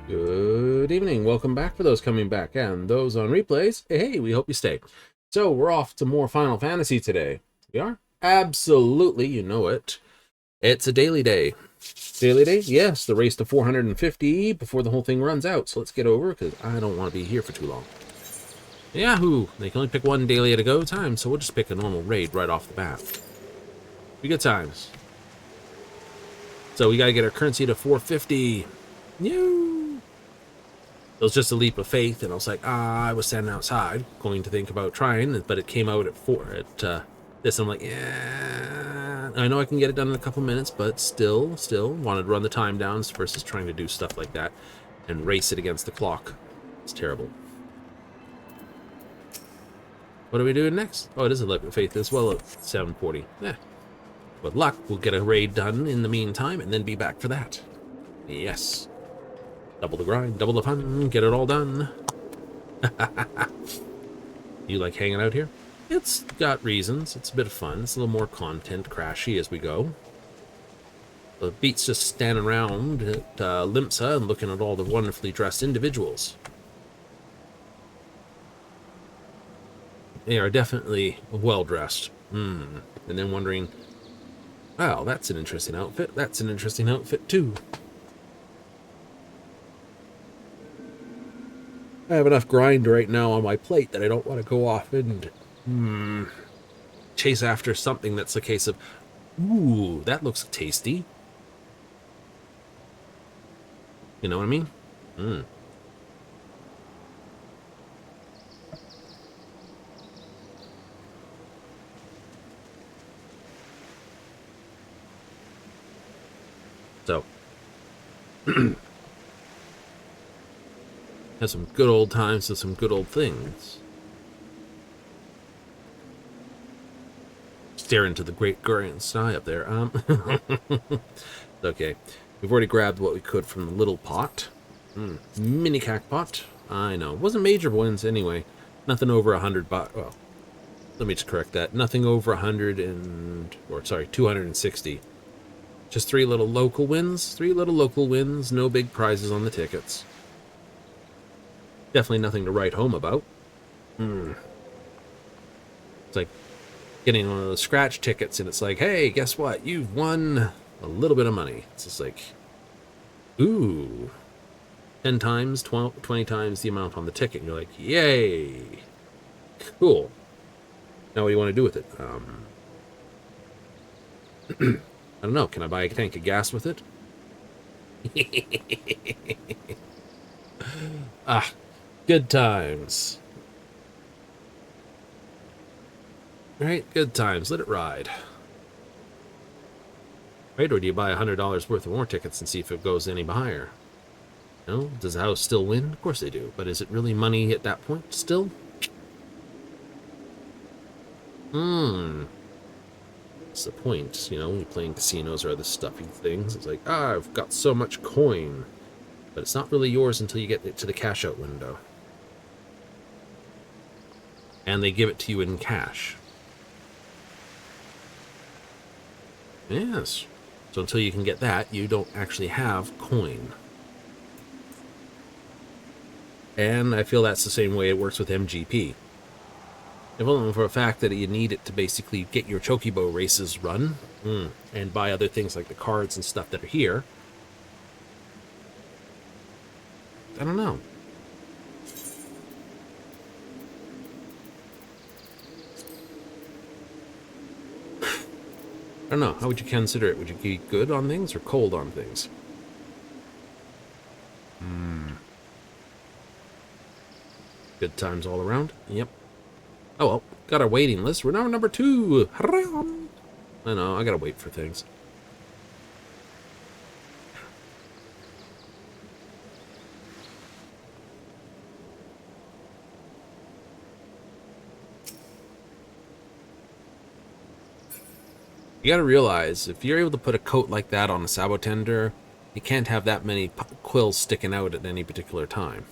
Good evening. Welcome back for those coming back and those on replays. Hey, we hope you stay. So we're off to more Final Fantasy today. We are? Absolutely, you know it. It's a daily day. Daily day? Yes, the race to 450 before the whole thing runs out. So let's get over because I don't want to be here for too long. Yahoo! They can only pick one daily at a go time, so we'll just pick a normal raid right off the bat. Be good times. So we gotta get our currency to 450. Yoo! It was just a leap of faith, and I was like, I was standing outside, going to think about trying, but it came out at 4 at this, and I'm like, yeah, I know I can get it done in a couple minutes, but still wanted to run the time down versus trying to do stuff like that and race it against the clock. It's terrible. What are we doing next? Oh, it is a leap of faith as well at 7:40. Yeah. Good luck. We'll get a raid done in the meantime, and then be back for that. Yes. Double the grind, double the fun, get it all done. You like hanging out here? It's got reasons. It's a bit of fun. It's a little more content crashy as we go. The beat's just standing around at Limsa and looking at all the wonderfully dressed individuals. They are definitely well-dressed. And then wondering, wow, that's an interesting outfit. That's an interesting outfit, too. I have enough grind right now on my plate that I don't want to go off and chase after something that's a case of, ooh, that looks tasty. You know what I mean? So, have some good old times with some good old things. Stare into the great grand sky up there. Okay. We've already grabbed what we could from the little pot. Mini cack pot. I know. It wasn't major ones anyway. Nothing over 100 baht. Well, let me just correct that. Nothing over 260. Just 3 little local wins. 3 little local wins. No big prizes on the tickets. Definitely nothing to write home about. It's like getting one of those scratch tickets and it's like, hey, guess what? You've won a little bit of money. It's just like, ooh, 10 times, 20 times the amount on the ticket. And you're like, yay, cool. Now what do you want to do with it? I don't know. Can I buy a tank of gas with it? Good times. Right, good times. Let it ride. Right, or do you buy $100 worth of more tickets and see if it goes any higher? No? Does the house still win? Of course they do. But is it really money at that point still? That's the point, you know, when you're playing casinos or other stuffy things. It's like, I've got so much coin. But it's not really yours until you get it to the cash out window. And they give it to you in cash. Yes. So until you can get that, you don't actually have coin. And I feel that's the same way it works with MGP. If only for a fact that you need it to basically get your Chocobo races run, and buy other things like the cards and stuff that are here. I don't know. I don't know. How would you consider it? Would you be good on things or cold on things? Good times all around. Yep. Oh, well. Got our waiting list. We're now number 2. I know. I gotta wait for things. You gotta realize, if you're able to put a coat like that on a sabo tender, you can't have that many quills sticking out at any particular time.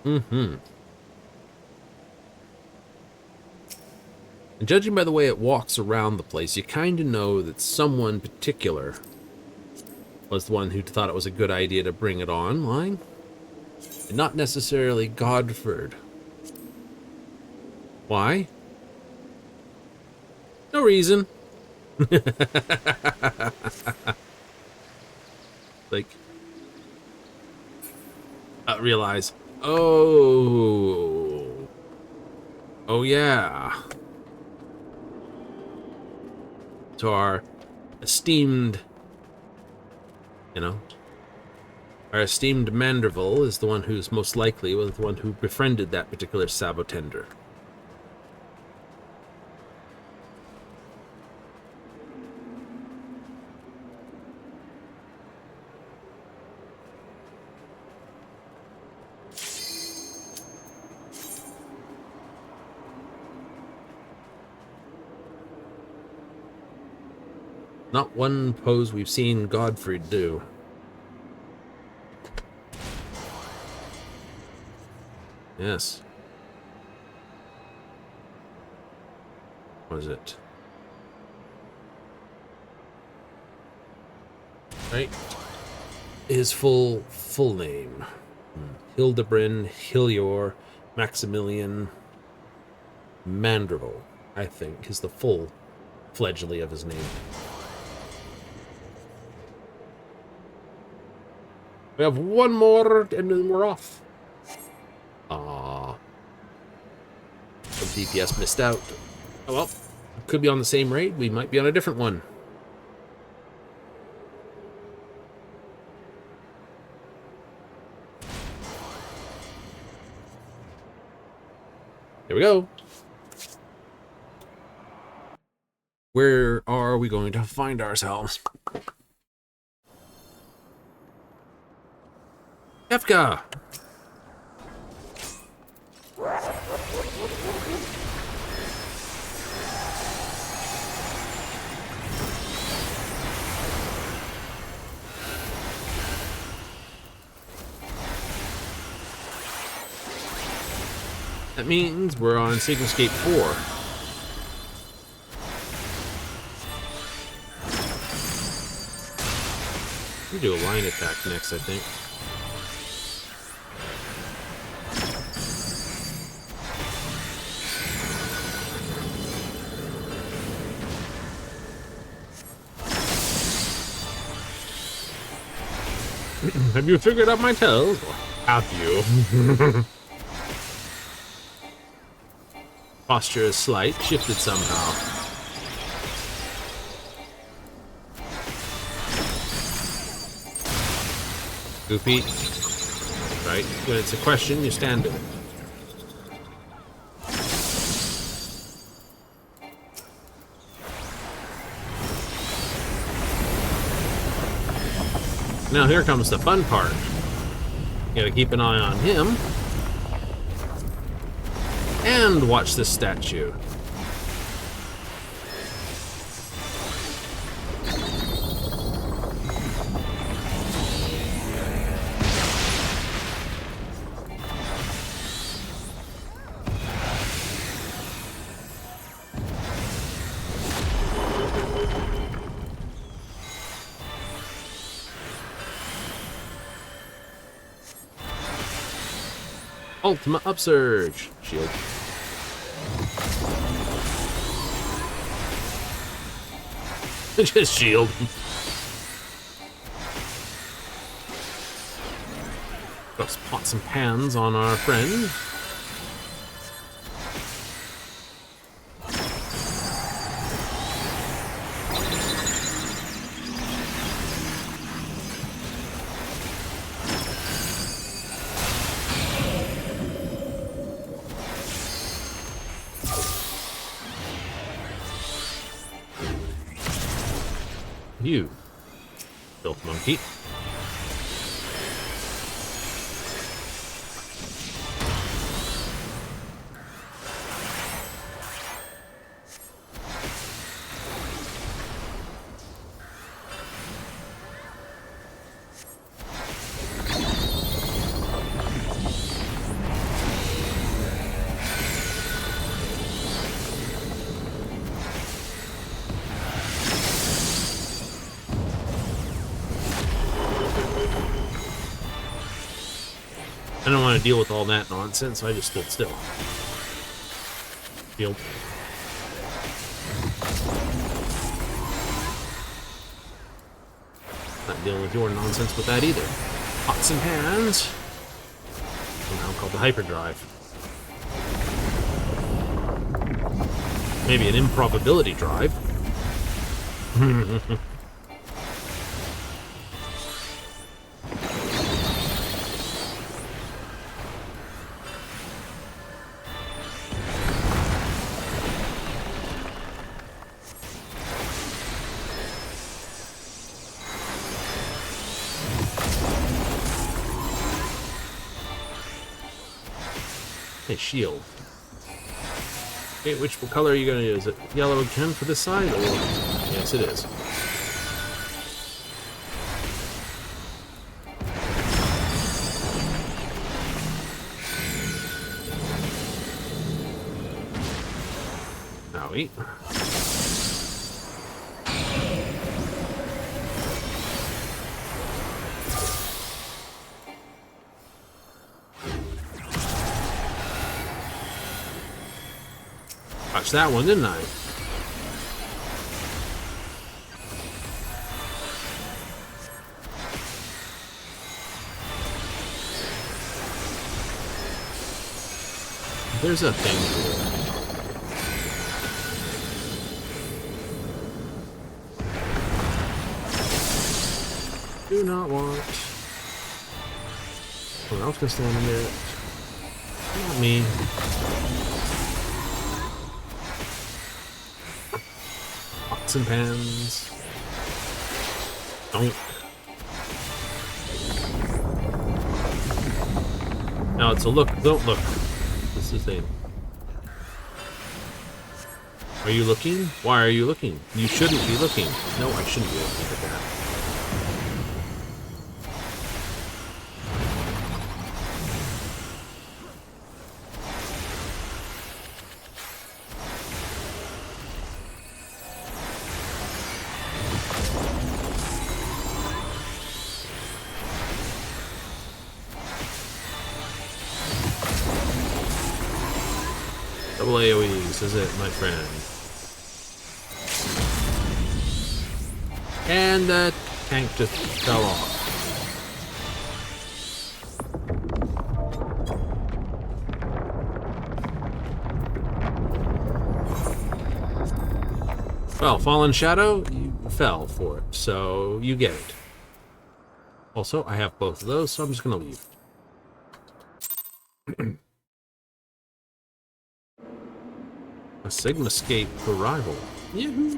And judging by the way it walks around the place, you kind of know that someone particular was the one who thought it was a good idea to bring it online, and not necessarily Godford. Why? No reason. Like, realize, oh yeah. So our esteemed, our esteemed Manderville is the one who's most likely was the one who befriended that particular Sabotender. Not one pose we've seen Godfrey do. Yes. What is it? Right. His full name. Hildebrand Hillior Maximilian Manderville, I think, is the full fledgling of his name. We have one more, and then we're off. Some DPS missed out. Oh well, could be on the same raid. We might be on a different one. Here we go. Where are we going to find ourselves? Kefka! That means we're on Signalscape 4. We do a line attack next, I think. Have you figured out my tells? Have you? Posture is slight, shifted somehow. Goofy. Right, when it's a question, you stand it. Now here comes the fun part. You gotta keep an eye on him. And watch this statue. Ultimate upsurge. Shield. Just shield. Got pots and pans on our friend. You, filth monkey. I don't want to deal with all that nonsense, so I just stood still. Yep. Not dealing with your nonsense with that either. Pots and pans. Now called the hyperdrive. Maybe an improbability drive. Hey, shield. Okay, which color are you going to use? Is it yellow again for this side? Or... Yes, it is. Owie. Watched that one, didn't I? There's a thing here. Do not want. Someone else can stand in there. Not me. Pots and pans. Don't. Now it's a look. Don't look. This is the thing. Are you looking? Why are you looking? You shouldn't be looking. No, I shouldn't be looking at that. Double AoEs is it, my friend. And the tank just fell off. Well, Fallen Shadow, you fell for it, so you get it. Also, I have both of those, so I'm just going to leave. A Sigmascape arrival. Yahoo!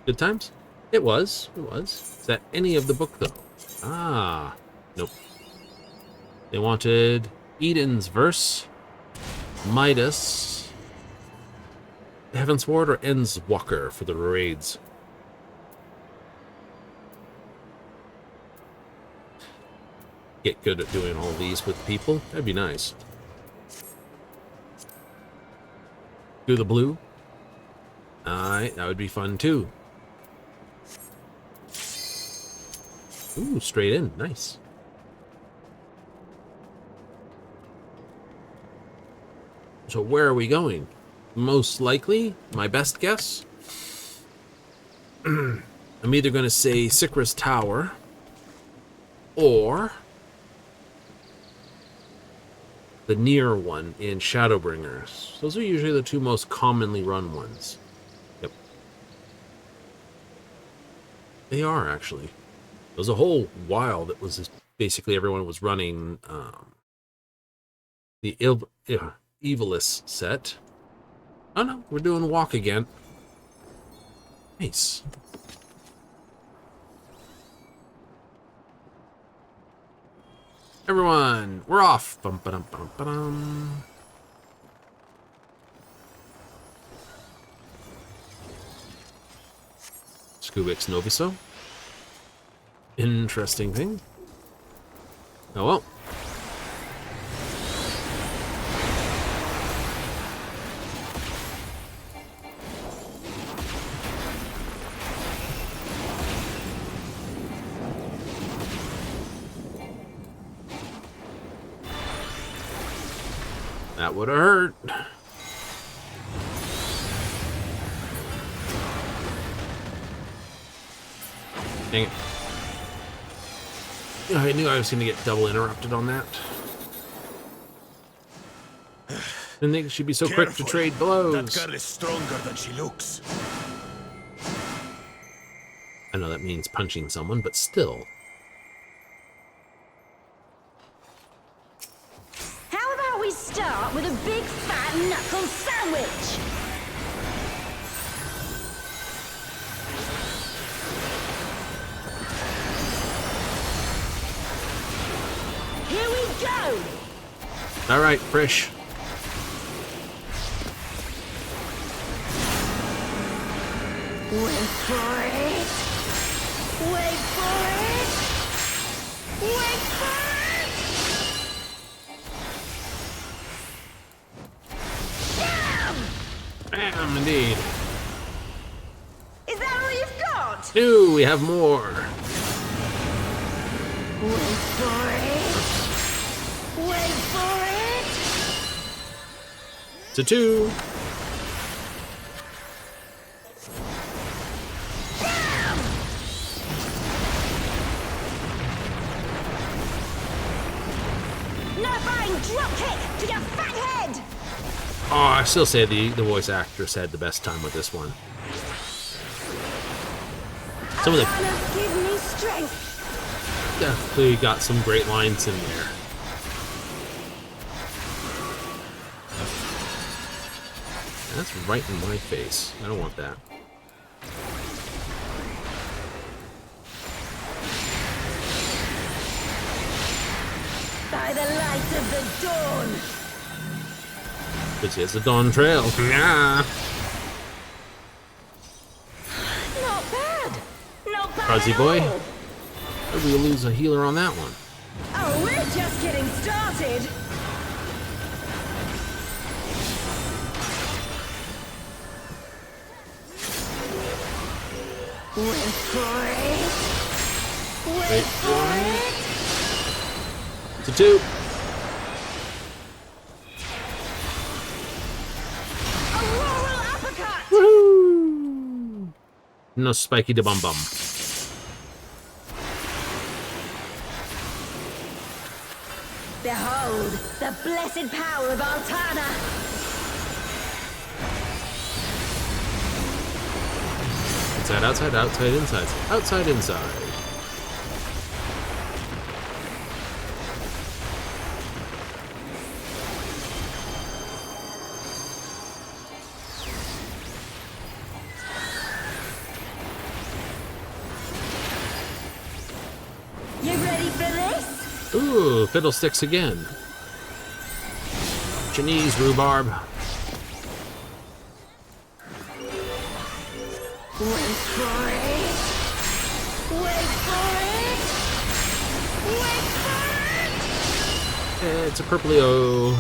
Good times? It was. It was. Is that any of the book, though? Ah. Nope. They wanted Eden's Verse, Midas, Heaven's Ward, or Endwalker for the raids. Get good at doing all these with people. That'd be nice. Do the blue. Alright, that would be fun too. Ooh, straight in. Nice. So where are we going? Most likely, my best guess, I'm either going to say Sycra's Tower or the near one in Shadowbringers. Those are usually the two most commonly run ones. Yep. They are, actually. There was a whole while that was just basically everyone was running the Evilist set. Oh no, we're doing walk again. Nice. Everyone, we're off. Bum, ba-dum, ba-dum, ba-dum. Scubix Noviso. Interesting thing. Oh well. That would have hurt. Dang it. I knew I was going to get double interrupted on that. Didn't think she'd be so quick to trade blows. That girl is stronger than she looks. I know that means punching someone, but still. How about we start with a big fat knuckle sandwich? Here we go! All right, Frisch. Wait for it! Wait for it! Wait for it! Damn! Bam, indeed. Is that all you've got? No, we have more. Wait for it! Wait for it! It's a 2. Drop kick to your fat head! Oh, I still say the voice actress had the best time with this one. Some of the give me strength. definitely got some great lines in there. That's right in my face. I don't want that. By the light of the dawn. Because he has the Dawn Trail. Yeah. Not bad. Not bad. Fuzzy at boy. all. Maybe we'll lose a healer on that one. Oh, we're just getting started. Wait for it. Wait for it. It's a 2. Aurora uppercut. Woohoo! No spiky da bum bum. Behold the blessed power of Altana. Inside, outside, outside, inside. Outside, inside. You ready for this? Ooh, fiddlesticks again. Chinese rhubarb. Wait for it. Wait for it. Wait for it. It's a purpley-o.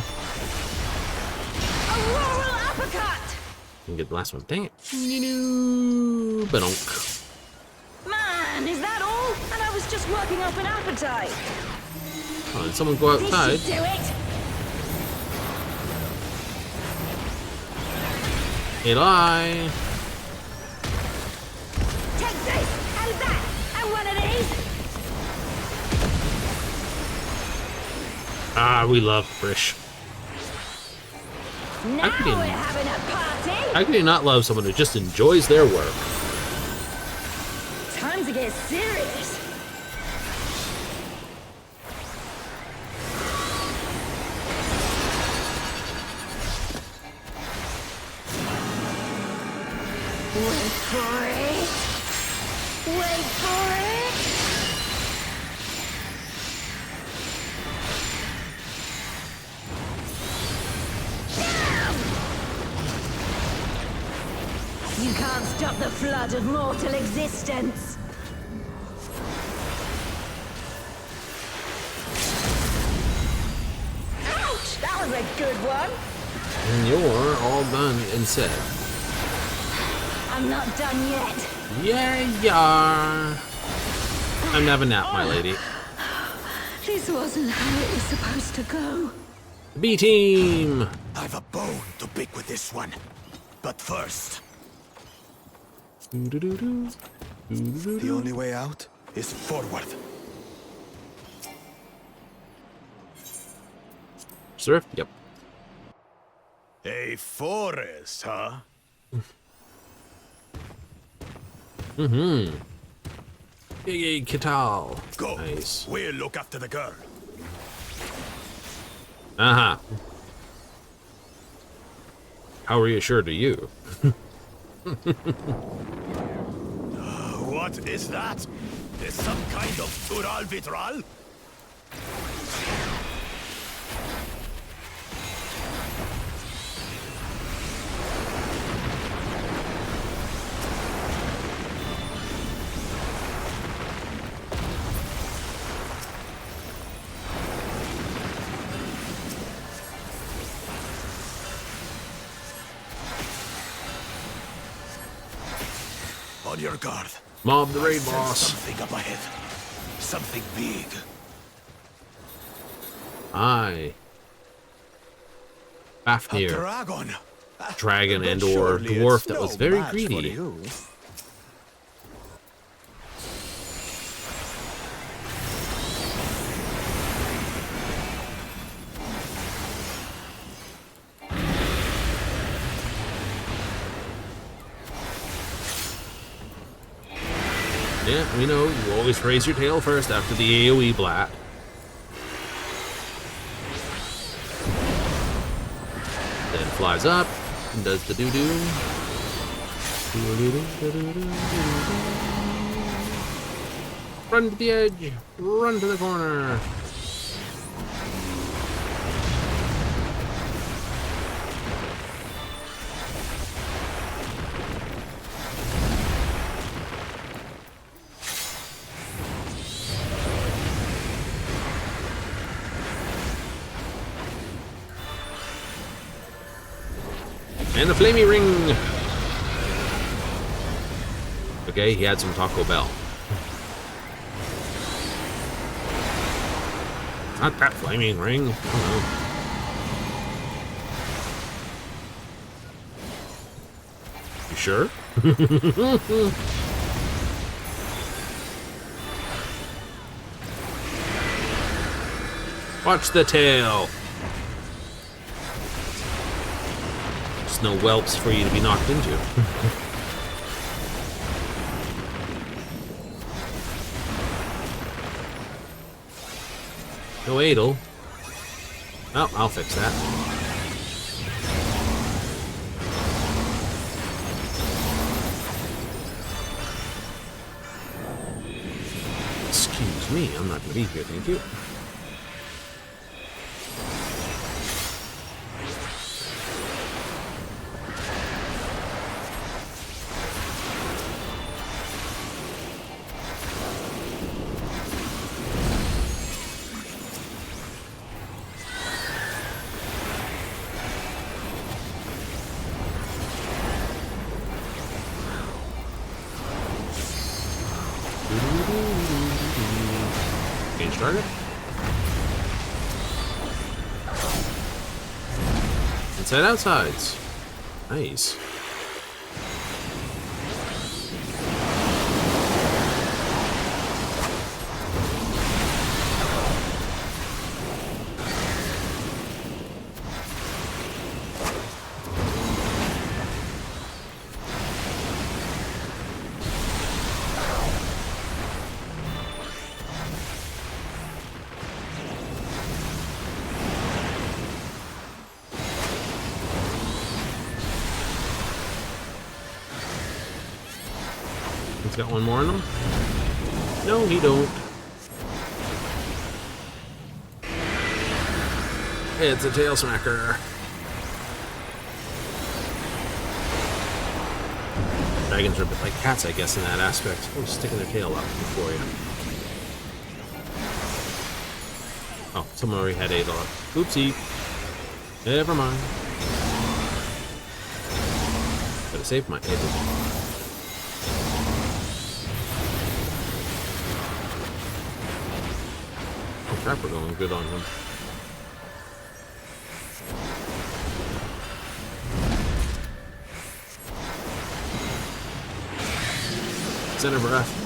Aurora uppercut. Can get the last one. Dang it. Badonk. Man, is that all? And I was just working up an appetite. Oh, did someone go outside? This should do it. Eli. Take this and that and one of these. Ah, we love Frisch. Now could be- we're having a party. How can you not love someone who just enjoys their work? Time to get serious. Wait for it. Wait for it. Damn! You can't stop the flood of mortal existence. Ouch! That was a good one. And you're all done and said. I'm not done yet. Yeah, you are. I'm having a nap, my lady. This wasn't how it was supposed to go. B team. I've a bone to pick with this one. But first, the only way out is forward. Surf? Yep. A forest, huh? Mm-hmm. Yay, Kital. Go. Nice. We'll look after the girl. Uh-huh. How reassured are you? What is that? Is some kind of Ural Vitral? On your guard. Mob the raid I sense boss. Something up ahead. Something big. Aye. A Fafnir. dragon. Dragon But and or surely dwarf it's that was no very match for greedy. you. Yeah, we know. You always raise your tail first after the AoE blat. Then flies up and does the doo-doo. Run to the edge. Run to the corner. And the flamey ring. Okay, he had some Taco Bell. Not that flaming ring. I don't know. You sure? Watch the tail. There's no whelps for you to be knocked into. No Adel. Oh, I'll fix that. Excuse me, I'm not gonna be here, thank you. Change target. Inside outsides. Nice. He's got one more in him? No, he don't. It's a tail smacker. Dragons are a bit like cats, I guess, in that aspect. Oh, sticking their tail up before you. Oh, someone already had 8 on. Oopsie. Never mind. Gotta save my 8. Oh crap, we're going good on him. Center breath.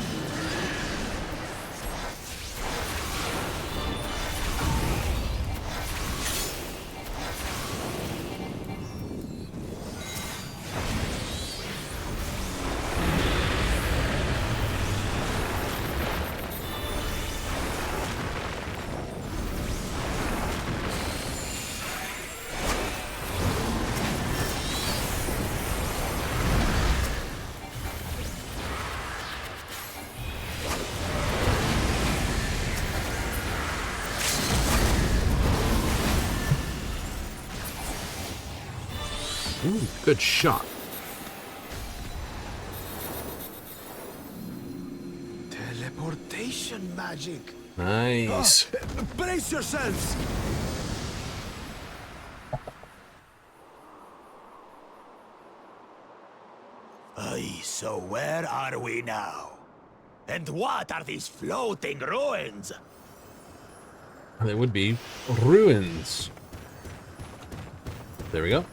Ooh, good shot. Teleportation magic. Nice. Brace yourselves. Aye, so where are we now? And what are these floating ruins? They would be ruins. There we go.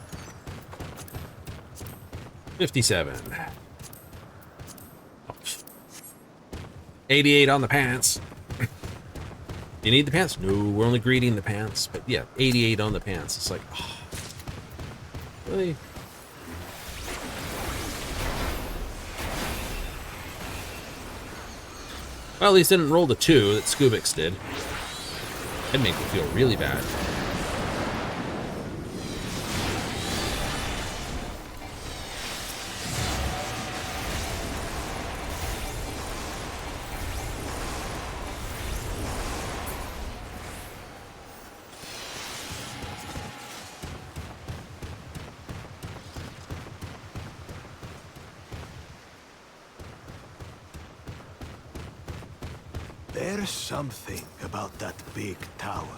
57. 88 on the pants. You need the pants? No, we're only greeting the pants. But yeah, 88 on the pants. It's like, oh, really? Well, at least I didn't roll the 2 that Scubix did. That'd make me feel really bad. There's something about that big tower.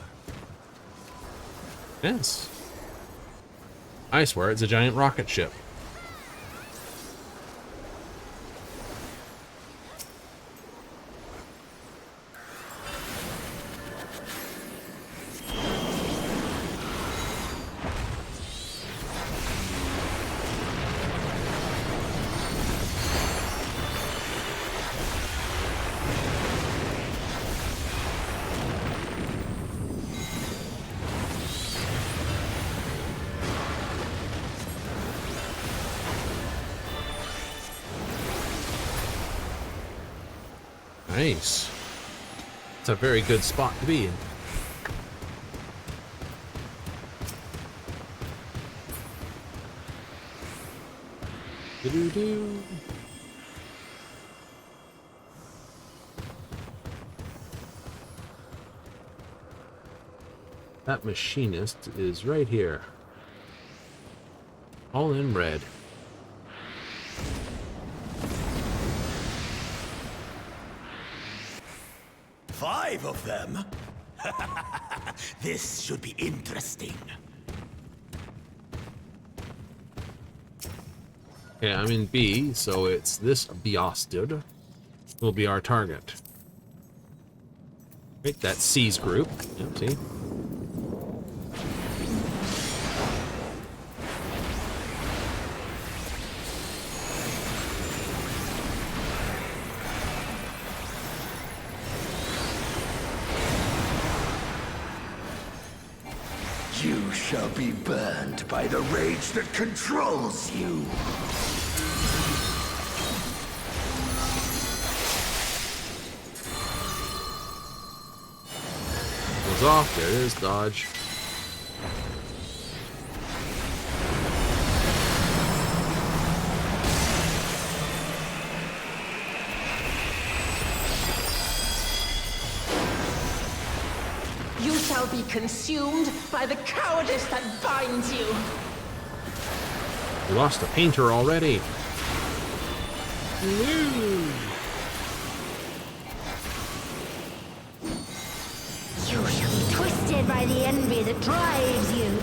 Yes. I swear it's a giant rocket ship. Nice. It's a very good spot to be in. Do-do-do. That machinist is right here. All in red. Five of them? This should be interesting. Okay, I'm in B, so it's this Biostid will be our target. Right, that's C's group. Yep, see? You shall be burned by the rage that controls you. Goes off, there it is, dodge. You shall be consumed by the cowardice that binds you. We lost a painter already. You shall be twisted by the envy that drives you.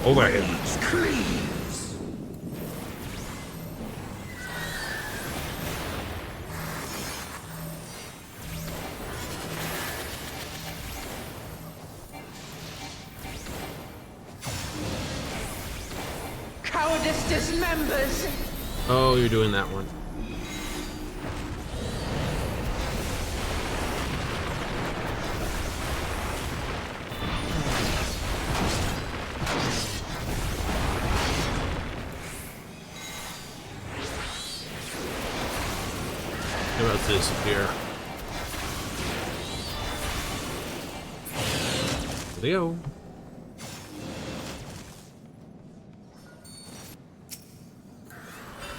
Over here. Cleaves. cowardice dismembers. Oh, you're doing that one. How about this here? There they go.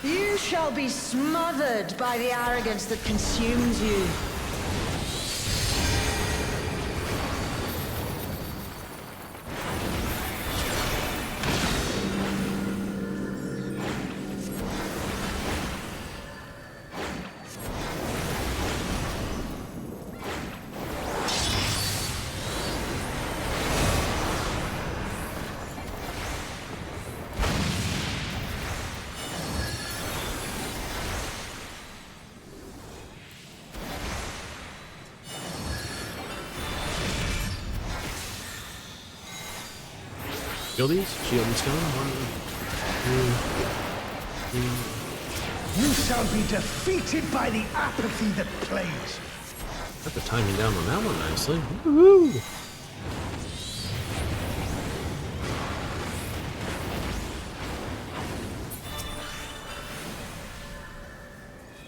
You shall be smothered by the arrogance that consumes you. Kill these? Shield and stone? 1, 2, 3. You shall be defeated by the apathy that plagues. Got the timing down on that one nicely. Woohoo!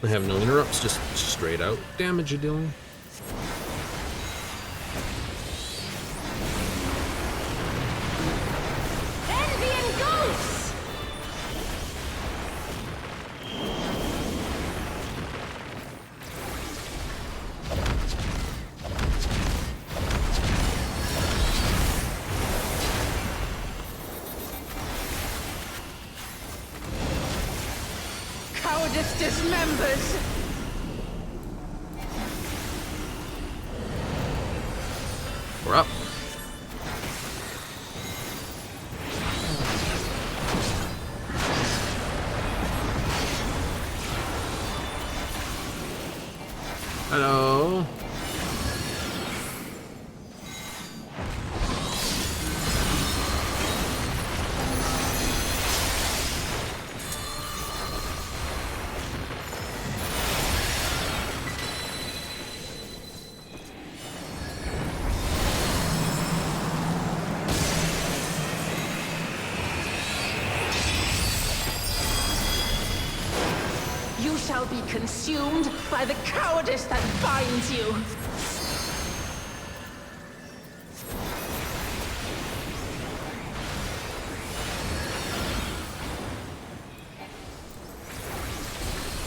I have no interrupts, just straight out damage you're dealing. Envy and ghosts! Cowardice dismembers. We're up. Hello. You shall be consumed by the cowardice that binds you.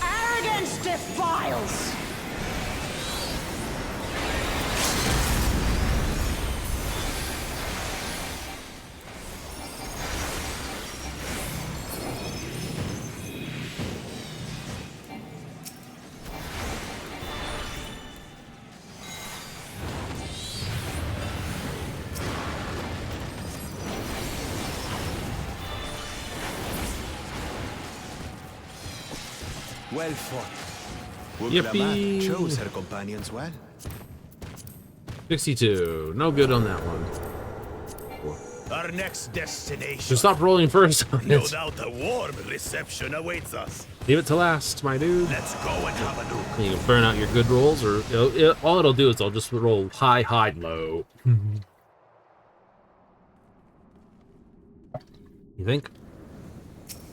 Arrogance defiles. Well fought. Yippee. Chose her companions well. 62. No good on that one. Our next destination. So stop rolling first on No it. doubt a warm reception awaits us. Leave it to last, my dude. Let's go and have a look. You can burn out your good rolls, or all it'll do is I'll just roll high, high, low. You think?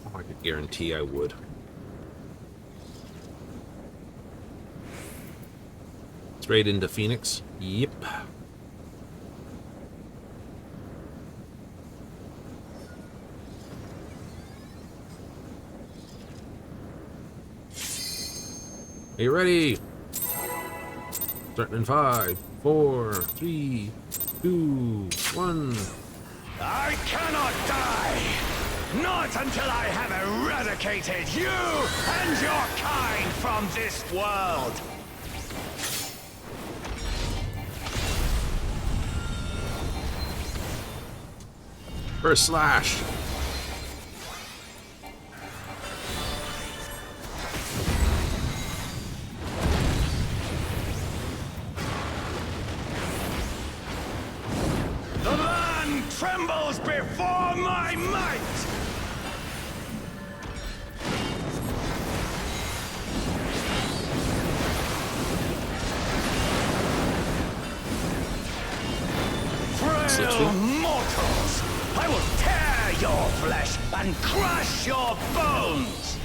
Oh, I could guarantee I would. Straight into Phoenix. Yep. Are you ready? Starting in 5, 4, 3, 2, 1. I cannot die! Not until I have eradicated you and your kind from this world! First slash. The land trembles before my might! and crush your bones!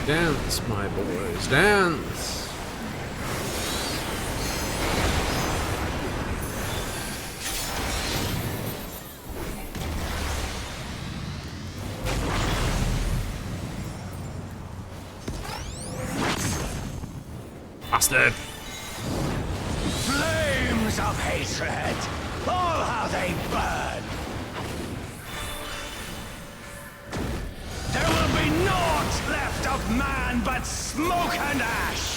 Dance, my boys, dance! Bastard! Flames of hatred! Oh, how they burn! There will be naught left of man but smoke and ash!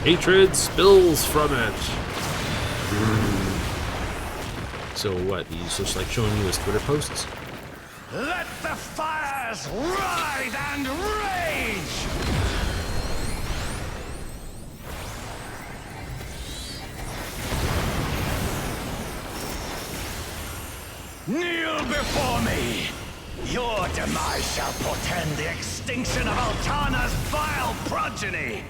Hatred spills from it. So what? He's just like showing you his Twitter posts? Let the fires ride and rage! Kneel before me! Your demise shall portend the extinction of Altana's vile progeny!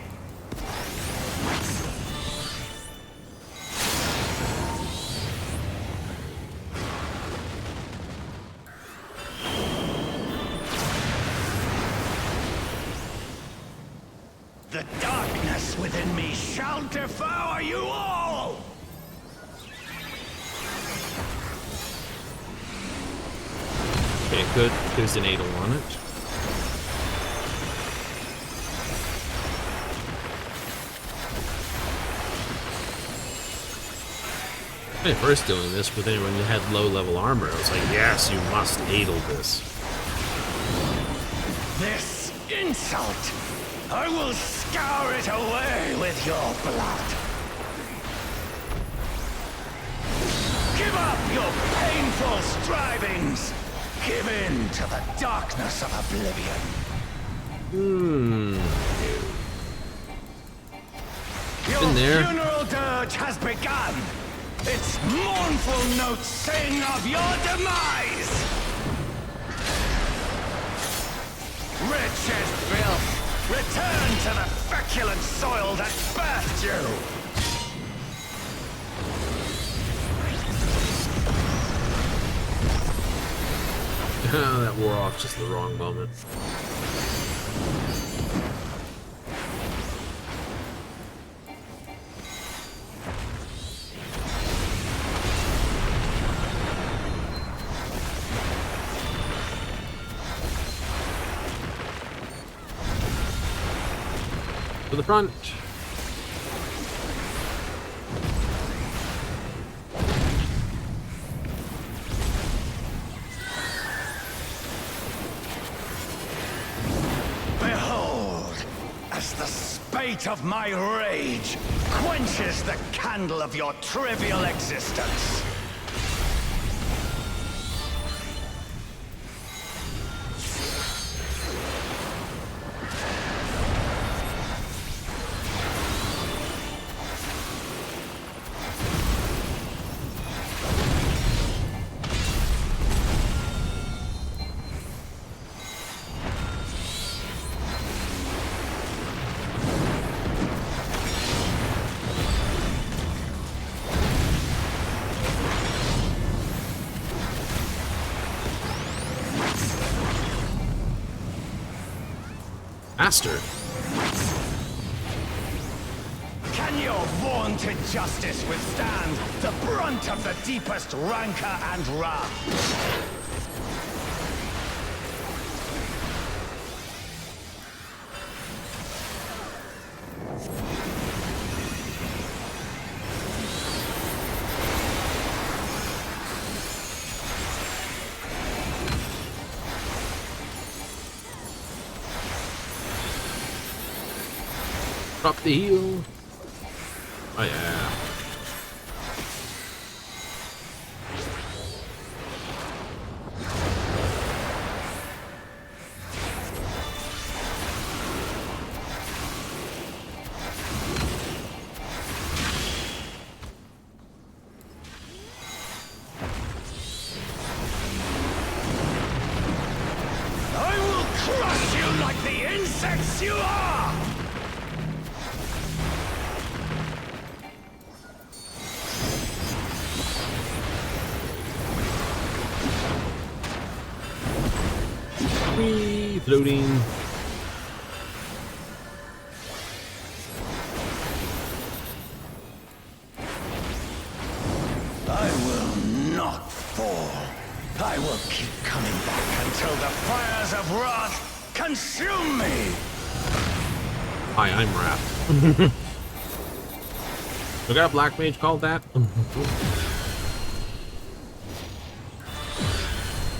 The darkness within me shall devour you all! Okay, good. There's an Adel on it. When I first doing this with anyone who had low level armor, I was like, yes, you must Adel this. This insult! I will scour it away with your blood! Give up your painful strivings! Give in to the darkness of oblivion! Your Been there. funeral dirge has begun! Its mournful notes sing of your demise! Rich as filth! Return to the feculent soil that birthed you! That wore off just the wrong moment. To the front. Behold, as the spate of my rage quenches the candle of your trivial existence. Master. Can your vaunted justice withstand the brunt of the deepest rancor and wrath? Drop the heel. Oh yeah. crush you like the insects you are! Whee! Floating. I will not fall. I will keep coming back until the fires of wrath consume me! Hi, I'm Wrath. We got a black mage called that?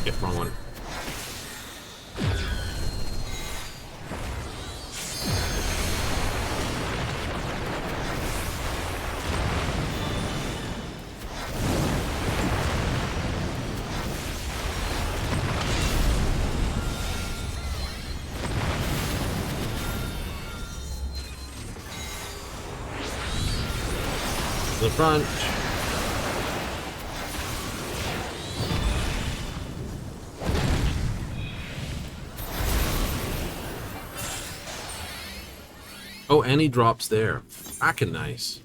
Yeah, wrong one. The front. Oh, and he drops there. Frackin' nice.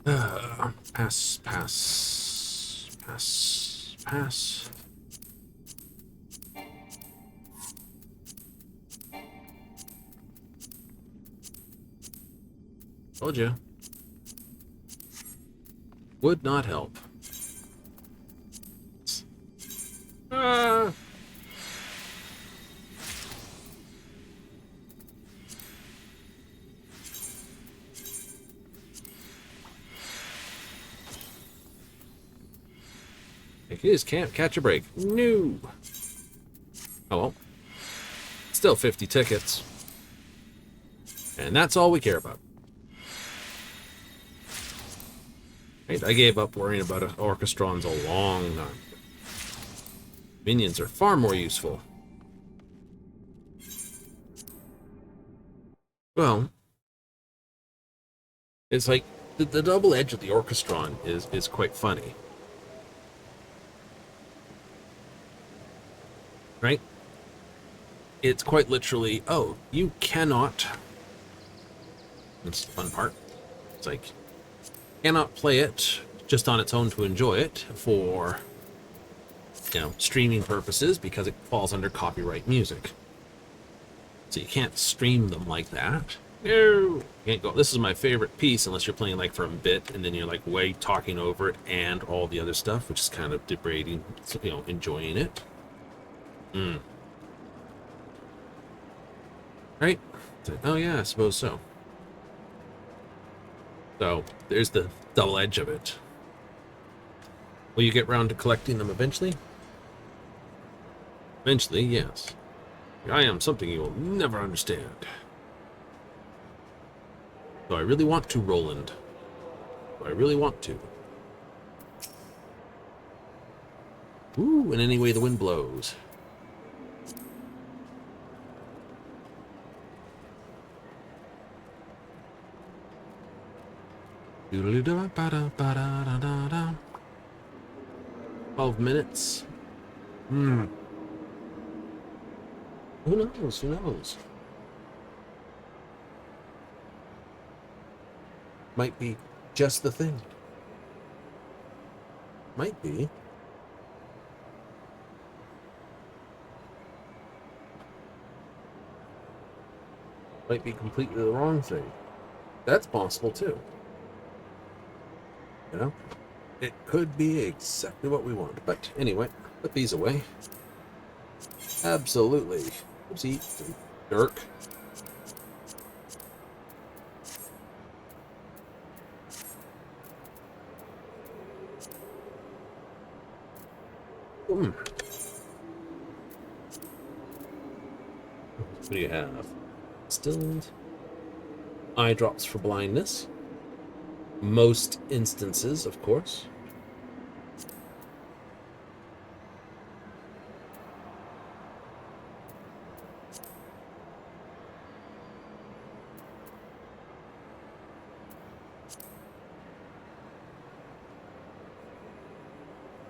Pass, pass, pass, pass. Told you. Would not help. You just can't catch a break. No. Oh well. Still 50 tickets. And that's all we care about. Right? I gave up worrying about orchestrons a long time. Minions are far more useful. Well, it's like the double edge of the orchestron is quite funny. Right? It's quite literally, oh, you cannot. That's the fun part. It's like, cannot play it just on its own to enjoy it for, you know, streaming purposes because it falls under copyright music. So you can't stream them like that. No, you can't go, this is my favorite piece unless you're playing like for a bit and then you're like way talking over it and all the other stuff, which is kind of degrading, you know, enjoying it. Right? Oh yeah, I suppose so. So there's the double edge of it. Will you get round to collecting them eventually? Eventually, yes. I am something you will never understand. Do I really want to, Roland? Do I really want to? Ooh, in any way the wind blows. Doodly-da-ba-da-ba-da-da-da-da. 12 minutes. Who knows? Who knows? Might be just the thing. Might be. Might be completely the wrong thing. That's possible too. You know? It could be exactly what we want. But anyway, put these away. Absolutely. Oopsie. Dirk. What do you have? Distilled. Eye drops for blindness. Most instances, of course.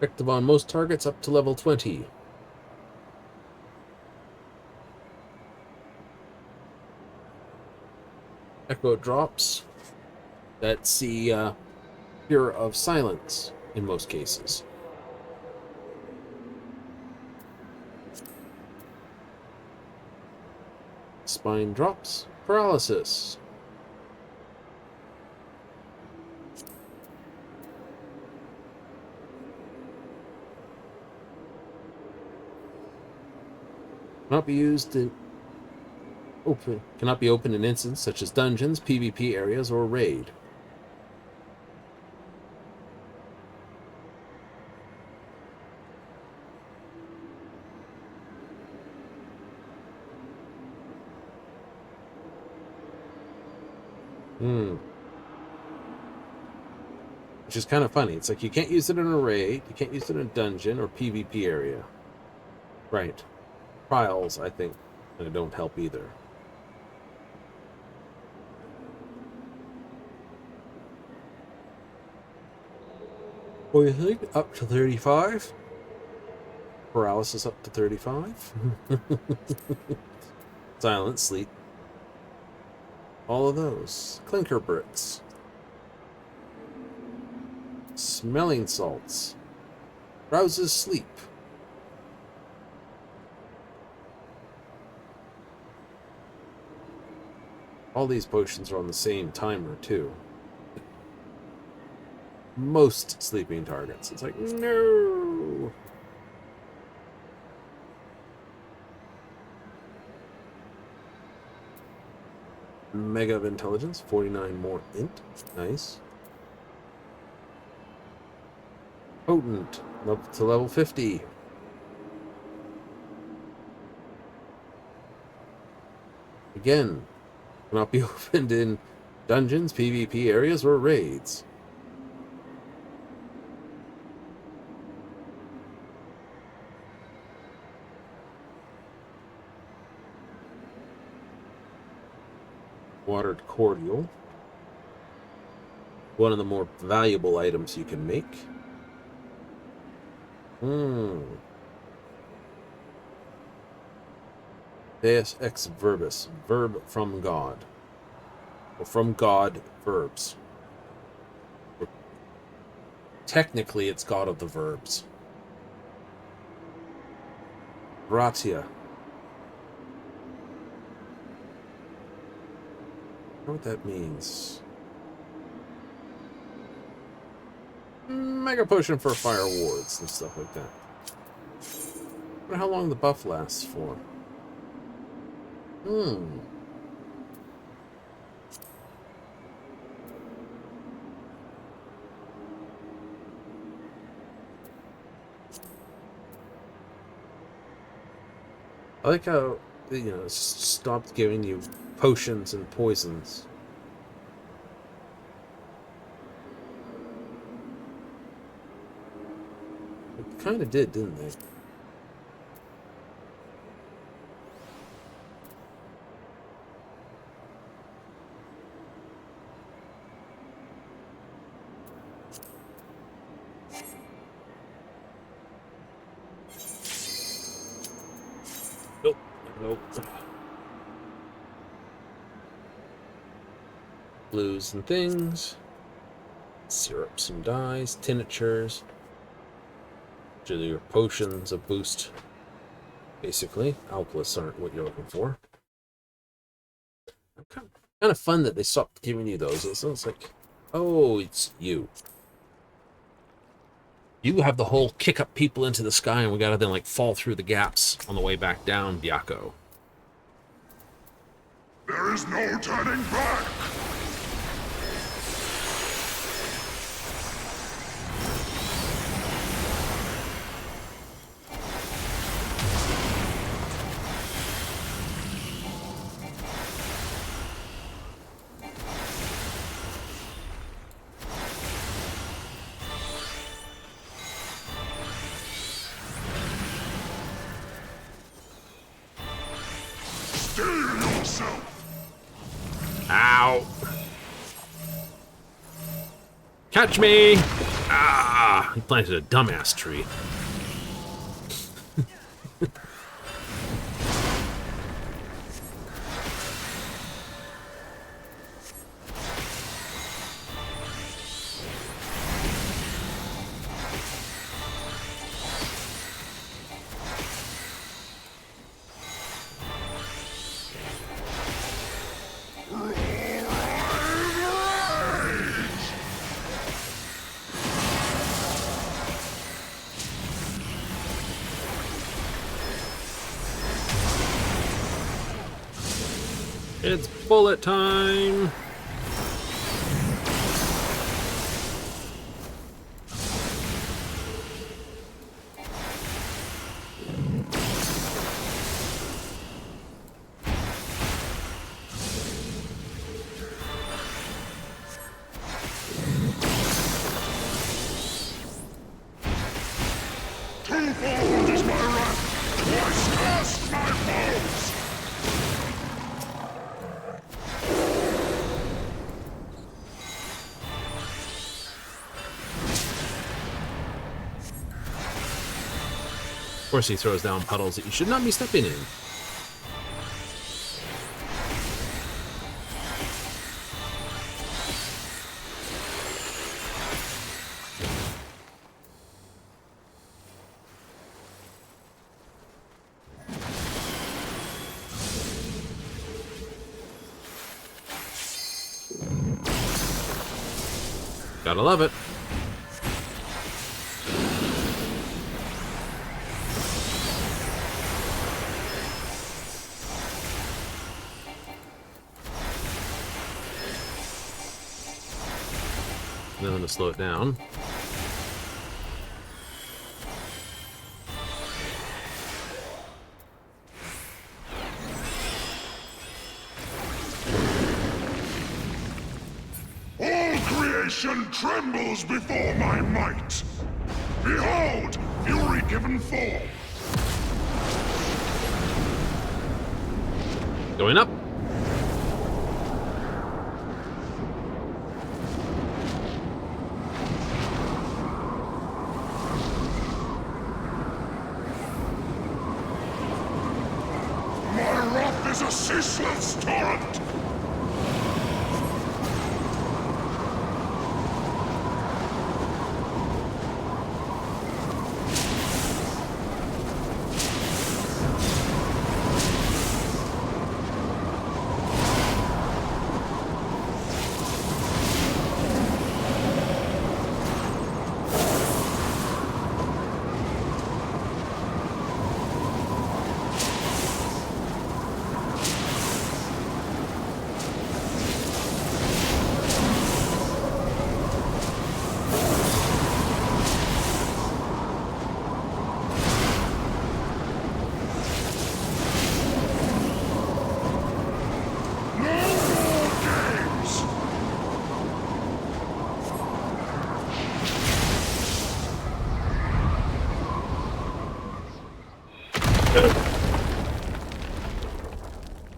Effective on most targets up to level 20. Echo drops. That's the fear of silence in most cases. Spine drops. Paralysis. Cannot be used in cannot be opened in instances such as dungeons, PvP areas, or raid. Which is kind of funny. It's like you can't use it in a raid, you can't use it in a dungeon or PvP area. Right. Trials, I think, don't help either. Poisoning up to 35. Paralysis up to 35. Silent sleep. All of those. Clinker bricks. Smelling salts. Rouses sleep. All these potions are on the same timer, too. Most sleeping targets. It's like, no! Mega of Intelligence, 49 more int. Nice. Potent, up to level 50. Again, cannot be opened in dungeons, PvP areas, or raids. Watered cordial. One of the more valuable items you can make. Deus ex verbis. Verb from God. Or from God, verbs. Technically, it's God of the verbs. Gratia. I don't know what that means. Mega potion for fire wards and stuff like that. I wonder how long the buff lasts for. I like how, it stopped giving you potions and poisons. It kind of did, didn't they? Nope. Blues and things. Syrups and dyes. Tinctures. Which are your potions of boost. Basically. Alkalis aren't what you're looking for. Kind of fun that they stopped giving you those. It sounds like, oh, it's you. You have the whole kick up people into the sky and we gotta then like fall through the gaps on the way back down, Byakko. There is no turning back! Ow! Catch me! Ah! he planted a dumbass tree. It's bullet time! Twofold is my wrath, twice cast my foes! Of course he throws down puddles that you should not be stepping in. Gotta love it. Nothing to slow it down. All creation trembles before my might. Behold, fury given form. Going up. My wrath is a ceaseless torrent.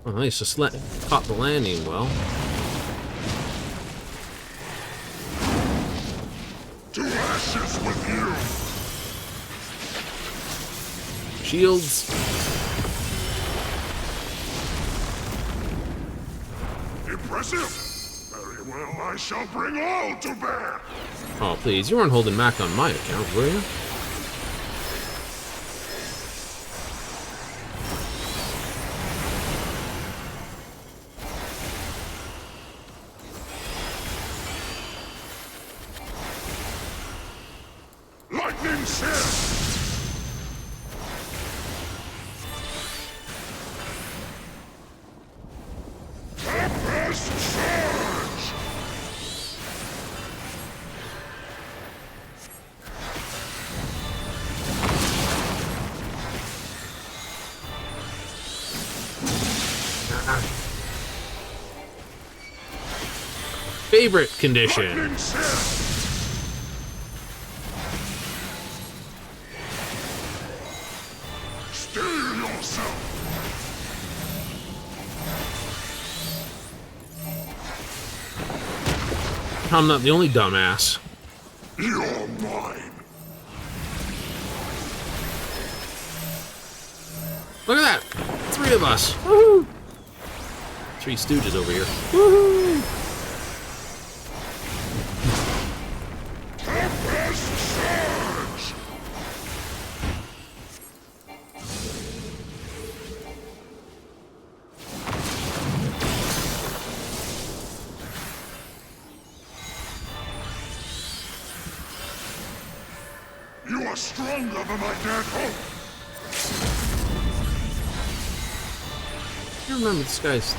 Well, at least just caught the landing well. To ashes with you! Shields. Impressive! Very well, I shall bring all to bear! Oh, please, you weren't holding back on my account, were you? Lightning Sear! Tempest Surge! Favorite condition. Lightning Sear! Steel yourself! I'm not the only dumbass. You're mine! Look at that! 3 of us! Woohoo! 3 stooges over here. Woohoo! You are stronger than my dead hope. I remember this guy's...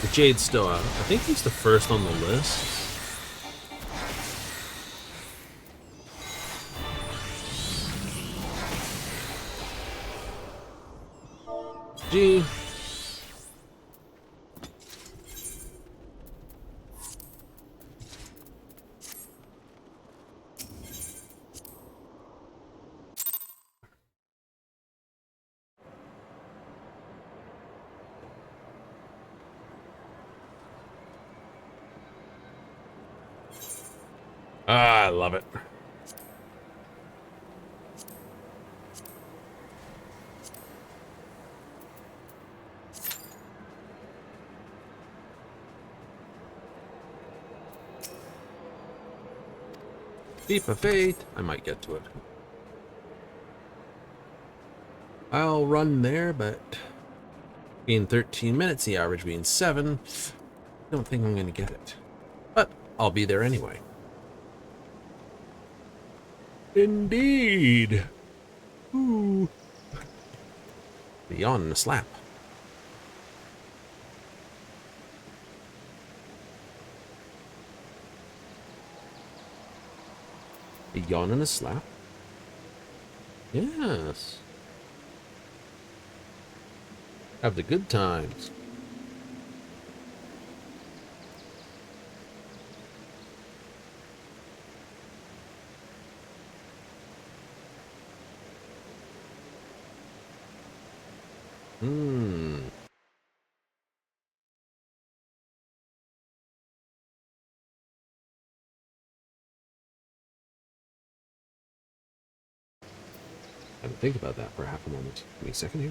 The Jade's still out. I think he's the first on the list. G. Ah, I love it. Deep of Faith. I might get to it. I'll run there, but being 13 minutes, the average being 7, I don't think I'm going to get it. But I'll be there anyway. Indeed. Ooh. A yawn and a slap. A yawn and a slap? Yes. Have the good times. I had to think about that for half a moment. Give me a second here.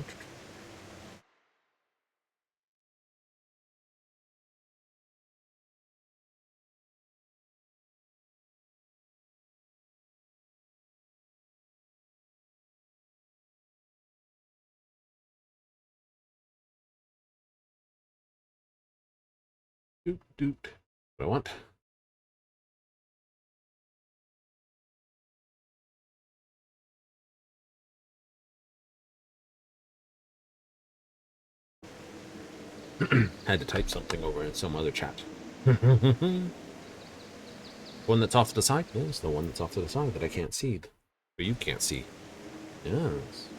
Doot doot. What I want. Had to type something over in some other chat. One that's off to the side? Yes, the one that's off to the side that I can't see. Or you can't see. Yes.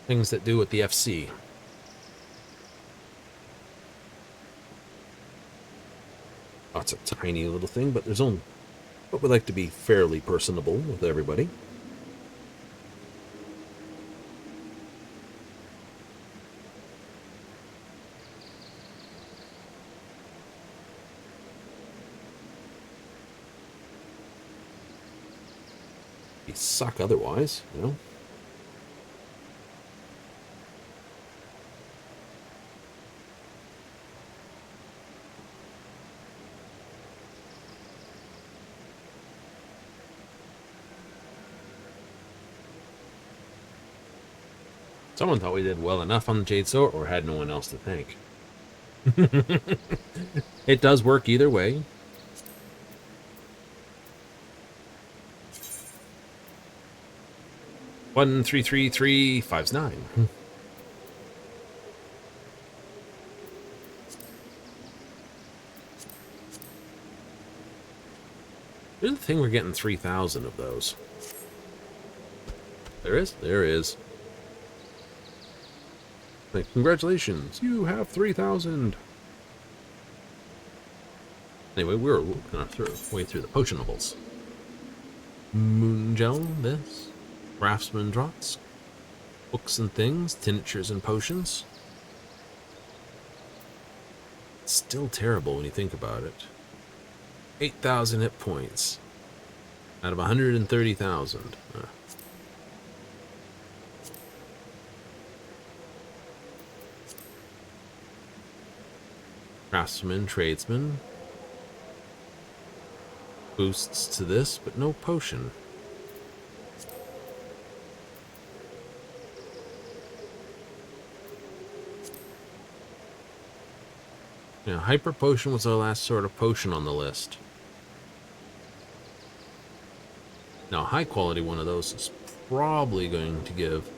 Things that do with the FC. Oh, it's a tiny little thing, but there's only... But we like to be fairly personable with everybody. You suck otherwise, you know? Someone thought we did well enough on the Jade Sword, or had no one else to thank. It does work either way. One, 3, 3, 3, 5's 9. Here's the thing, we're getting 3,000 of those. There is? There is. Like, congratulations, you have 3,000. Anyway, we're kind of way through the potionables. Moon gel, this. Craftsman drops. Books and things, tinctures and potions. It's still terrible when you think about it. 8,000 hit points out of 130,000. Craftsman, tradesman. Boosts to this, but no potion. Yeah, hyper potion was our last sort of potion on the list. Now, a high quality one of those is probably going to give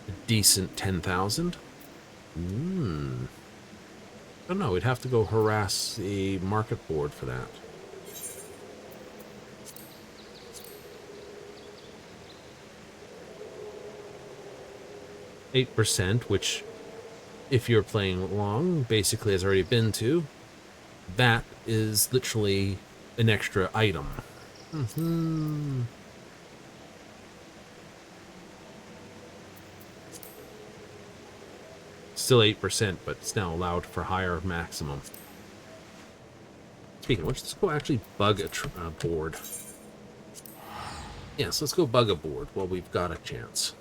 a decent 10,000. I don't know, we'd have to go harass the market board for that. %, which, if you're playing long, basically has already been to. That is literally an extra item. Still 8%, but it's now allowed for higher maximum. Speaking of which, let's go actually bug a board. Yes, let's go bug a board while we've got a chance.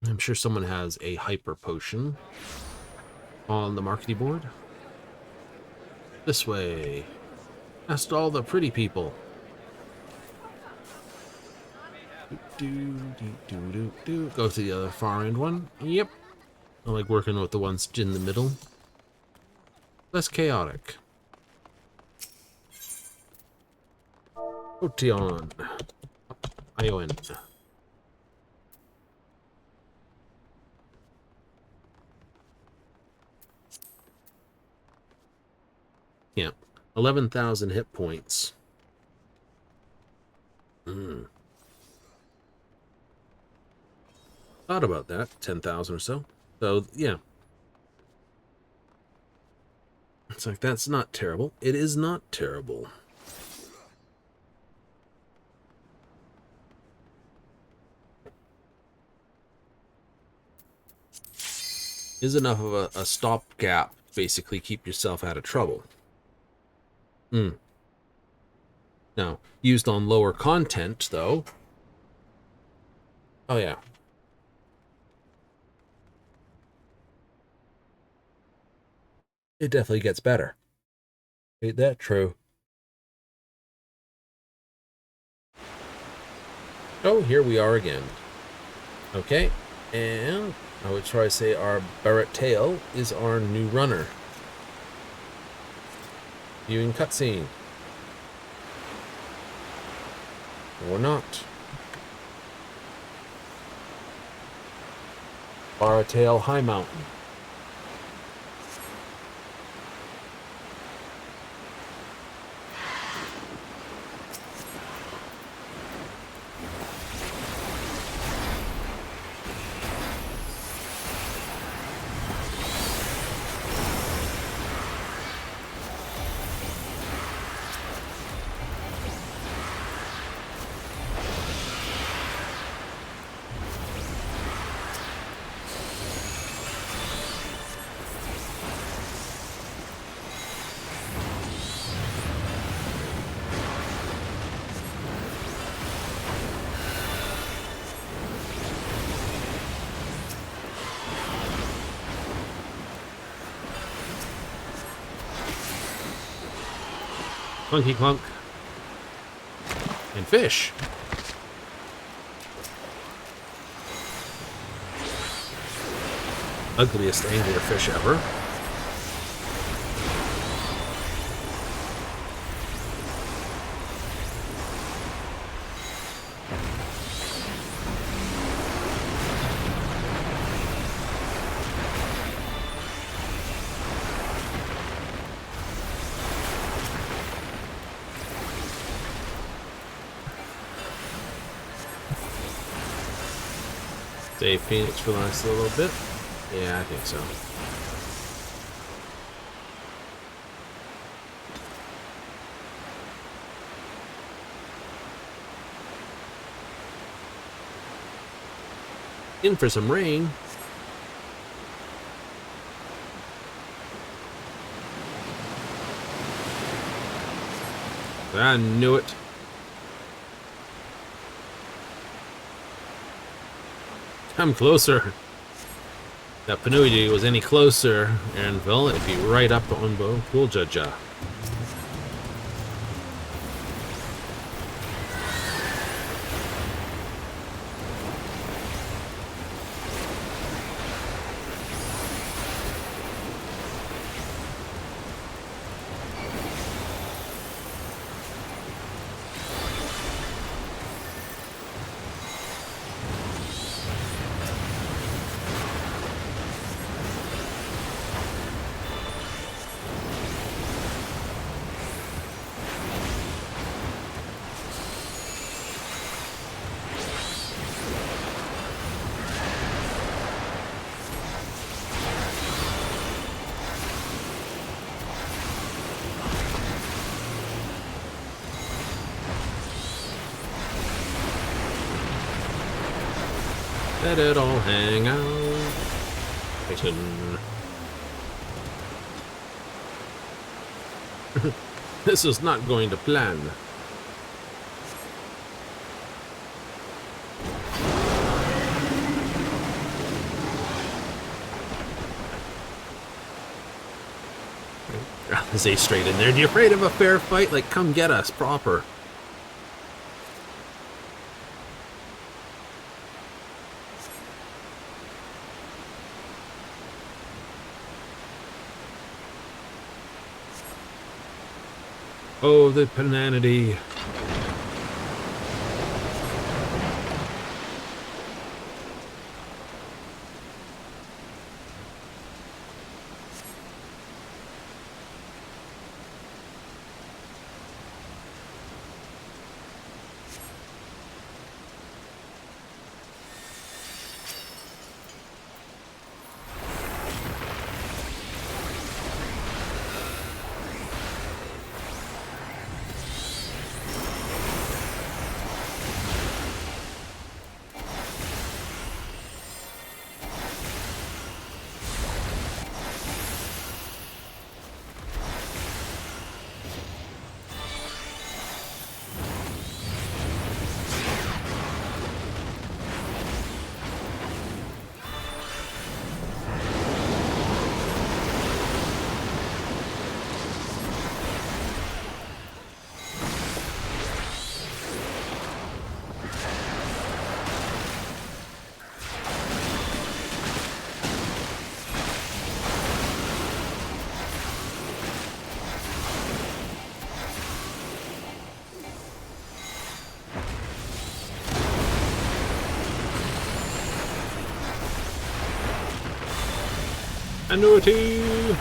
I'm sure someone has a hyper potion on the marketing board. This way. Past all the pretty people. Go to the other far end one. Yep. I like working with the ones in the middle. Less chaotic. Otion. ION. Yeah. 11,000 hit points. Thought about that. 10,000 or so. So, yeah. It's like, that's not terrible. It is not terrible. Is enough of a stopgap to basically keep yourself out of trouble. Now, used on lower content, though. Oh, yeah. It definitely gets better. Ain't that true? Oh, here we are again. Okay, and I would try to say our Barrett Tail is our new runner. Viewing cutscene. Or not. Barrett Tail High Mountain. Clunky clunk. And fish. Ugliest anglerfish ever. Save Phoenix for the last little bit. Yeah, I think so. In for some rain. I knew it. Come closer. That Penuity was any closer, Anvil, it'd be right up on Buljaja. Let it all hang out. Titan. This is not going to plan. Zay straight in there. You afraid of a fair fight? Like, come get us proper. Oh, the penanity. Annuity!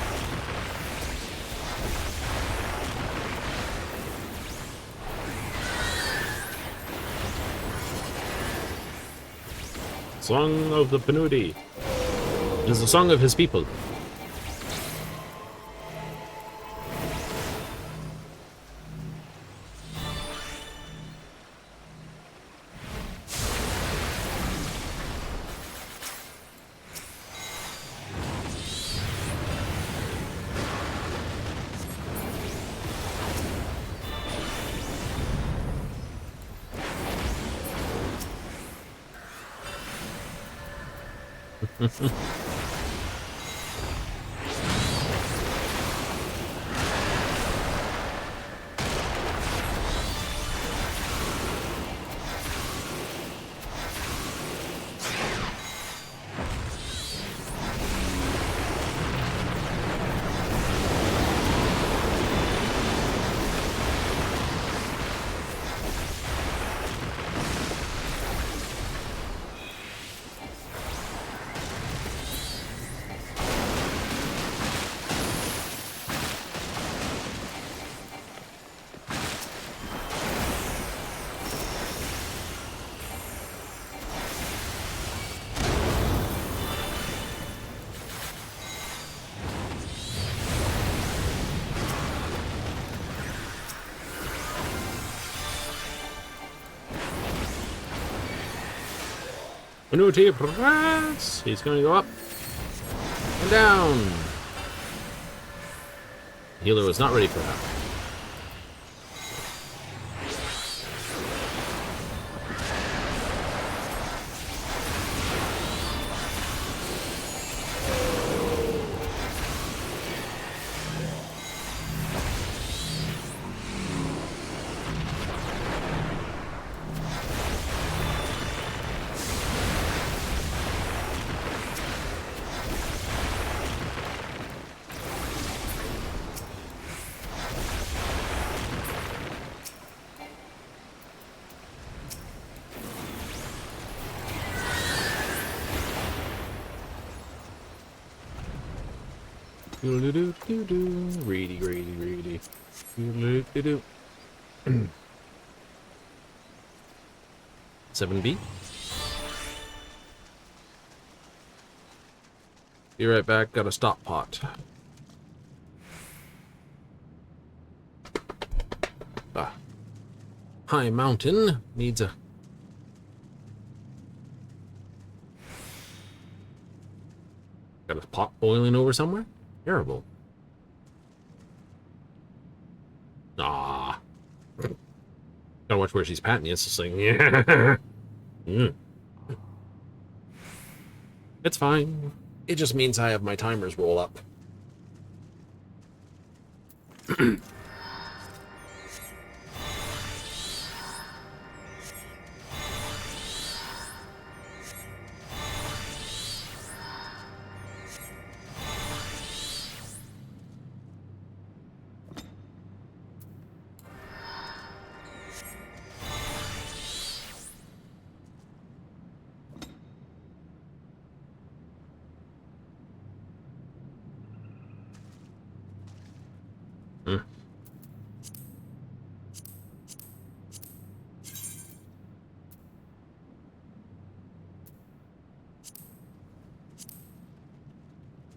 Song of the Penuity. It is the song of his people. Annuity press. He's going to go up and down. Healer was not ready for that. Greedy, greedy, greedy. 7B. Be right back. Got a stop pot. High mountain needs a... Got a pot boiling over somewhere? Terrible. Ah. Gotta watch where she's patting you. It's just like, yeah. It's fine. It just means I have my timers roll up.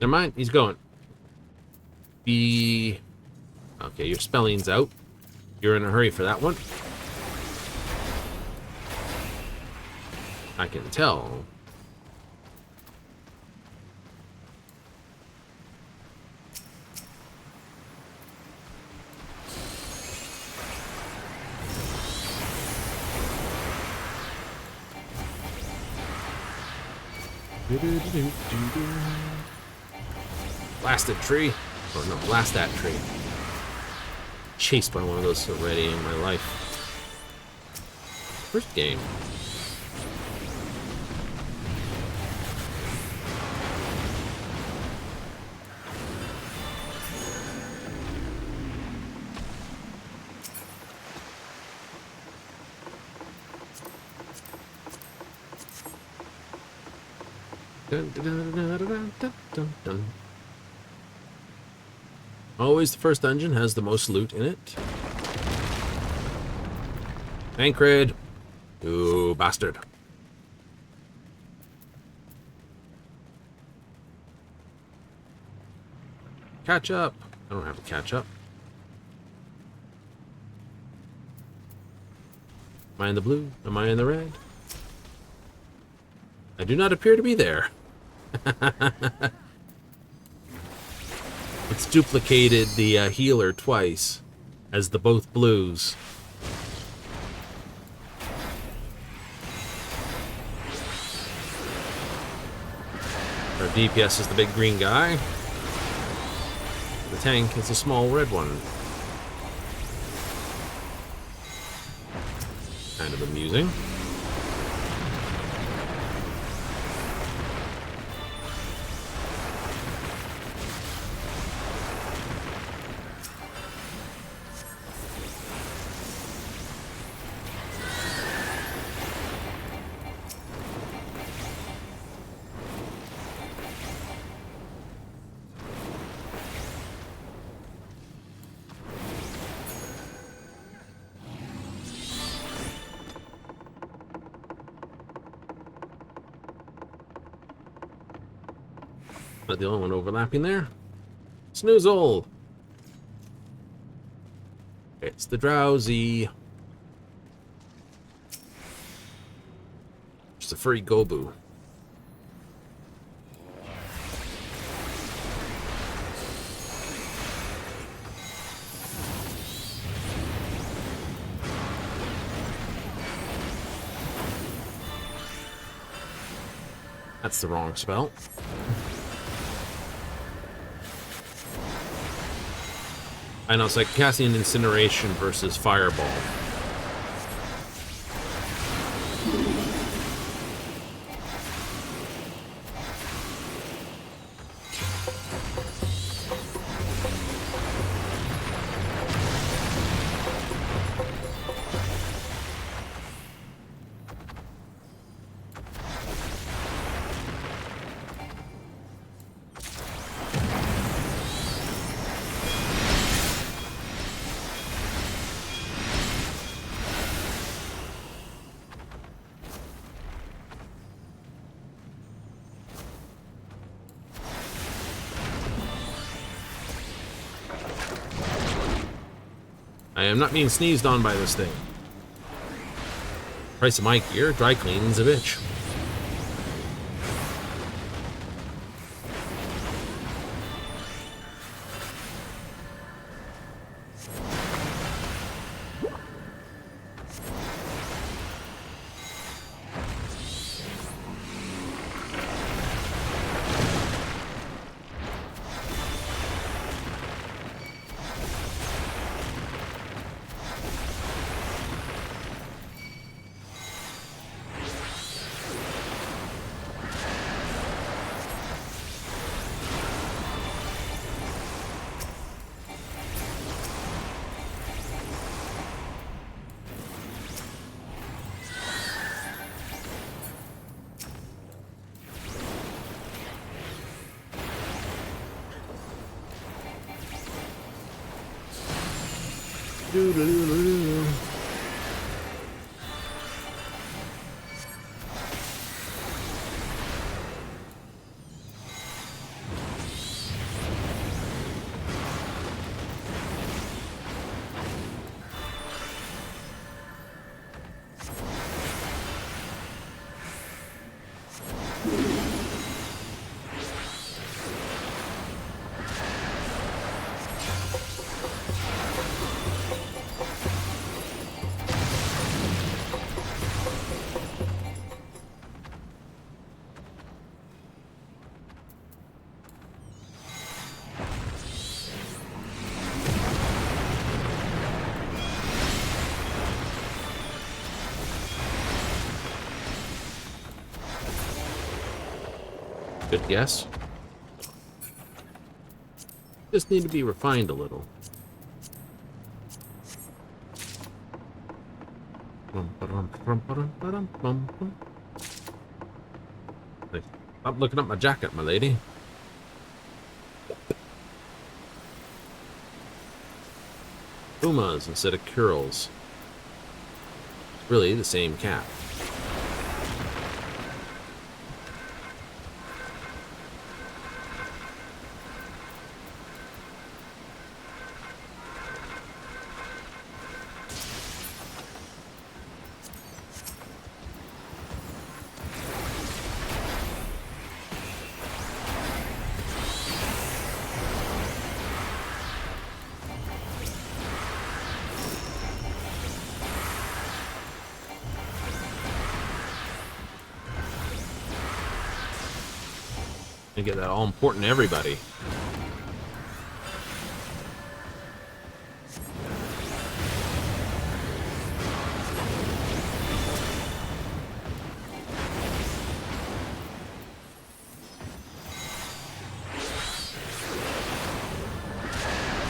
Never mind, he's going. Okay, your spelling's out. You're in a hurry for that one. I can tell. Blasted tree. Or no, blast that tree. Chased by one of those already in my life. First game. Dun, dun, dun, dun, dun, dun, dun, dun. Always the first dungeon has the most loot in it. Tancred. You bastard. Catch up. I don't have to catch up. Am I in the blue? Am I in the red? I do not appear to be there. It's duplicated the healer twice as the both blues. Our DPS is the big green guy. The tank is a small red one. Kind of amusing. Not the only one overlapping there. Snoozle! It's the drowsy. Just a furry Gobu. That's the wrong spell. I know, it's like casting Incineration versus Fireball. I am not being sneezed on by this thing. Price of my gear, dry cleaning's a bitch. Doo-doo-doo-doo-doo. Good guess. Just need to be refined a little. Hey, stop looking at my jacket, my lady. Pumas instead of curls. Really the same cat. And get that all important to everybody.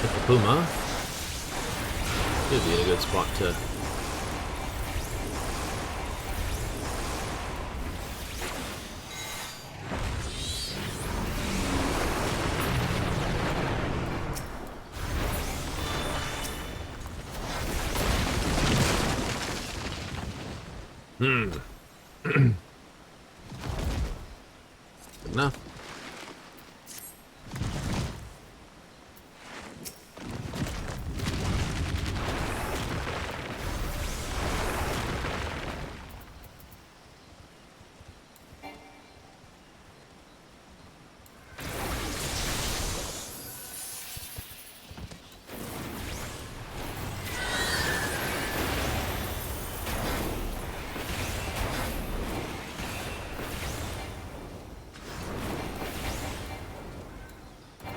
Hit the Puma. Should be a good spot to... Good enough.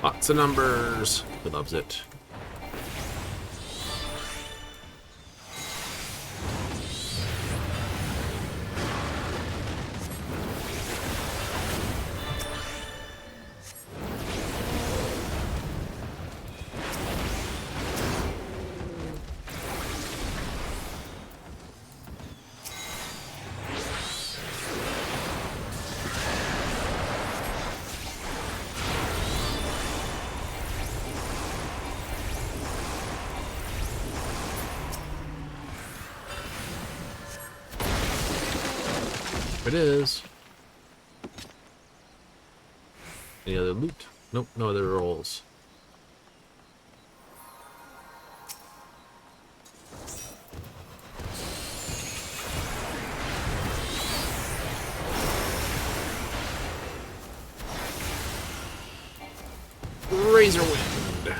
Lots of numbers. He loves it. It is. Any other loot? Nope, no other rolls. Razor Wind.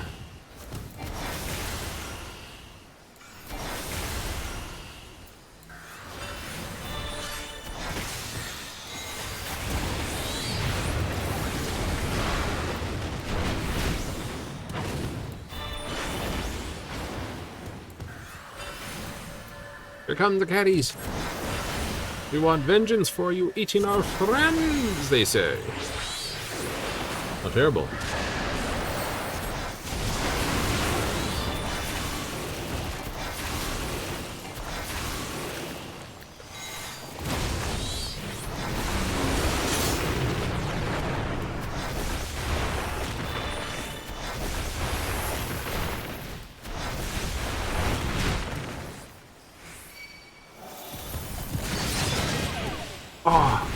Here come the caddies. We want vengeance for you eating our friends, they say. How terrible. Oh,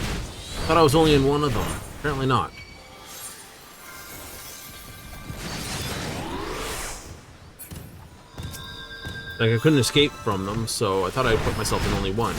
thought I was only in one of them. Apparently not. Like, I couldn't escape from them, so I thought I'd put myself in only one.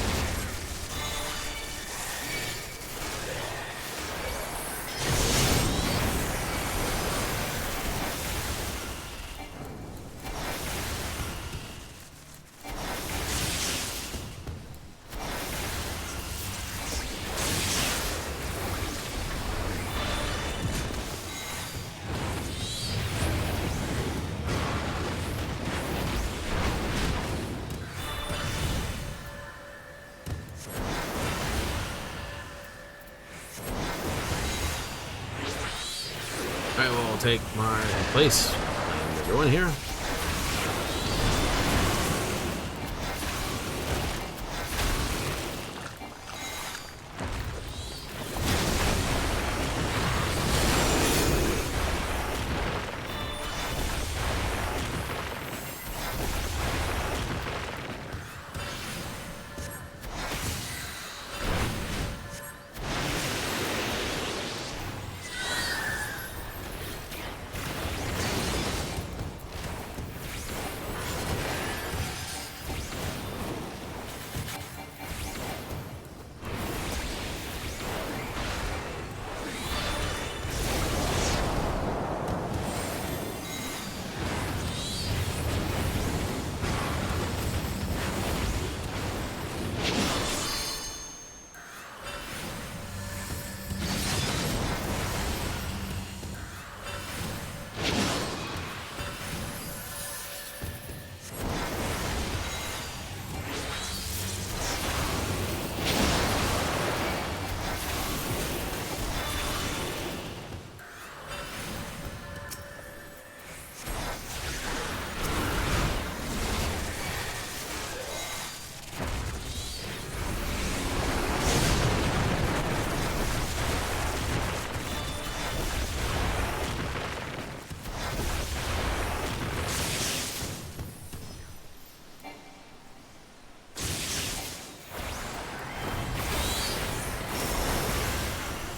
I will take my place. And everyone here.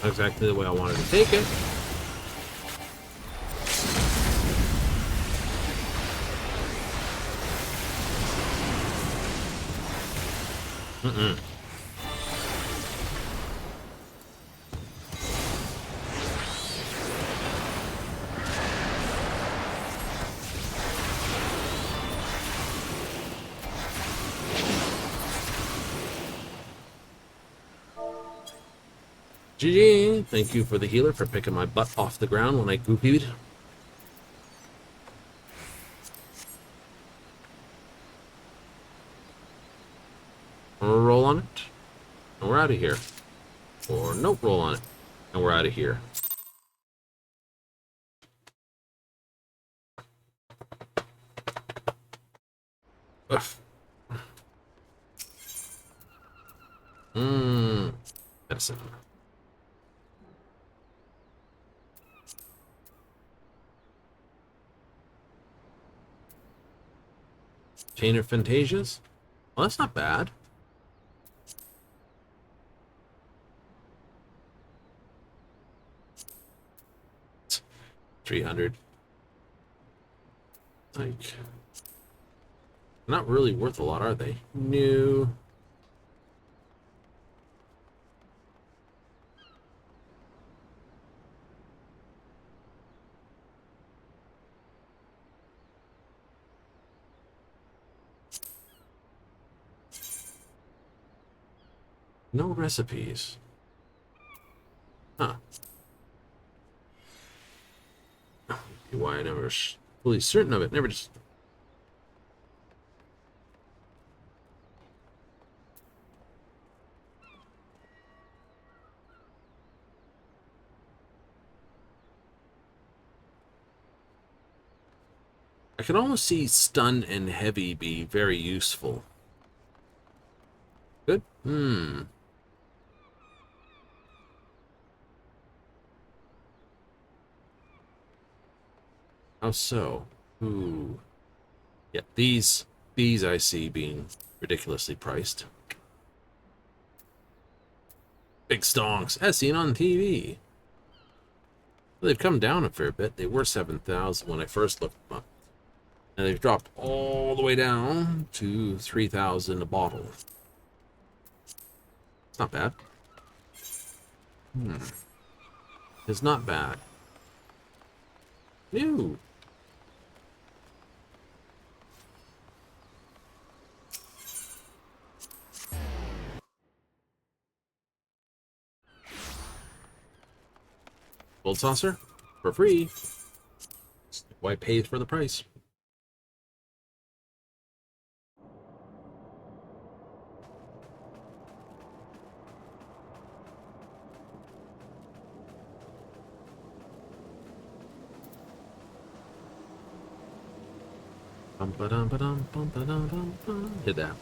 Exactly the way I wanted to take it. GG. Thank you for the healer for picking my butt off the ground when I goopied. Roll on it. And we're out of here. Or nope, roll on it. And we're out of here. Ugh. Medicine. Chain of Fantasias? Well, that's not bad. $300. Like, not really worth a lot, are they? No. No recipes. Huh. Why I never was fully certain of it. Never just... I can almost see stun and heavy be very useful. Good? How so? Ooh. Yeah, these I see being ridiculously priced. Big stonks, as seen on TV. They've come down a fair bit. They were 7,000 when I first looked them up. And they've dropped all the way down to 3,000 a bottle. It's not bad. It's not bad. Ew. Gold saucer for free. Why pay for the price? Hit that.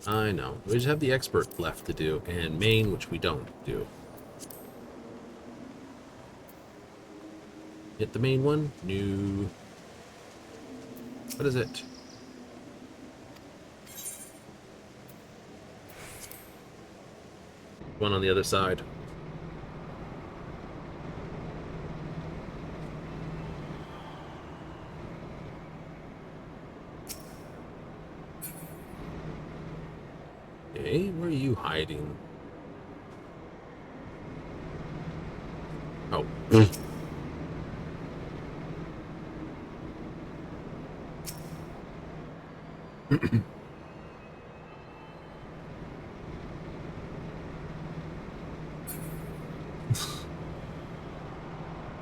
I know. We just have the expert left to do, and main, which we don't do. Hit the main one? No. What is it? One on the other side. Okay, where are you hiding? Oh.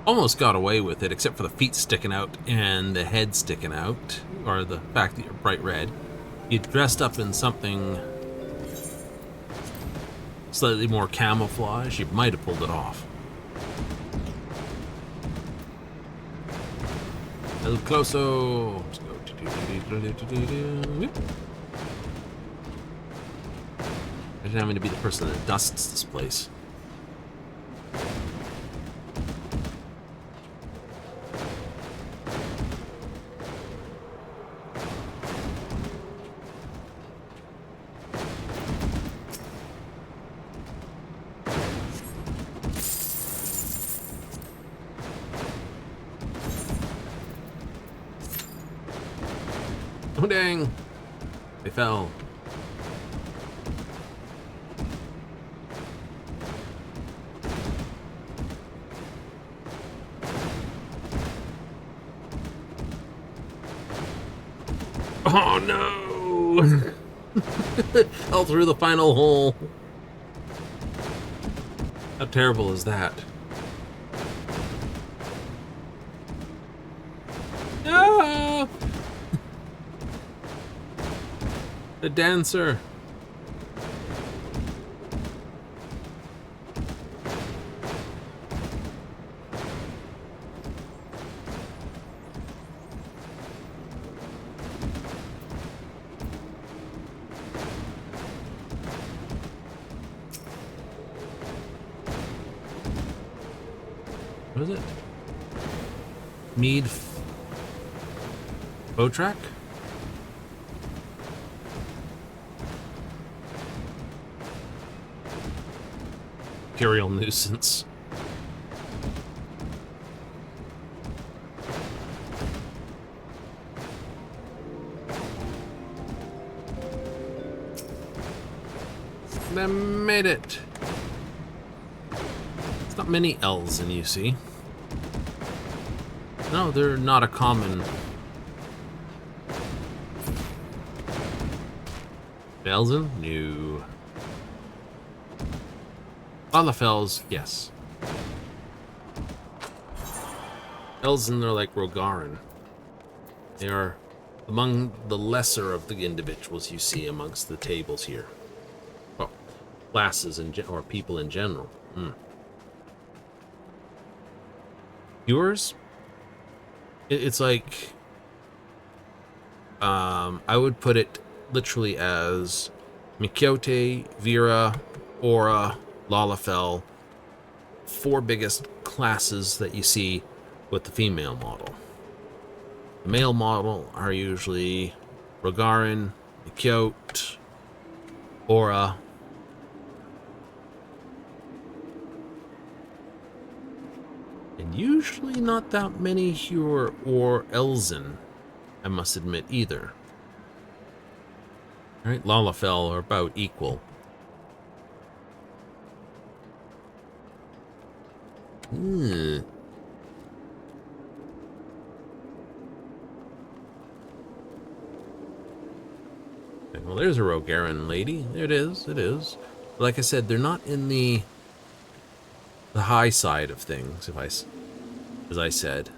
Almost got away with it, except for the feet sticking out and the head sticking out, or the fact that you're bright red. You dressed up in something slightly more camouflage, you might have pulled it off. El Closo. Let's go. Imagine having to be the person that dusts this place. Oh dang! They fell. Oh no! Fell through the final hole. How terrible is that? Ah! The dancer. What is it? Mead bow track? Imperial nuisance. They made it. It's not many L's in UC. No, they're not a common. Belzen? No. Lalafels, yes. Elzen are like Rogarin. They are among the lesser of the individuals you see amongst the tables here. Well, classes or people in general. Yours? It's like... I would put it literally as Mikyote, Vera, Aura, Lalafell. 4 biggest classes that you see with the female model. The male model are usually Rogarin, Mikyote, Aura, and usually not that many Hure or Elzen, I must admit, either. Alright, Lalafell are about equal. Well, there's a Rogarin lady. There it is. It is. Like I said, they're not in the high side of things, as I said.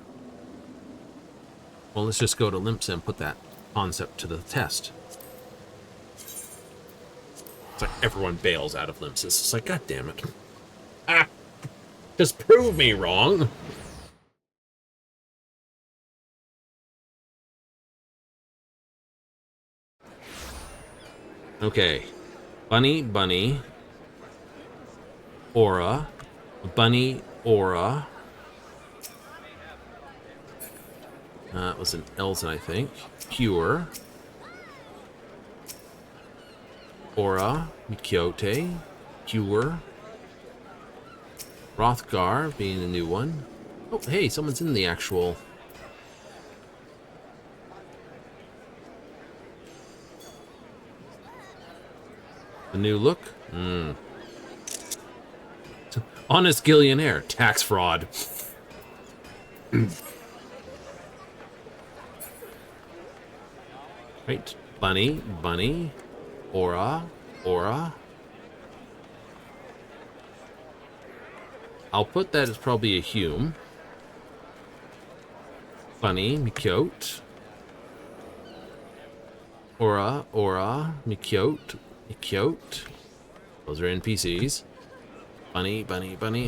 Well, let's just go to Limsa and put that concept to the test. It's like everyone bails out of Limsa. It's like, God damn it. Ah! Just prove me wrong. Okay. Bunny, Aura, Bunny, Aura. It was an Elzen, I think. Pure. Aura, Mikyote, Pure. Hrothgar being a new one. Oh, hey, someone's in the actual... The new look? Honest Gillionaire. Tax fraud. Right. Bunny. Aura. I'll put that as probably a Hume. Bunny, Mikyote. Aura, Mikyote. Those are NPCs. Bunny.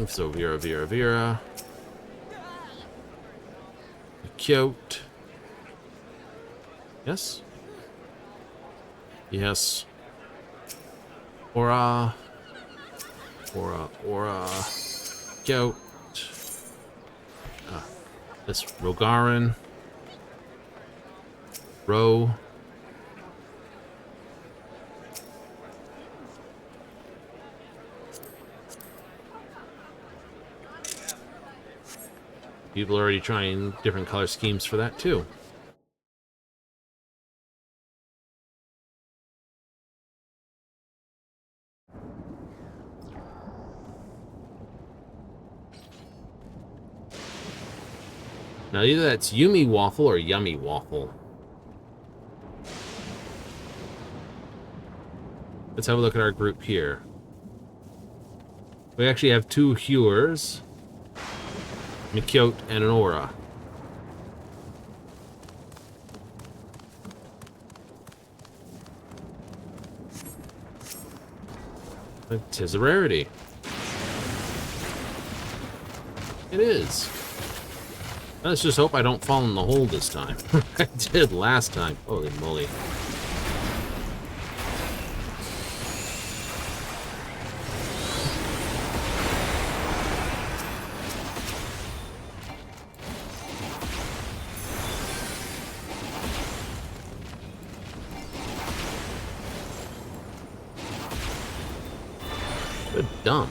So Vera. Mikyote. Yes. Aura. Mikyote. This Rogarin. Ro. People are already trying different color schemes for that too. Now either that's Yumi Waffle or Yummy Waffle. Let's have a look at our group here. We actually have 2 Hewers. Mikyote and an Aura. It is a rarity. It is. Let's just hope I don't fall in the hole this time. I did last time. Holy moly. Good dump.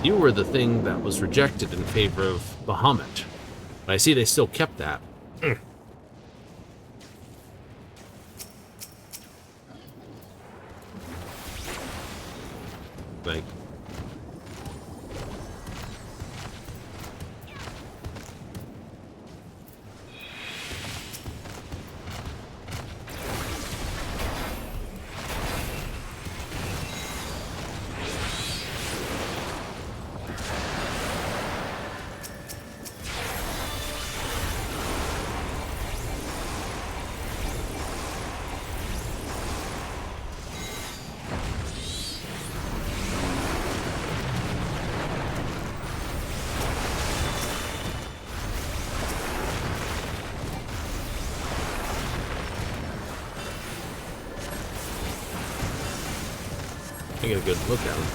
You were the thing that was rejected in favor of Bahamut. But I see they still kept that. Like, I get a good look at him.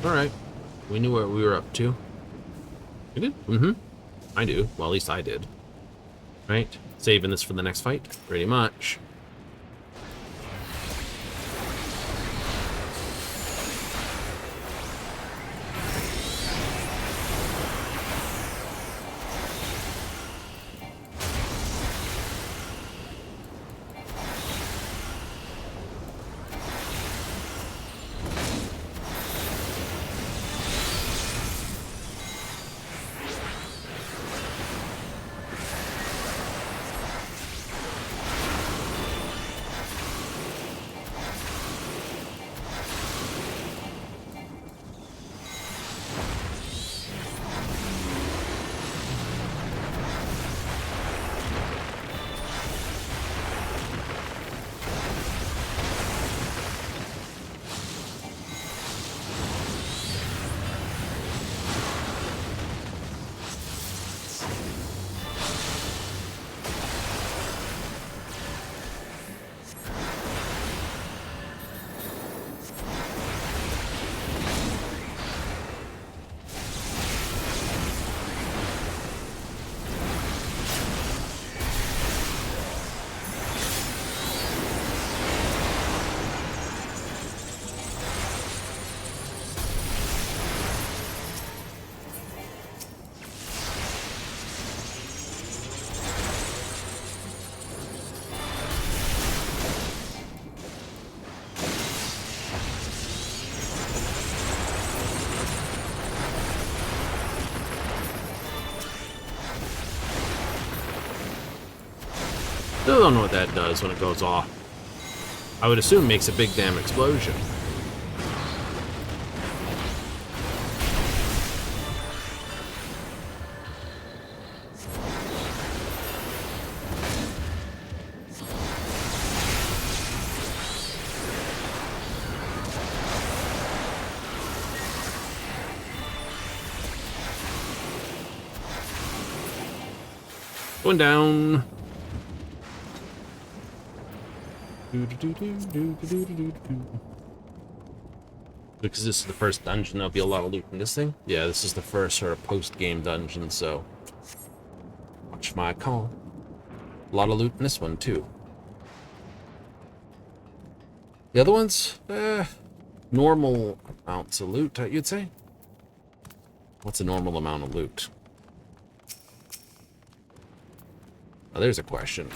All right, we knew what we were up to. We did? Mm-hmm. I do. Well, at least I did. Right? Saving this for the next fight? Pretty much. Still don't know what that does when it goes off. I would assume it makes a big damn explosion. Going down. Because this is the first dungeon, there'll be a lot of loot in this thing. Yeah, this is the first sort of post-game dungeon, so watch my call. A lot of loot in this one, too. The other ones, normal amounts of loot, you'd say? What's a normal amount of loot? Oh, there's a question.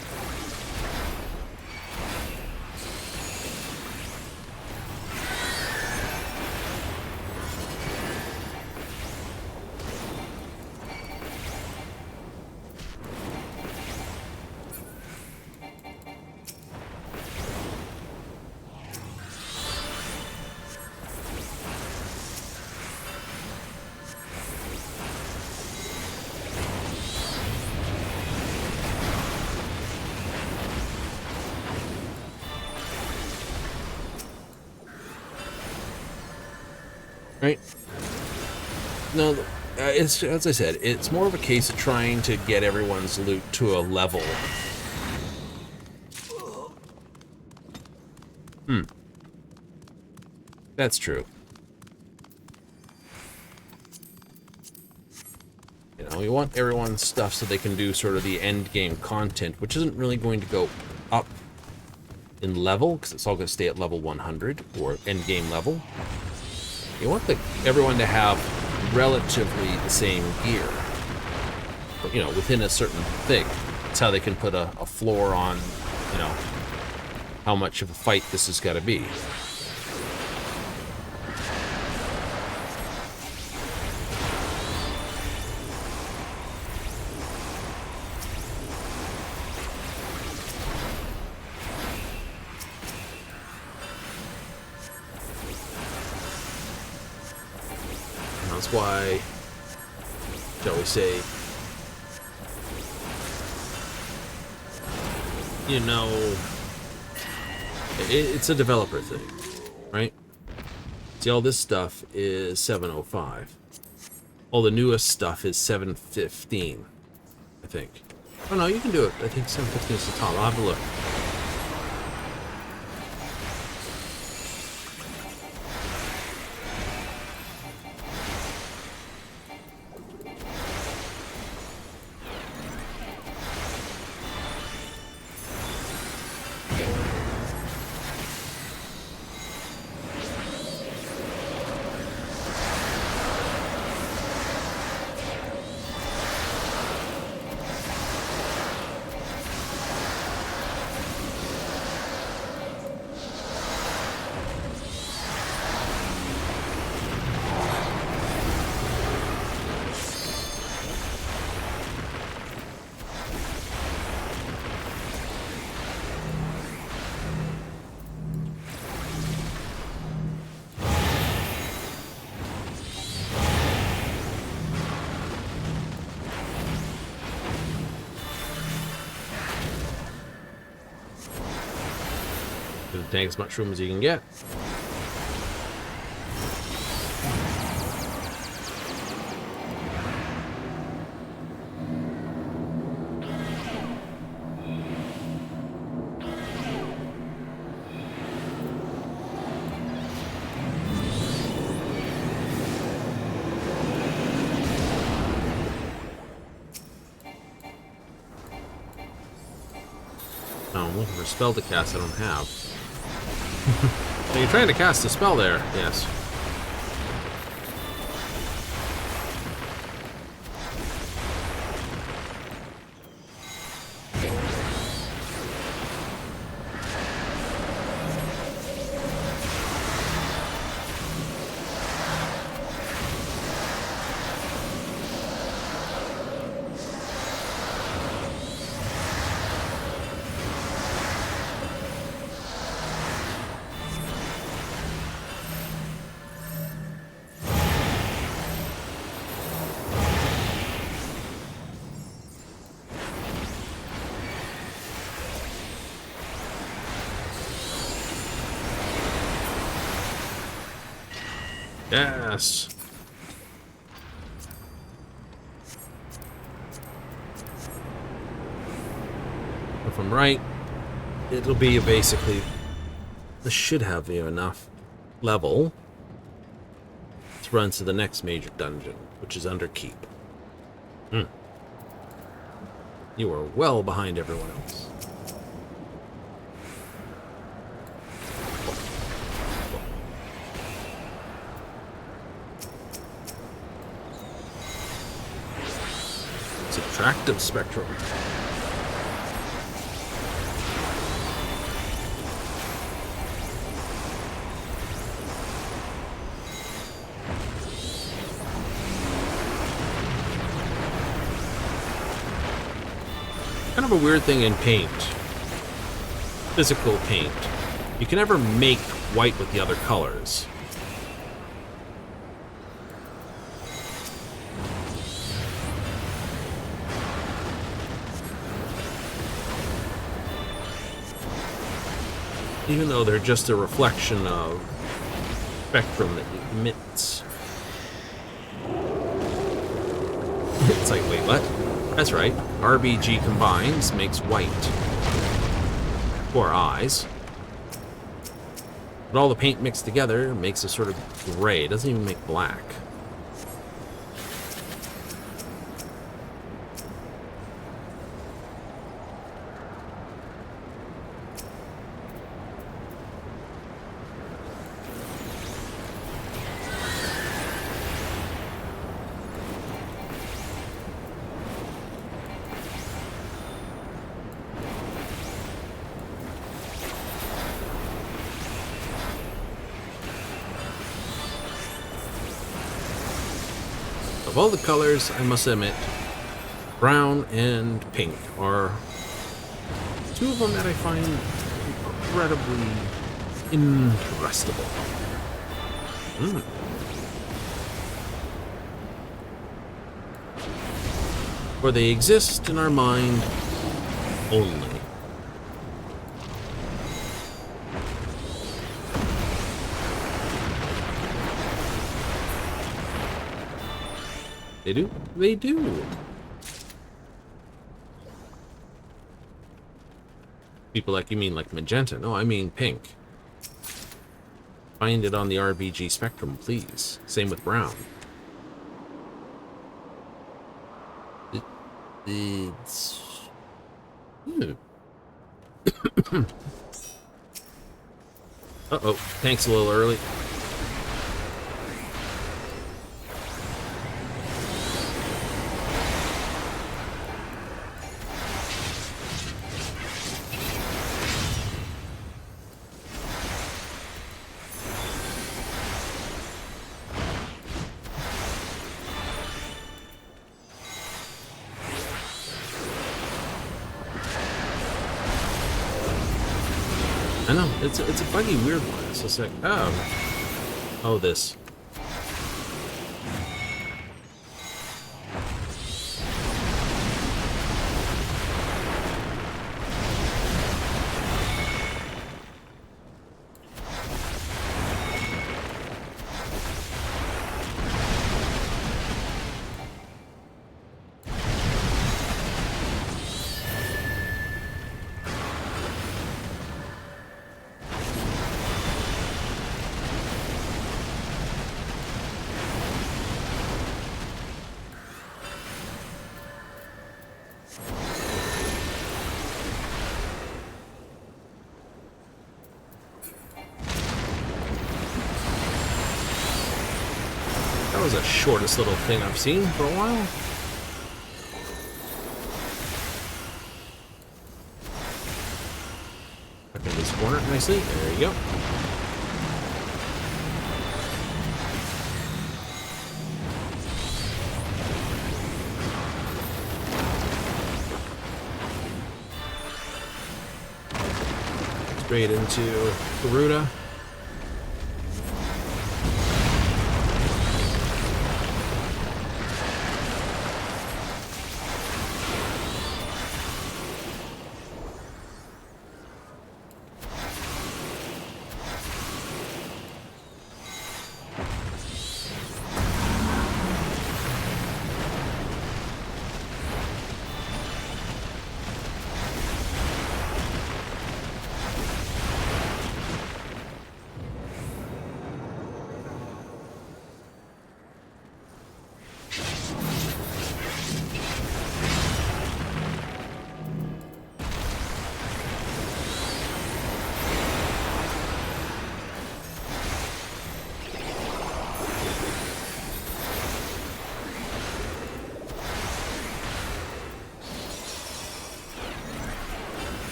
Right? No, it's, as I said, it's more of a case of trying to get everyone's loot to a level. That's true. You know, you want everyone's stuff so they can do sort of the end game content, which isn't really going to go up in level, because it's all going to stay at level 100, or end game level. You want everyone to have relatively the same gear, but, you know, within a certain thing. That's how they can put a floor on, you know, how much of a fight this has got to be. That's why, shall we say, you know, it's a developer thing, right? See, all this stuff is 705. All the newest stuff is 715, I think. Oh no, you can do it. I think 715 is the top. I'll have a look. Take as much room as you can get. Oh, I'm looking for a spell to cast I don't have. So you're trying to cast a spell there, yes. Yes. If I'm right, it'll be basically, this should have you enough level to run to the next major dungeon, which is under keep. You are well behind everyone else. Subtractive spectrum. Kind of a weird thing in paint. Physical paint. You can never make white with the other colors. Even though they're just a reflection of spectrum that it emits. It's like, wait, what? That's right. RBG combines makes white. For our eyes. But all the paint mixed together makes a sort of gray. It doesn't even make black. Of all the colors, I must admit, brown and pink are two of them that I find incredibly interestable. For they exist in our mind only. They do? They do. People like, you mean like magenta? No, I mean pink. Find it on the RBG spectrum, please. Same with brown. It's... Uh-oh, tank's a little early. I know, it's a buggy, weird one. It's just like, oh, this. That was the shortest little thing I've seen for a while. Up in this corner nicely. There you go. Straight into Garuda.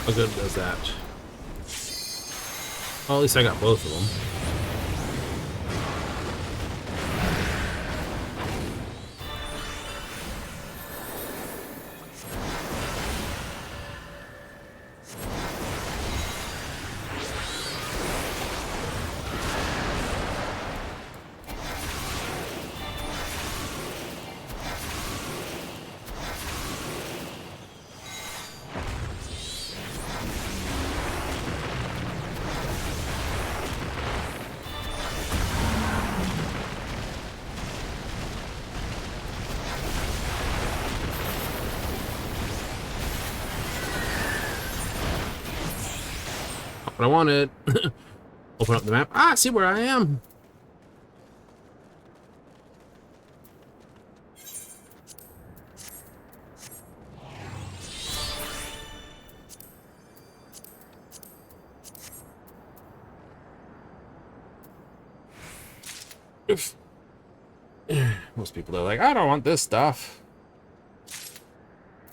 How good does that? Well, at least I got both of them. Not what I wanted. Open up the map. Ah, see where I am. Oof. Most people are like, I don't want this stuff.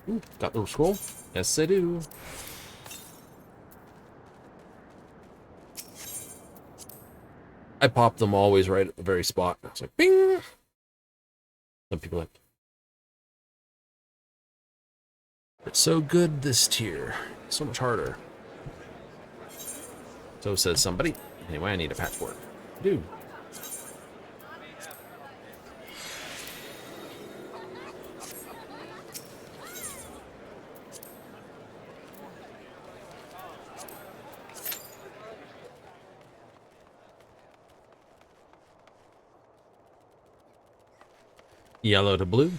Ooh, got the scroll? Yes, I do. I pop them always right at the very spot. It's like, bing! Some people are like, it's so good this tier. So much harder. So says somebody. Anyway, I need a patchwork. Dude. Yellow to blue.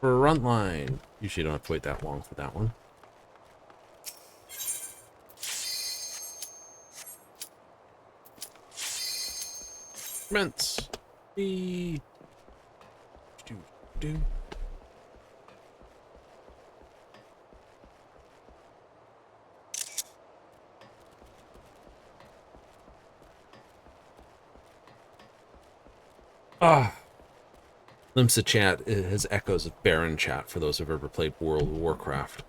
Front line. Usually don't have to wait that long for that one. Commence. Do. Ah. Limsa chat has echoes of Baron chat for those who've ever played World of Warcraft.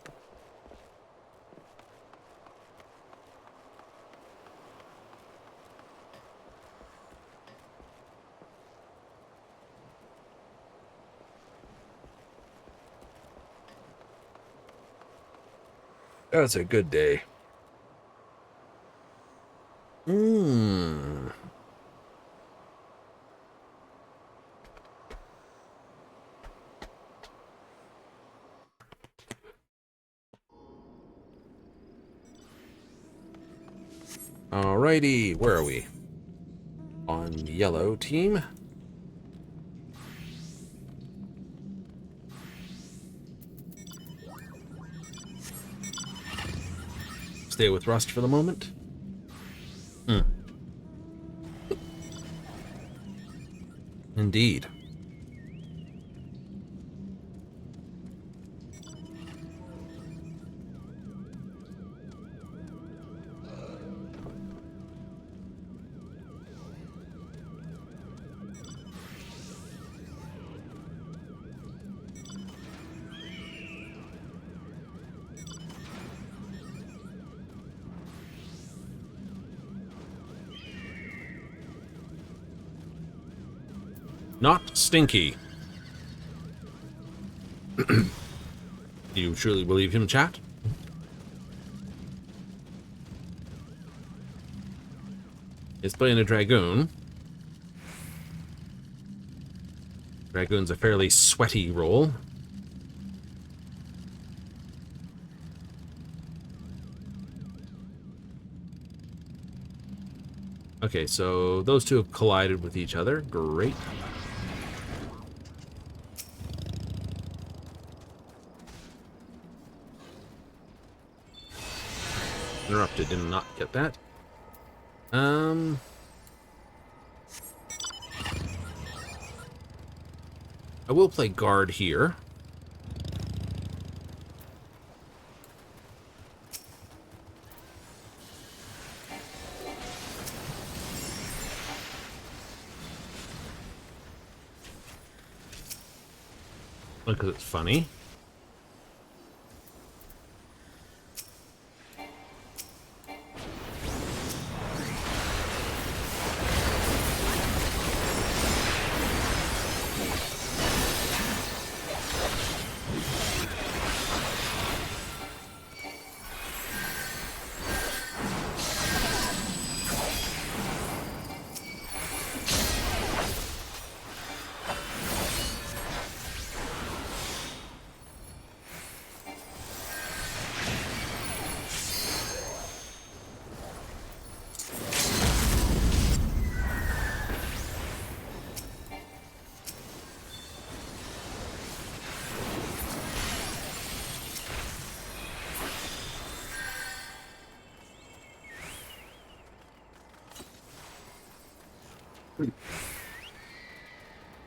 That's a good day. Alrighty, where are we? On yellow team. Stay with Rust for the moment. Indeed. Not stinky. Do you truly believe him, chat? He's playing a Dragoon. Dragoon's a fairly sweaty role. Okay, so those two have collided with each other. Great. Interrupted, did not get that. I will play guard here. Because it's funny.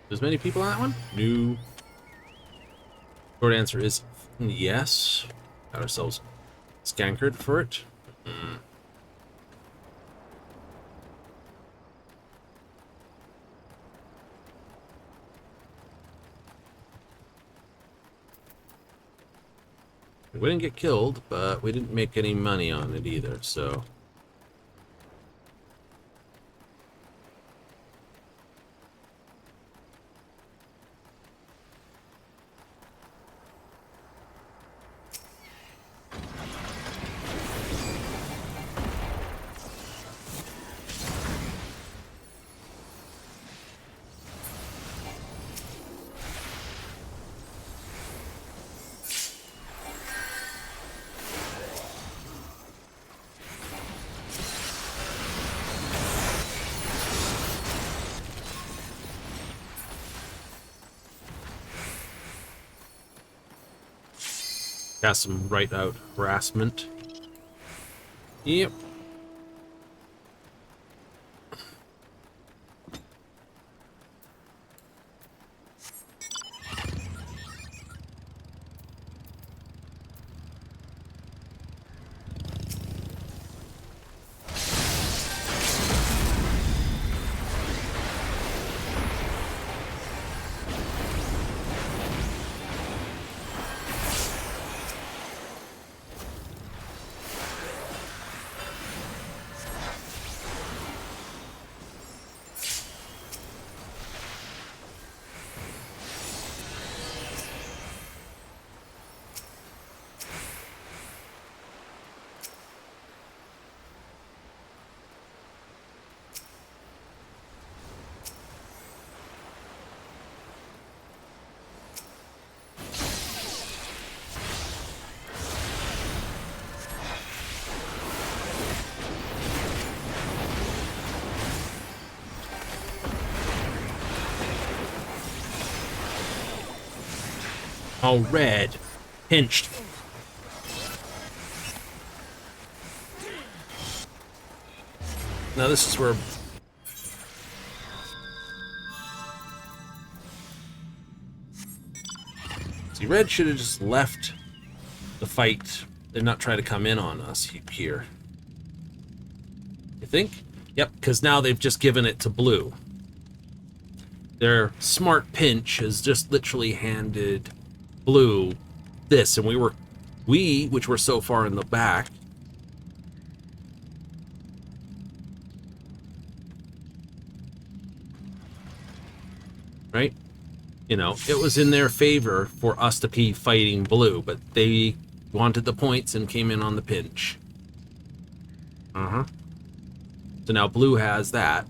There's many people on that one? No. Short answer is yes. Got ourselves skankered for it. We didn't get killed, but we didn't make any money on it either, so... Got some right out harassment. Yep. Oh, red. Pinched. Now this is where... See, red should have just left the fight and not try to come in on us here. You think? Yep, because now they've just given it to blue. Their smart pinch has just literally handed blue this, and we, which were so far in the back, right? You know, it was in their favor for us to be fighting blue, but they wanted the points and came in on the pinch. So now blue has that.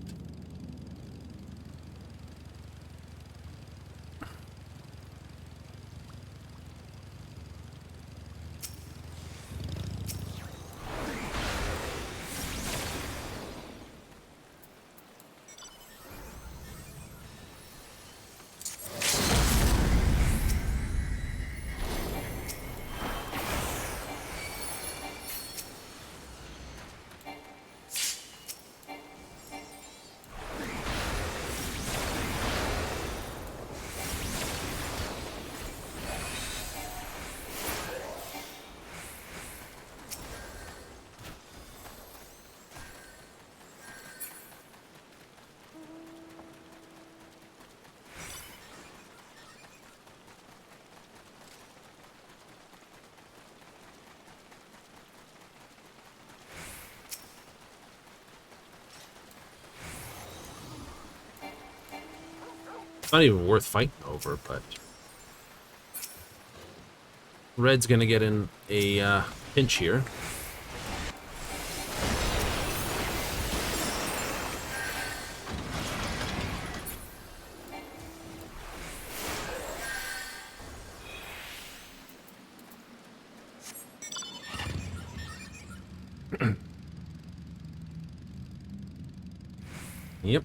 It's not even worth fighting over, but red's gonna get in a pinch here. Yep.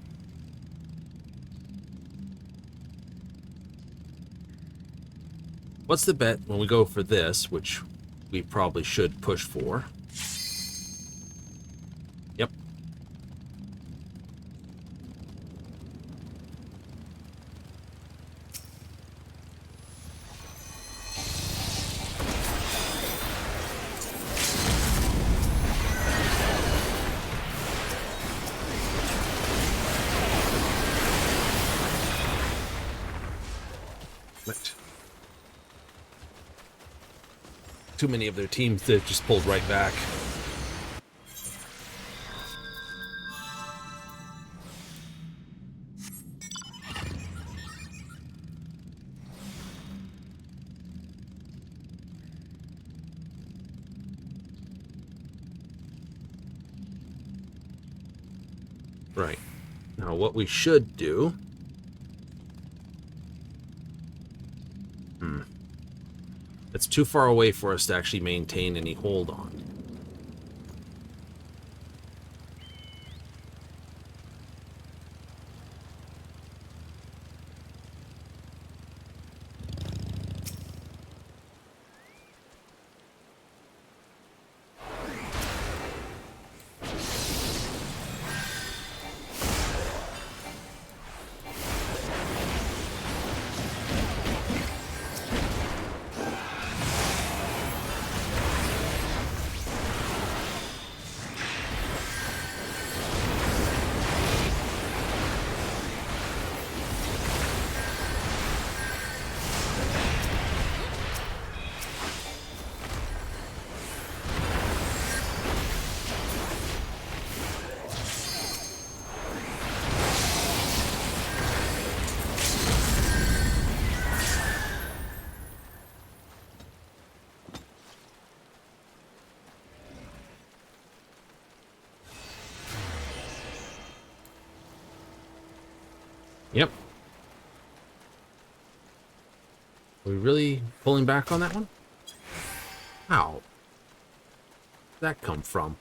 What's the bet when we go for this, which we probably should push for? Yep. But too many of their teams that just pulled right back. Right. Now what we should do... It's too far away for us to actually maintain any hold on. Yep. Are we really pulling back on that one? How? Where'd that come from?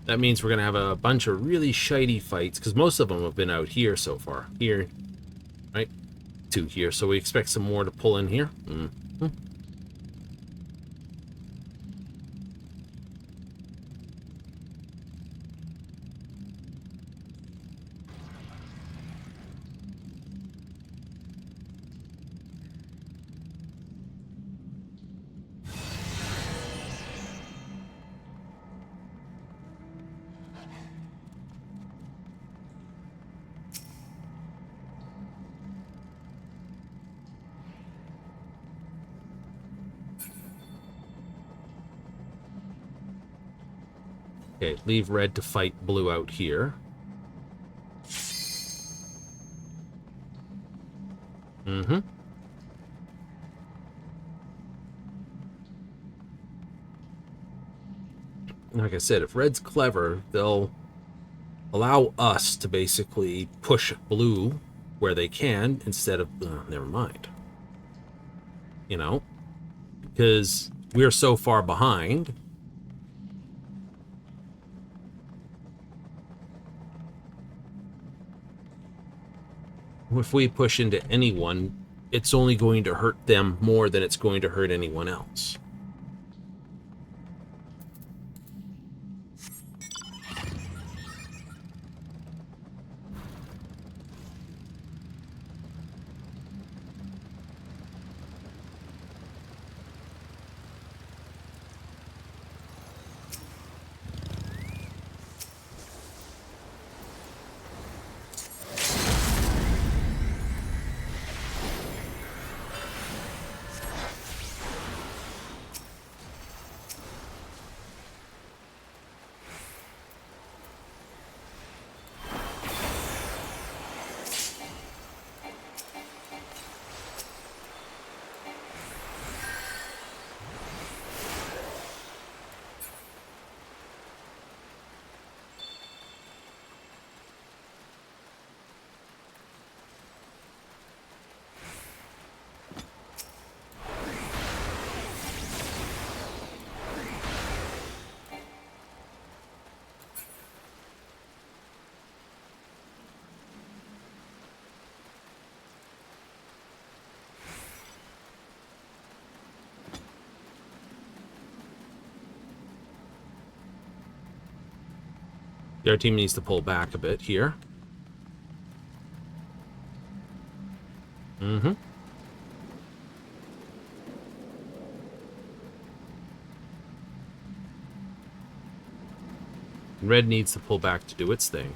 That means we're going to have a bunch of really shitey fights, because most of them have been out here so far. Here, right? To here. So we expect some more to pull in here. Okay, leave red to fight blue out here. Like I said, if red's clever, they'll allow us to basically push blue where they can instead of... never mind. You know? Because we're so far behind... If we push into anyone, it's only going to hurt them more than it's going to hurt anyone else. Our team needs to pull back a bit here. Red needs to pull back to do its thing.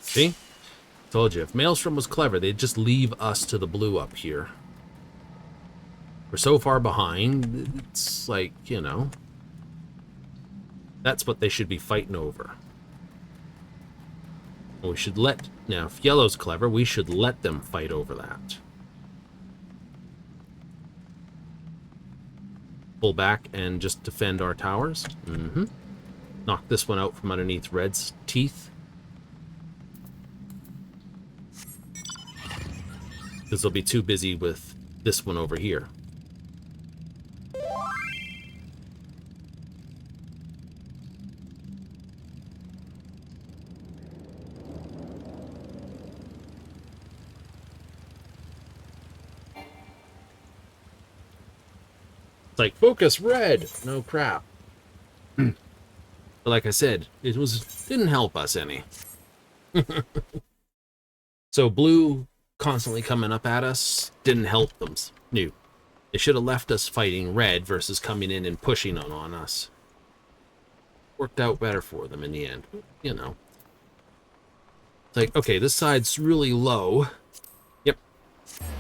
See? Told you, if Maelstrom was clever, they'd just leave us to the blue up here. We're so far behind, it's like, you know, that's what they should be fighting over. We should let, now if yellow's clever, we should let them fight over that. Pull back and just defend our towers. Knock this one out from underneath red's teeth. Because they'll be too busy with this one over here. It's like, focus red! No crap. But like I said, it didn't help us any. So blue constantly coming up at us didn't help them. No. They should have left us fighting red versus coming in and pushing on us. Worked out better for them in the end. You know. It's like, okay, this side's really low. Yep.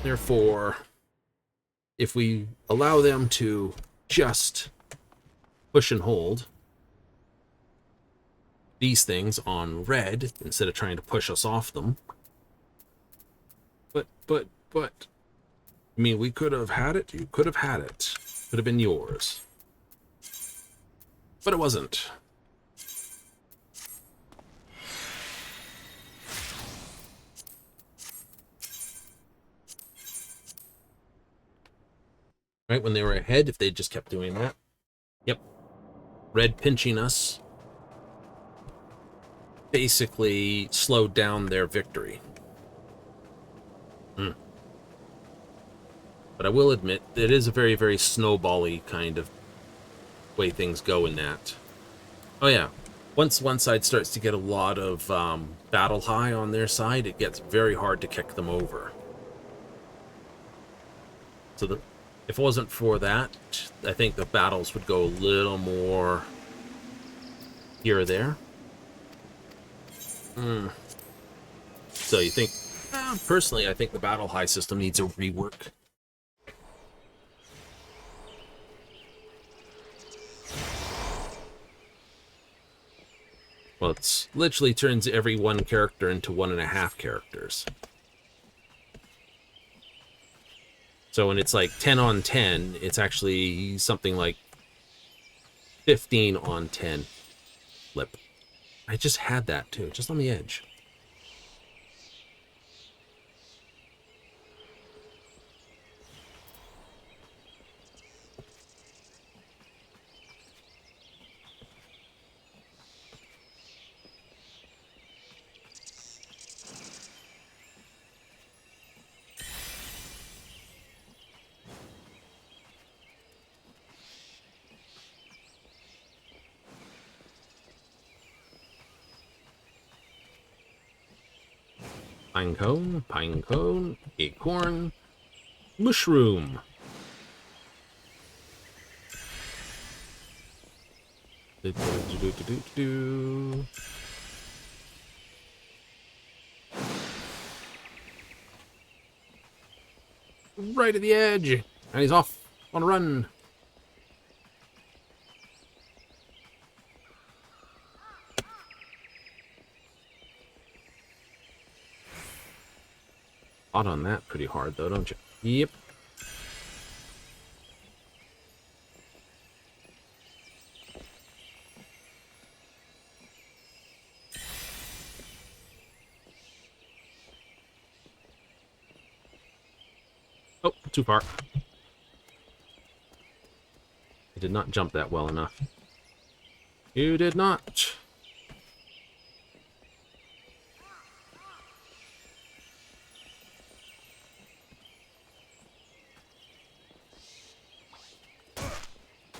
Therefore, if we allow them to just push and hold these things on red instead of trying to push us off them. But, I mean, we could have had it. You could have had it. Could have been yours. But it wasn't. Right, when they were ahead, if they just kept doing that. Yep. Red pinching us basically slowed down their victory. But I will admit, it is a very, very snowbally kind of way things go in that. Oh yeah, once one side starts to get a lot of battle high on their side, it gets very hard to kick them over. So if it wasn't for that, I think the battles would go a little more here or there. So you think, personally, I think the battle high system needs a rework. Well, it literally turns every one character into 1.5 characters. So when it's like 10 on 10, it's actually something like 15 on 10 flip. I just had that too, just on the edge. Pine cone, acorn, mushroom. Right at the edge, and he's off on a run. Hot on that pretty hard though, don't you? Yep. too far. I did not jump that well enough. You did not.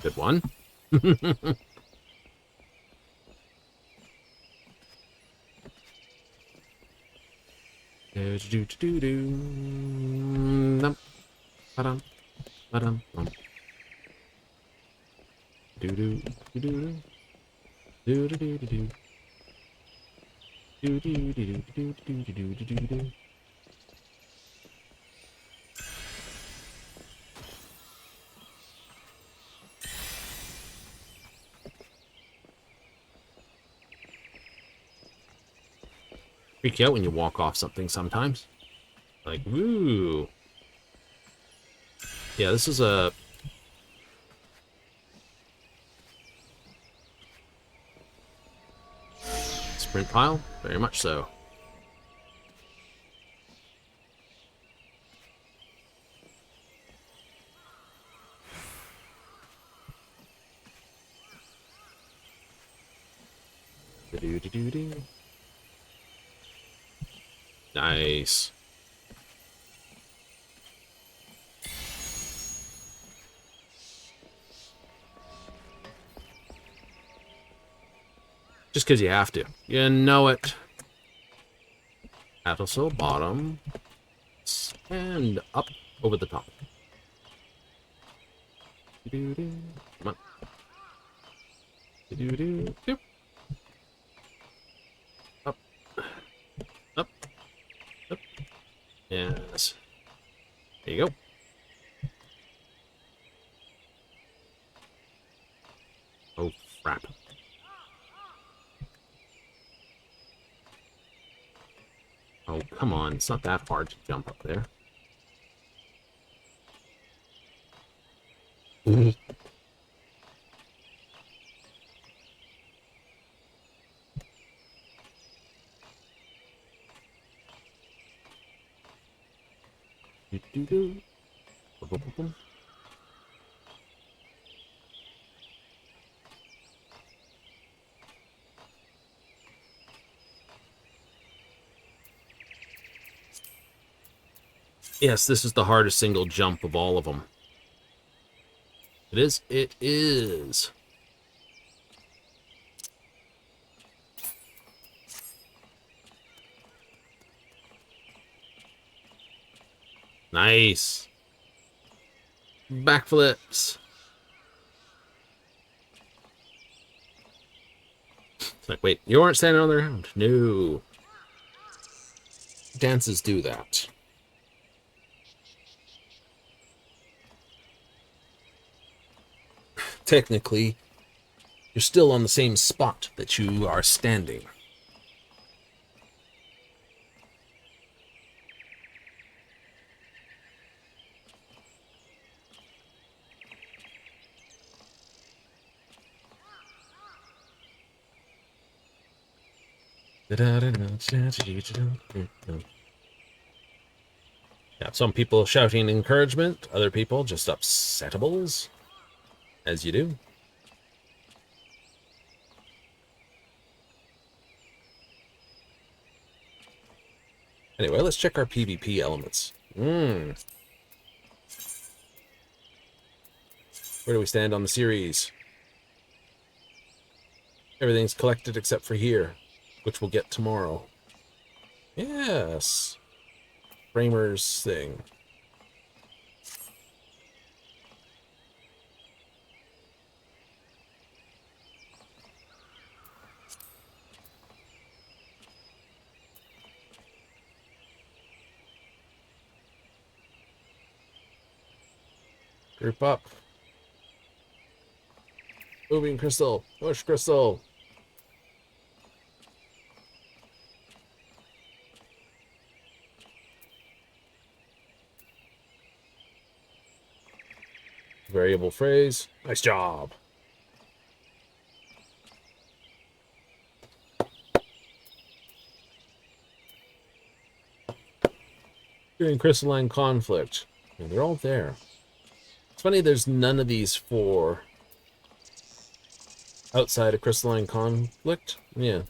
Good one. Freak you out when you walk off something sometimes. Like, woo. Yeah, this is a... sprint pile? Very much so. Nice. Just because you have to. You know it. Atlasol bottom. And up over the top. Come on. Doop. Up. Up. Up. Yes. There you go. Oh, crap. Oh, come on. It's not that hard to jump up there. Yes, this is the hardest single jump of all of them. It is? It is. Nice. Backflips. It's like, wait, you aren't standing on the ground. No. Dances do that. Technically, you're still on the same spot that you are standing. Yeah, some people shouting encouragement, other people just upsetables. As you do. Anyway, let's check our PvP elements. Where do we stand on the series? Everything's collected except for here, which we'll get tomorrow. Yes. Framers thing. Group up. Moving crystal. Push crystal. Variable phrase. Nice job. During crystalline conflict. Yeah, they're all there. It's funny there's none of these for outside of crystalline conflict. Yeah.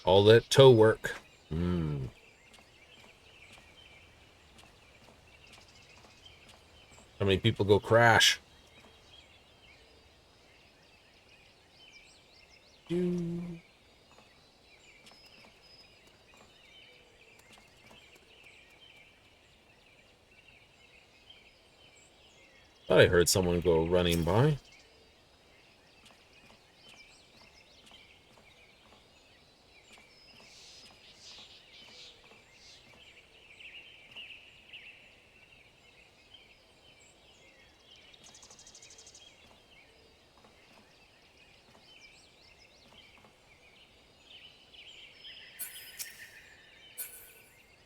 All that toe work. Hmm. How many people go crash? Thought I heard someone go running by.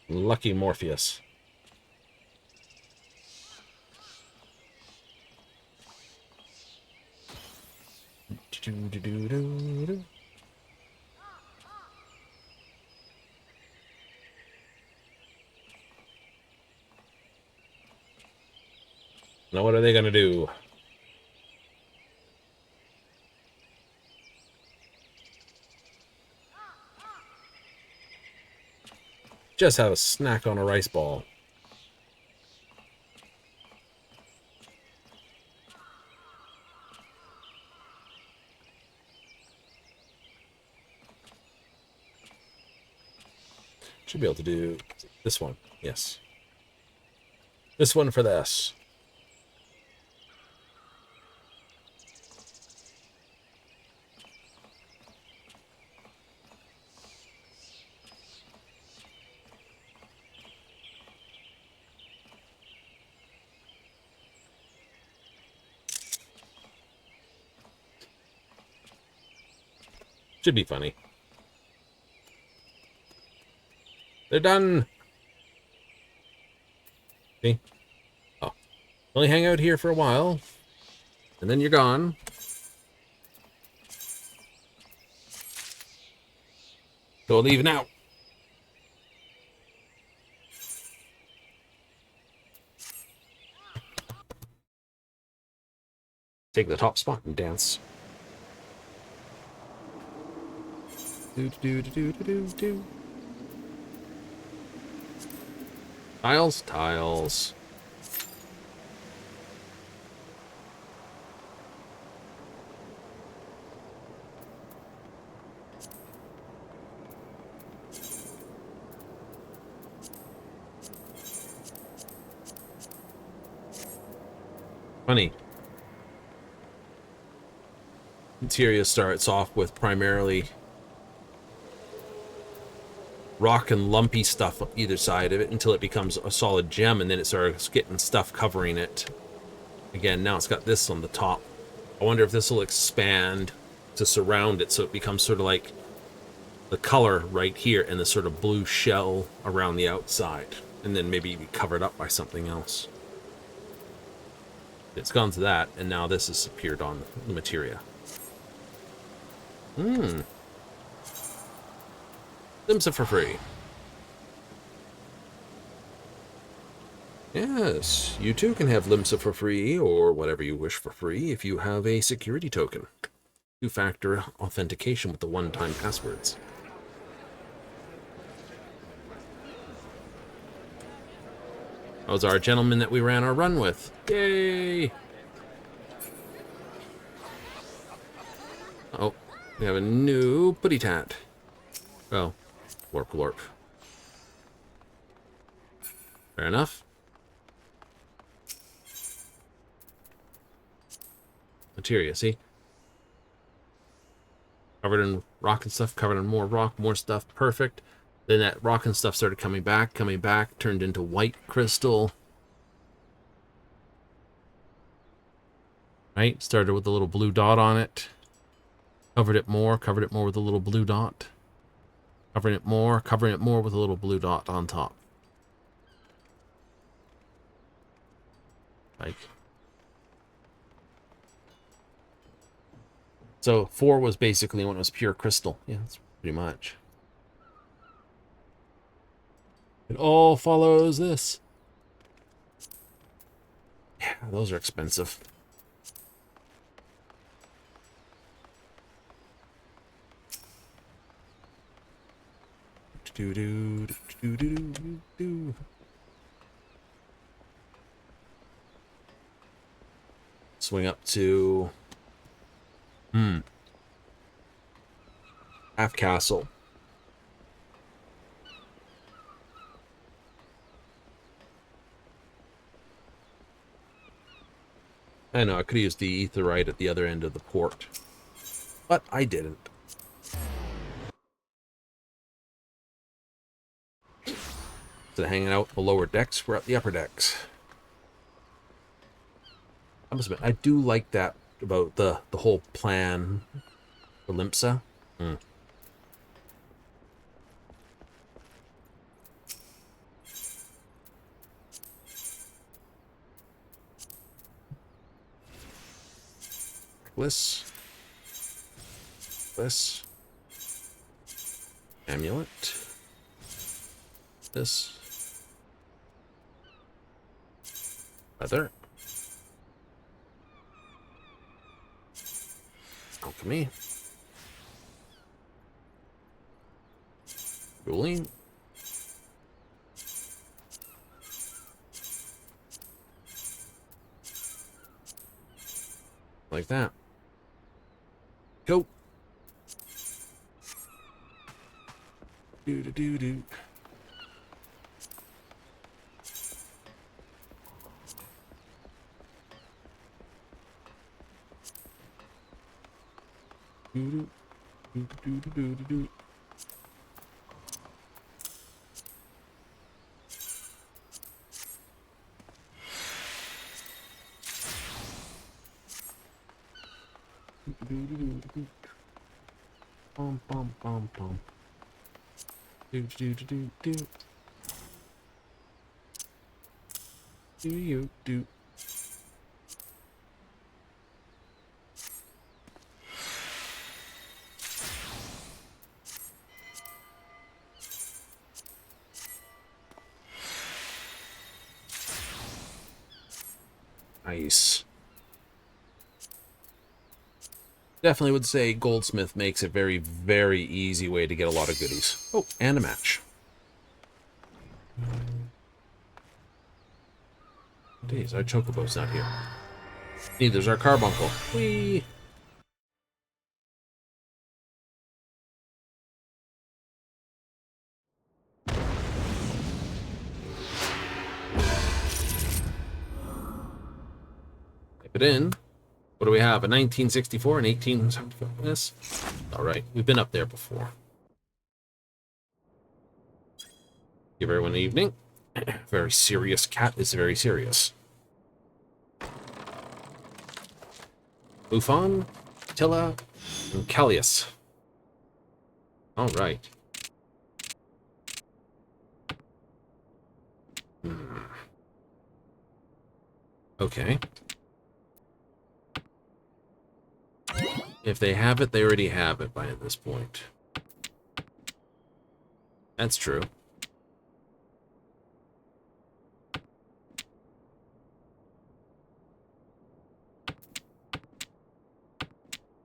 Lucky Morpheus. Now what are they gonna do? Just have a snack on a rice ball. Should be able to do this one. Yes. This one for the S. Should be funny. They're done. See? Oh. Only hang out here for a while. And then you're gone. Go leave now. Take the top spot and dance. Do do do do do do. Tiles, tiles. Funny. Interior starts off with primarily rock and lumpy stuff on either side of it until it becomes a solid gem, and then it starts getting stuff covering it. Again, now it's got this on the top. I wonder if this will expand to surround it so it becomes sort of like the color right here and the sort of blue shell around the outside, and then maybe be covered up by something else. It's gone to that, and now this has appeared on the materia. Limsa for free. Yes, you too can have Limsa for free, or whatever you wish for free, if you have a security token. Two-factor authentication with the one-time passwords. That was our gentleman that we ran our run with. Yay! Oh, we have a new putty tat. Oh, warp glorp. Fair enough. Materia, see? Covered in rock and stuff, covered in more rock, more stuff, perfect. Then that rock and stuff started coming back, turned into white crystal. Right? Started with a little blue dot on it. Covered it more with a little blue dot. Covering it more with a little blue dot on top. Like, so 4 was basically when it was pure crystal. Yeah, that's pretty much. It all follows this. Yeah, those are expensive. Swing up to Half Castle. I know I could have used the etherite at the other end of the port, but I didn't. Instead of hanging out the lower decks, we're at the upper decks. I must admit, I do like that about the whole plan for Limpsa. This. Amulet. This. Leather. Alchemy. Ruling. Like that. Go. Do. Do. Bum. Do. Do. Nice. Definitely would say Goldsmith makes a very, very easy way to get a lot of goodies. Oh, and a match. Days, our Chocobo's not here. Neither's our Carbuncle. Whee! Type it in. What do we have? A 1964 and 1875? Yes. Alright, we've been up there before. Give everyone an evening. Very serious cat is very serious. Buffon, Tilla, and Callius. Alright. Okay. If they have it, they already have it by this point. That's true.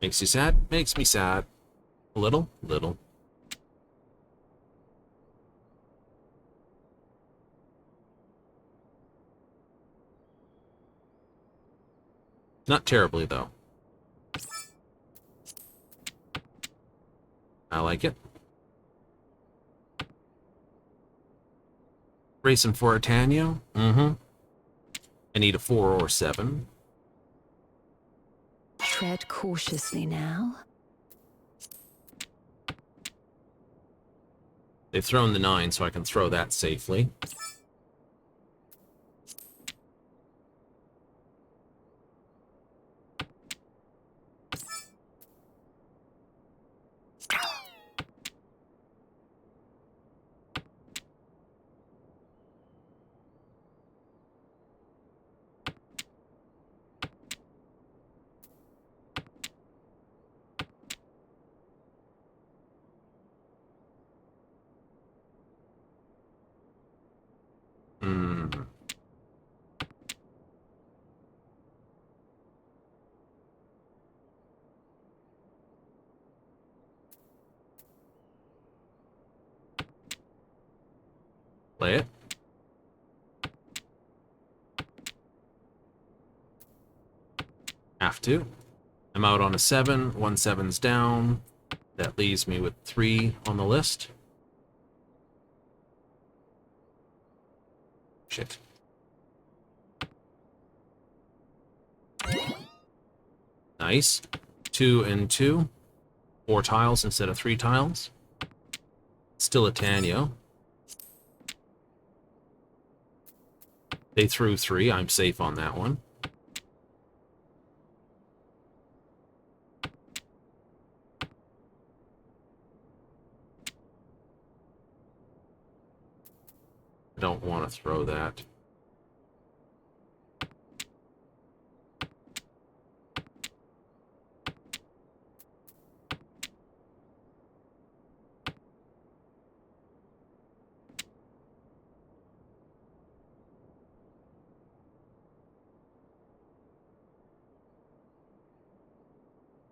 Makes you sad? Makes me sad. A little? Little. Not terribly, though. I like it. Racing for a Tanyo? Mm-hmm. I need a 4 or 7. Tread cautiously now. They've thrown the 9, so I can throw that safely. Play it. Have to. I'm out on a 7. 1 7's down. That leaves me with 3 on the list. Shit. Nice. 2 and 2. 4 tiles instead of 3 tiles. Still a Tanyo. They threw 3. I'm safe on that one. I don't want to throw that.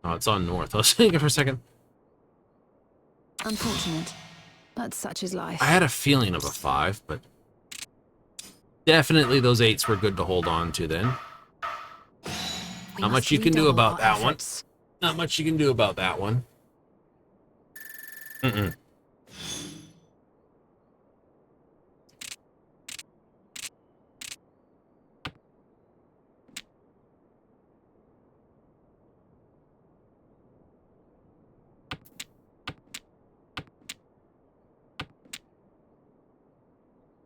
Oh, it's on north. I was thinking for a second. Unfortunate, but such is life. I had a feeling of a 5, but definitely those 8s were good to hold on to then. Not much you can do about that one. Not much you can do about that one. Mm-mm.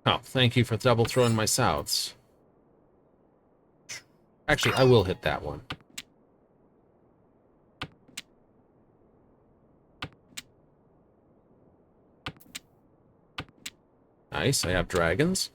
Oh, thank you for double throwing my souths. Actually, I will hit that one. Nice, I have dragons.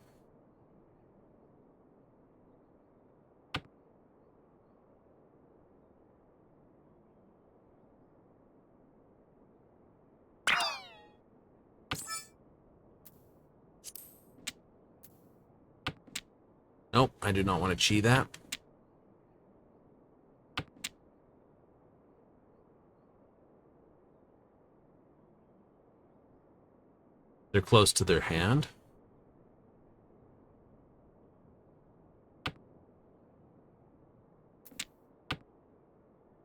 Nope, I do not want to chi that. They're close to their hand.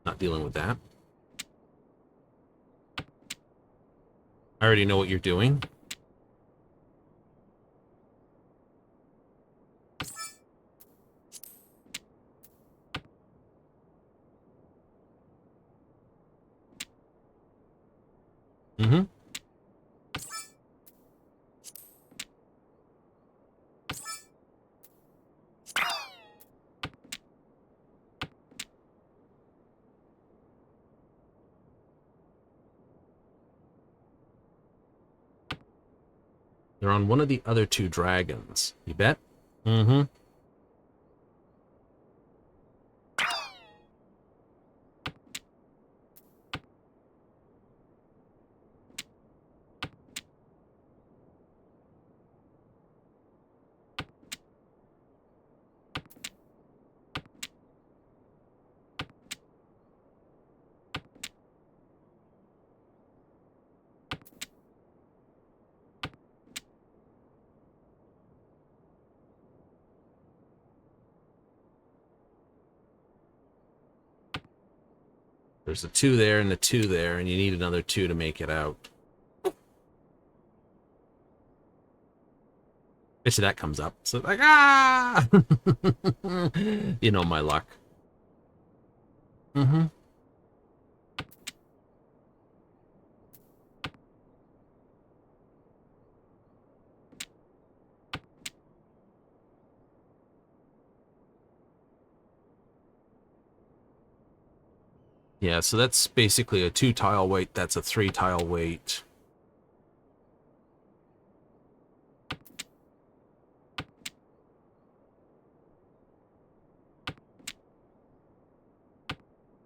Not dealing with that. I already know what you're doing. Mm-hmm. They're on one of the other 2 dragons. You bet? Mm-hmm. There's a 2 there and a 2 there, and you need another 2 to make it out. Bet you that comes up. So like, ah! You know my luck. Mm-hmm. Yeah, so that's basically a 2-tile weight. That's a 3-tile weight.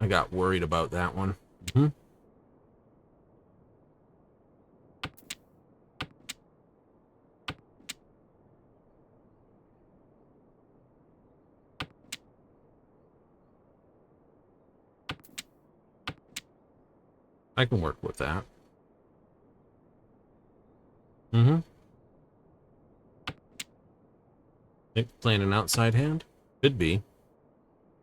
I got worried about that one. Mm-hmm. I can work with that. Mm-hmm. Think playing an outside hand? Could be.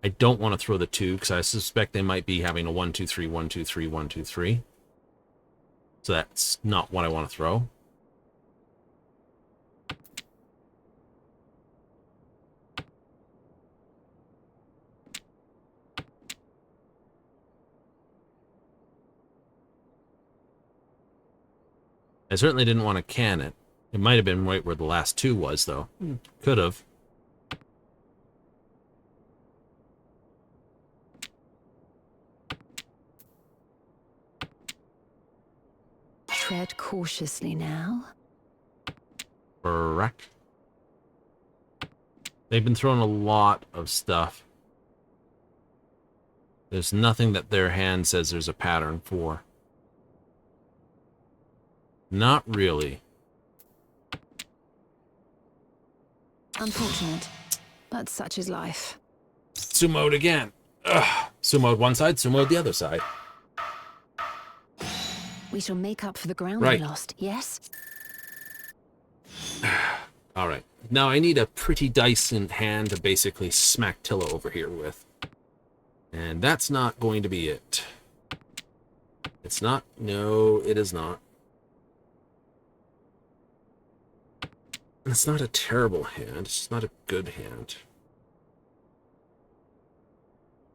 I don't want to throw the 2 because I suspect they might be having a 1-2-3, 1-2-3, 1-2-3. So that's not what I want to throw. I certainly didn't want to can it. It might have been right where the last 2 was, though. Could have. Tread cautiously now. Correct. They've been throwing a lot of stuff. There's nothing that their hand says there's a pattern for. Not really. Unfortunate, but such is life. Sumoed again. Ugh. Sumoed one side, sumoed the other side. We shall make up for the ground Right. we lost, yes? All right. Now I need a pretty decent hand to basically smack Tilla over here with. And that's not going to be it. It's not. No, it is not. It's not a terrible hand. It's not a good hand.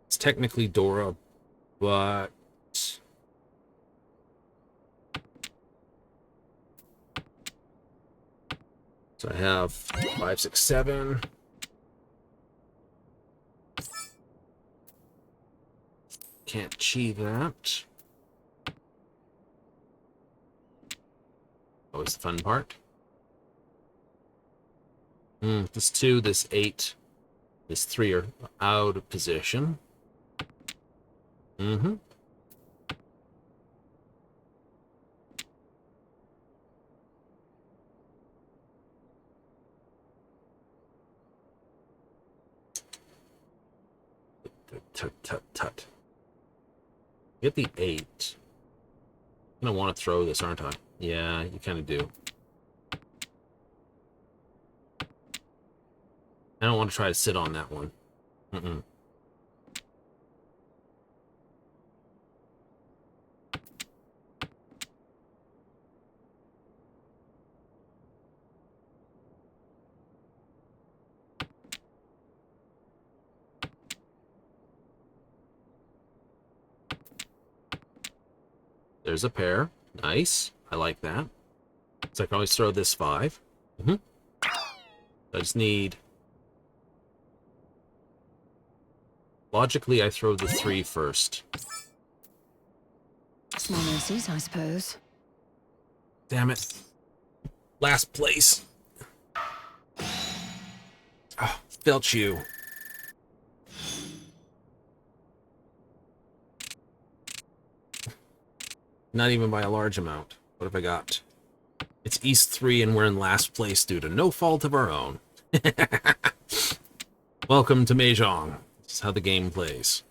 It's technically Dora, but... So I have 5, 6, 7. Can't achieve that. Always the fun part. This 2, this 8, this 3 are out of position. Tut. Get the 8. I'm gonna want to throw this, aren't I? Yeah, you kind of do. I don't want to try to sit on that one. There's a pair. Nice. I like that. So I can always throw this 5. I just need... Logically, I throw the 3 first. Small mercies, I suppose. Damn it. Last place. Oh, felt you. Not even by a large amount. What have I got? It's East 3 and we're in last place due to no fault of our own. Welcome to Mahjong. This is how the game plays.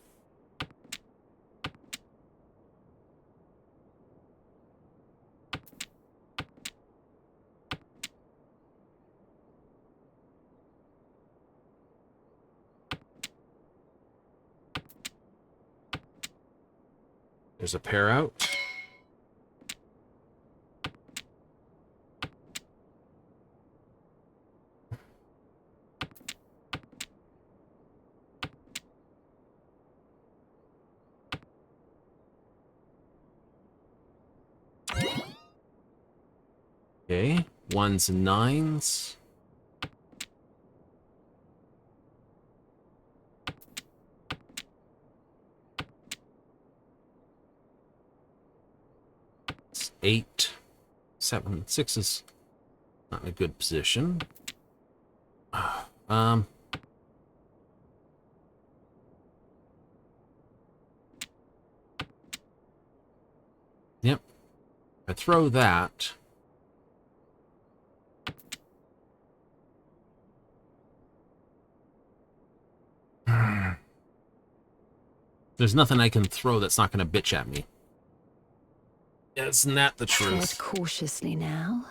There's a pair out. Okay, 1s and 9s. It's 8, 7, 6 is not in a good position. Yep. I throw that. There's nothing I can throw that's not going to bitch at me. Isn't that the Tread truth? cautiously now.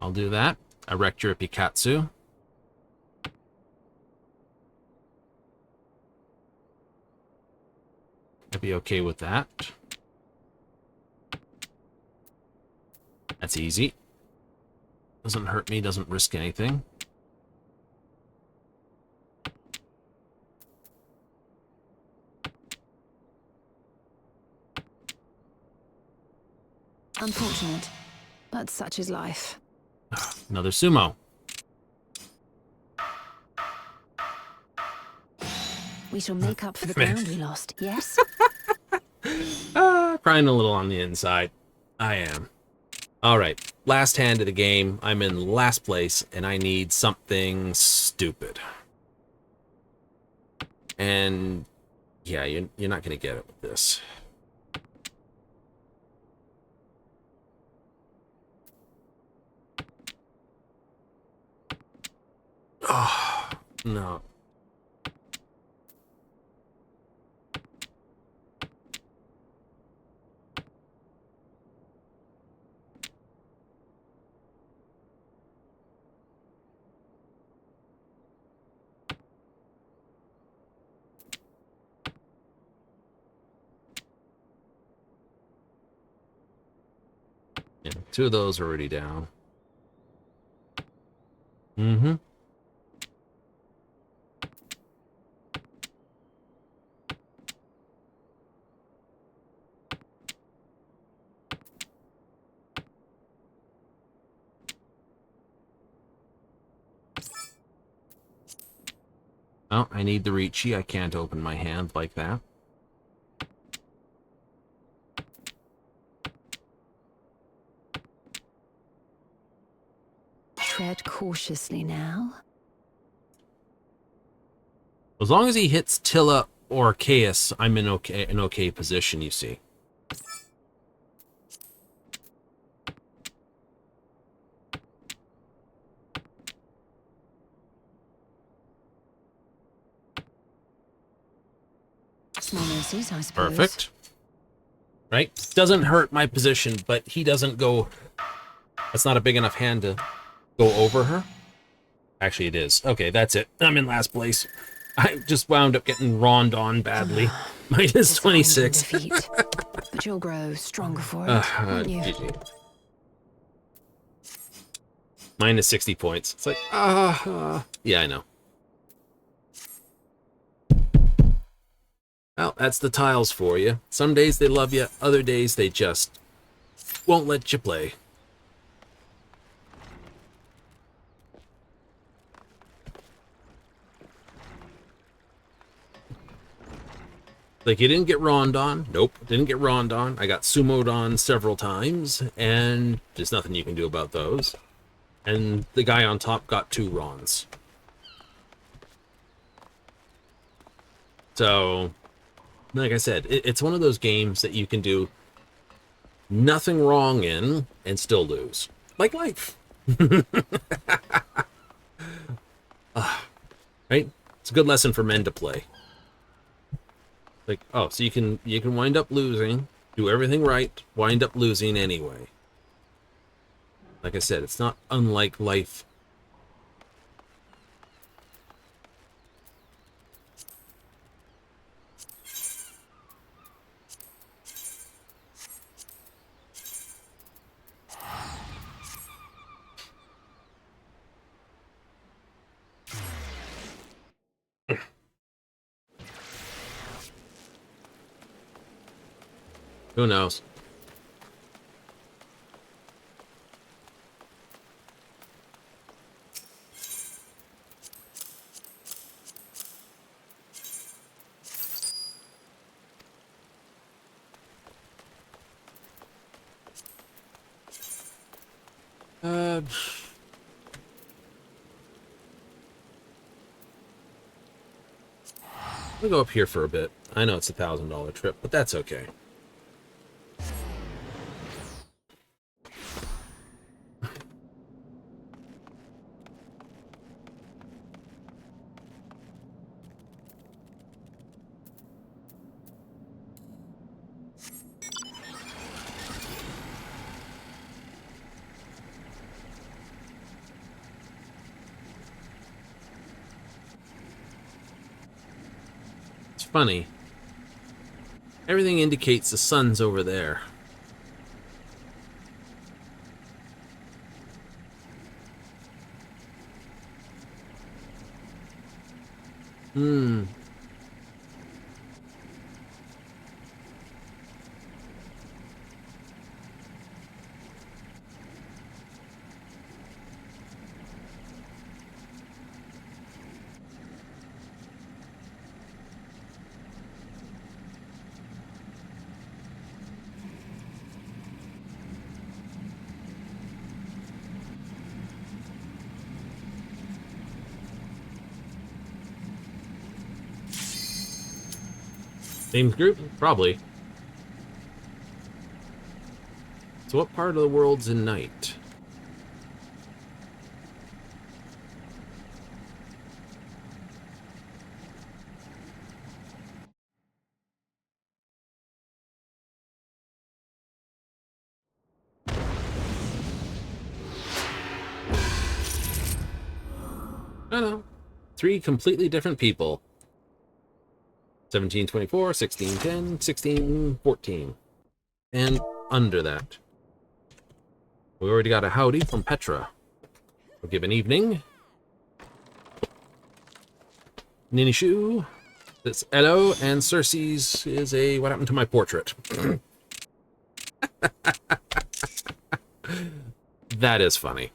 I'll do that. I wrecked your Pikatsu. I'd be okay with that. That's easy. Doesn't hurt me, doesn't risk anything. Unfortunate, but such is life. Another sumo. We shall make up for the ground we lost, yes? Crying a little on the inside. I am. Alright, last hand of the game. I'm in last place, and I need something stupid. And yeah, you're not going to get it with this. Oh, no. Yeah, 2 of those are already down. Mm-hmm. Oh, I need the Ricci. I can't open my hand like that. Tread cautiously now. As long as he hits Tilla or Chaos, I'm in an okay position, you see. Small mercies, I suppose. Perfect. Right? Doesn't hurt my position, but he doesn't go... That's not a big enough hand to go over her. Actually, it is. Okay, that's it. I'm in last place. I just wound up getting Rondon badly. Minus 26. Defeat, but you'll grow stronger for it, won't you? GG. Minus 60 points. It's like, yeah, I know. Well, that's the tiles for you. Some days they love you, other days they just won't let you play. Like, you didn't get Rondon. Nope, didn't get Rondon. I got sumoed on several times, and there's nothing you can do about those. And the guy on top got 2 Rons. So, like I said, it's one of those games that you can do nothing wrong in and still lose. Like life. Right? It's a good lesson for men to play. Like, oh, so you can wind up losing, do everything right, wind up losing anyway. Like I said, it's not unlike life. Who knows? We'll go up here for a bit. I know it's $1,000 trip, but that's okay. funny. Everything indicates the sun's over there. Same group? Probably. So what part of the world's in night? I don't know. 3 completely different people. 1724, 1610, 1614. And under that. We already got a howdy from Petra. We'll give an evening. Ninishu. That's hello, and Cersei's is a what happened to my portrait. That is funny.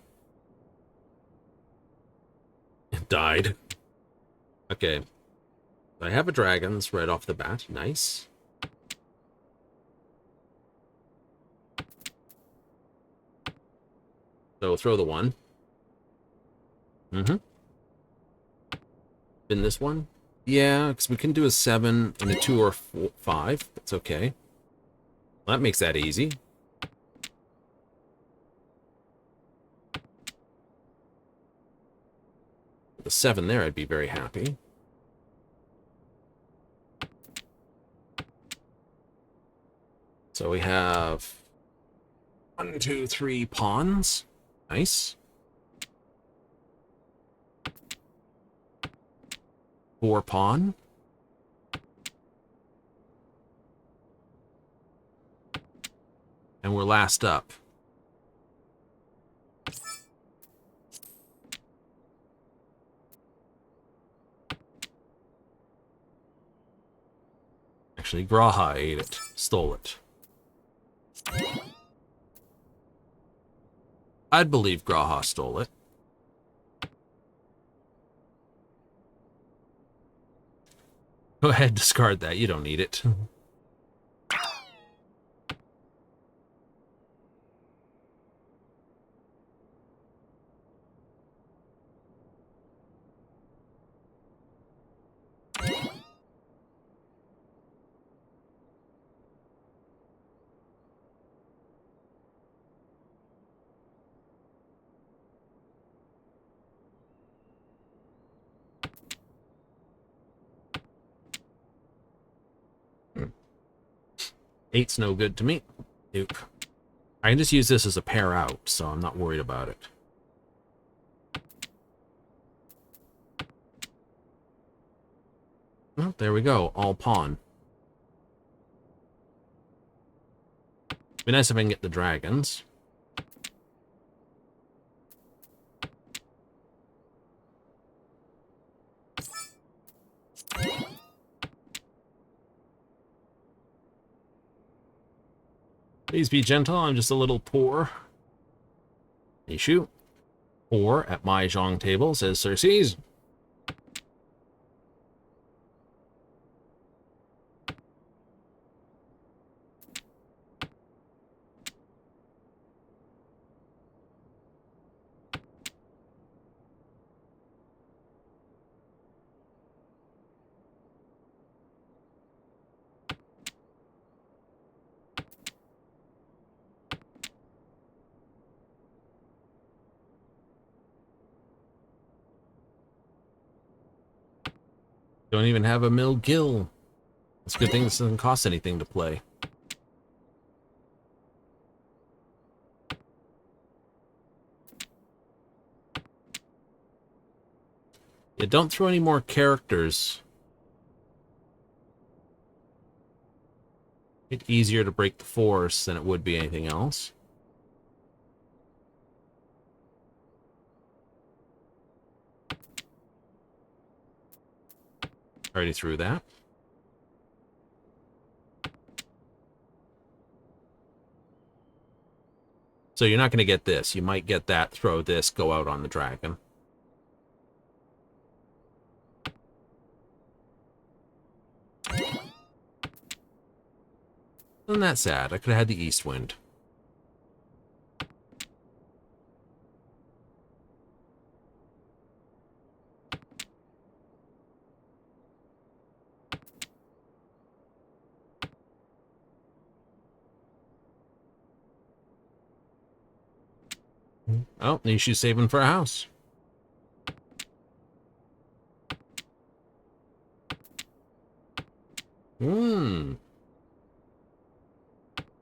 It died. Okay. I have a dragons right off the bat. Nice. So throw the 1. Spin this one. Yeah, because we can do a 7 and a 2 or 5. That's okay. Well, that makes that easy. With a 7 there, I'd be very happy. So we have 1, 2, 3 pawns. Nice. 4 pawn. And we're last up. Actually, Graha ate it. Stole it. I'd believe Graha stole it. Go ahead, discard that. You don't need it. 8's no good to me. Nope. I can just use this as a pair out, so I'm not worried about it. Well, there we go. All pawn. Be nice if I can get the dragons. Please be gentle, I'm just a little poor. Issue. Or at my Zhang table, says Cersei's. Don't even have a mill gill. It's a good thing this doesn't cost anything to play. Yeah, don't throw any more characters. It's easier to break the force than it would be anything else. Already through that. So you're not going to get this. You might get that, throw this, go out on the dragon. Isn't that sad? I could have had the east wind. Oh, Nishu's saving for a house.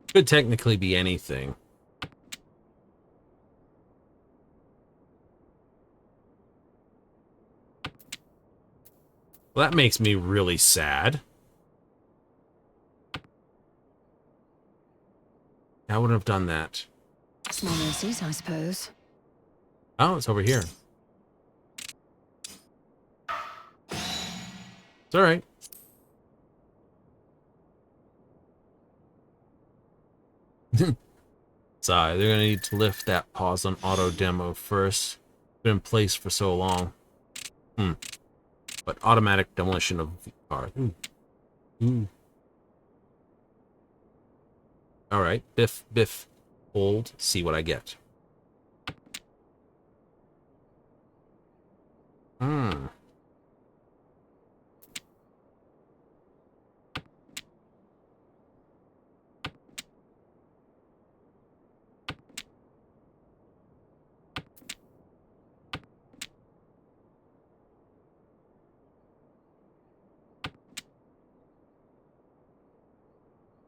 Could technically be anything. Well, that makes me really sad. I wouldn't have done that. Small mercies, I suppose. Oh, it's over here. It's all right. Sorry, they're going to need to lift that pause on auto demo first. It's been in place for so long. But automatic demolition of cars. All right, biff, biff, hold, see what I get.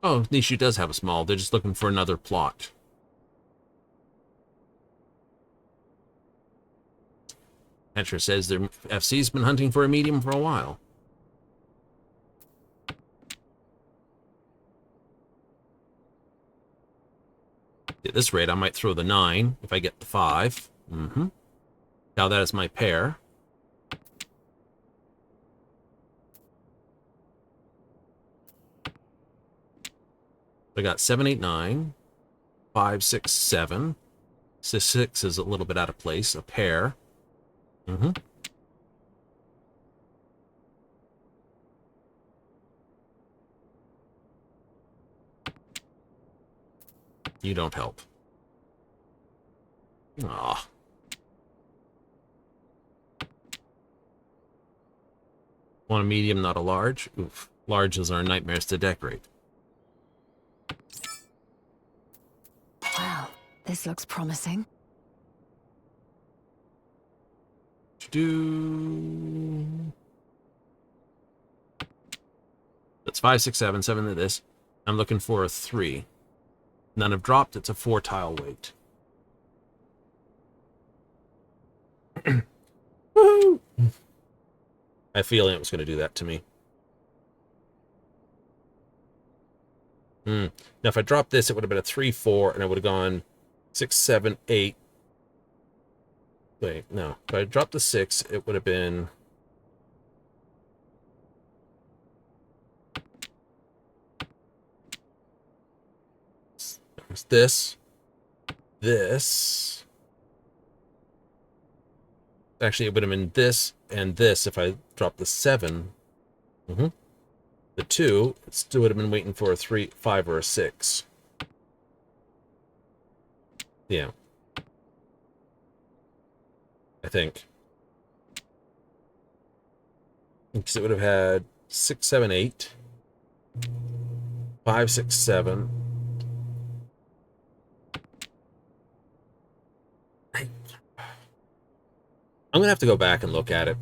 Oh, Nishu does have a small. They're just looking for another plot. Petra says their FC's been hunting for a medium for a while. At this rate, I might throw the 9 if I get the 5. Now that is my pair. I got 7, 8, 9, 5, 6, 7. 6 is a little bit out of place. A pair. You don't help. Ah. Want a medium, not a large? Oof. Larges are nightmares to decorate. Wow, this looks promising. That's 5, 6, 7, 7 to this. I'm looking for a 3. None have dropped. It's a 4 tile weight. Woohoo! I had a feeling it was going to do that to me. Now, if I dropped this, it would have been a 3, 4, and I would have gone 6, 7, 8. Wait, no. If I dropped the 6, it would have been... this. Actually, it would have been this and this if I dropped the 7. The 2, it still would have been waiting for a 3, 5, or a 6. Yeah. I think. Because it would have had 6, 7, 8. 5, 6, 7. I'm going to have to go back and look at it.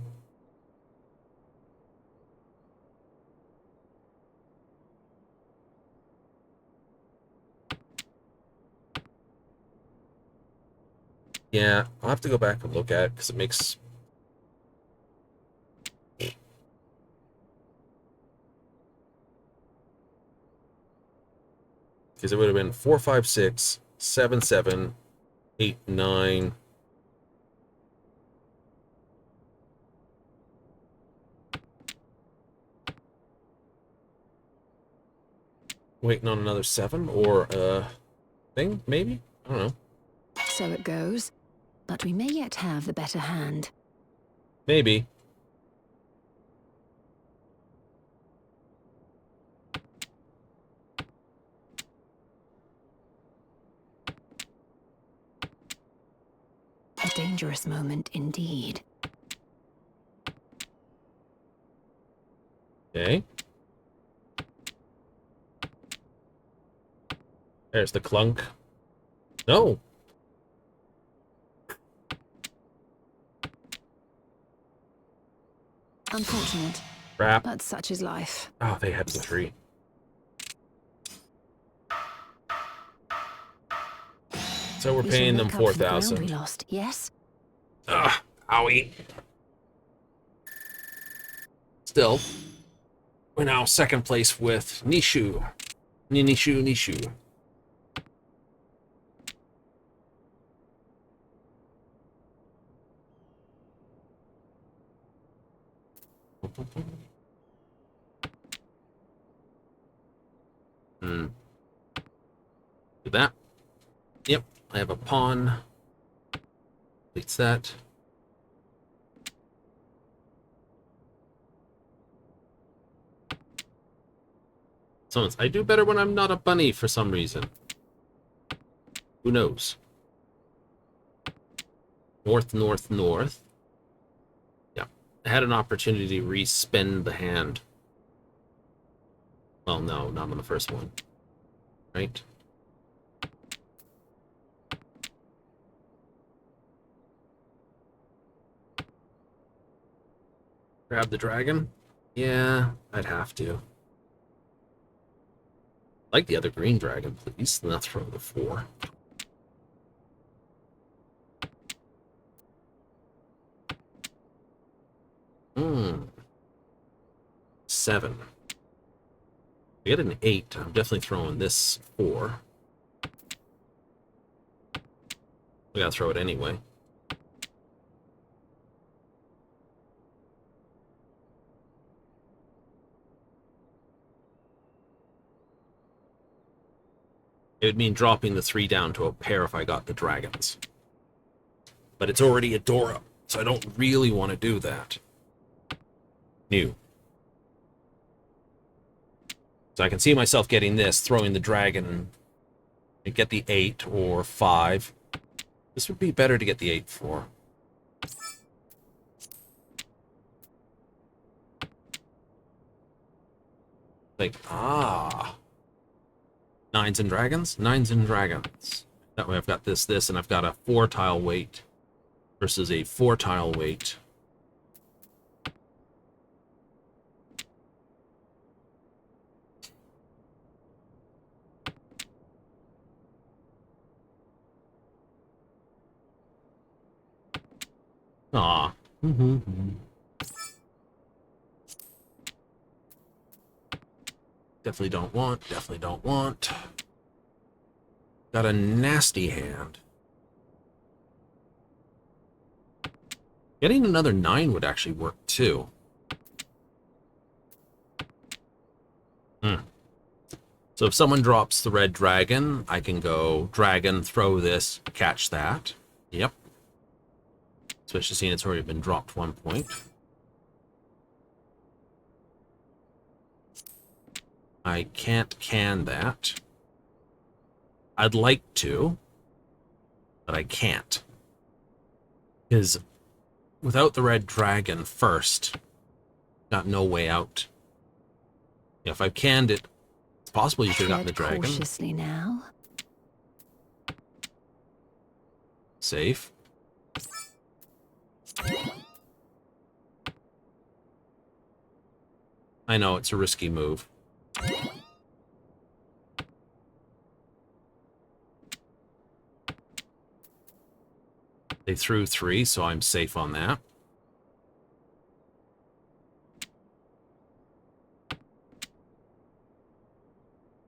Yeah, I'll have to go back and look at it because it makes... Because it would have been 4, 5, 6, 7, 7, 8, 9. Waiting on another 7 or thing, maybe? I don't know. So it goes. But we may yet have the better hand. Maybe. A dangerous moment indeed. Okay. There's the clunk. No. Unfortunate. Crap. But such is life. Oh, they had the 3. So we're We shall paying them make up for the ground 4,000. we lost, yes? Ugh, owie. Still, we're now second place with Nishu. Nishu. Do that. Yep, I have a pawn. Completes that. Someone's, I do better when I'm not a bunny for some reason. Who knows? North, north, north. Yeah, I had an opportunity to re-spend the hand. Well, no, not on the first one. Right? Grab the dragon? Yeah, I'd have to. Like the other green dragon, please. Then I'll throw the 4. Hmm. 7. We get an 8. I'm definitely throwing this 4. We gotta throw it anyway. It would mean dropping the 3 down to a pair if I got the dragons. But it's already a Dora, so I don't really want to do that. New. So I can see myself getting this, throwing the dragon, and get the 8 or 5. This would be better to get the 8 for. Like, ah. 9s and dragons? 9s and dragons. That way I've got this, and I've got a 4-tile weight versus a 4-tile weight. Aw. Definitely don't want. Got a nasty hand. Getting another 9 would actually work too. So if someone drops the red dragon, I can go dragon, throw this, catch that. Yep. Especially seeing it's already been dropped 1 point. I can't can that. I'd like to, but I can't. Because without the red dragon first, got no way out. If I canned it, it's possible you could have gotten the dragon. Cautiously now. Safe. I know, it's a risky move. They threw 3, so I'm safe on that.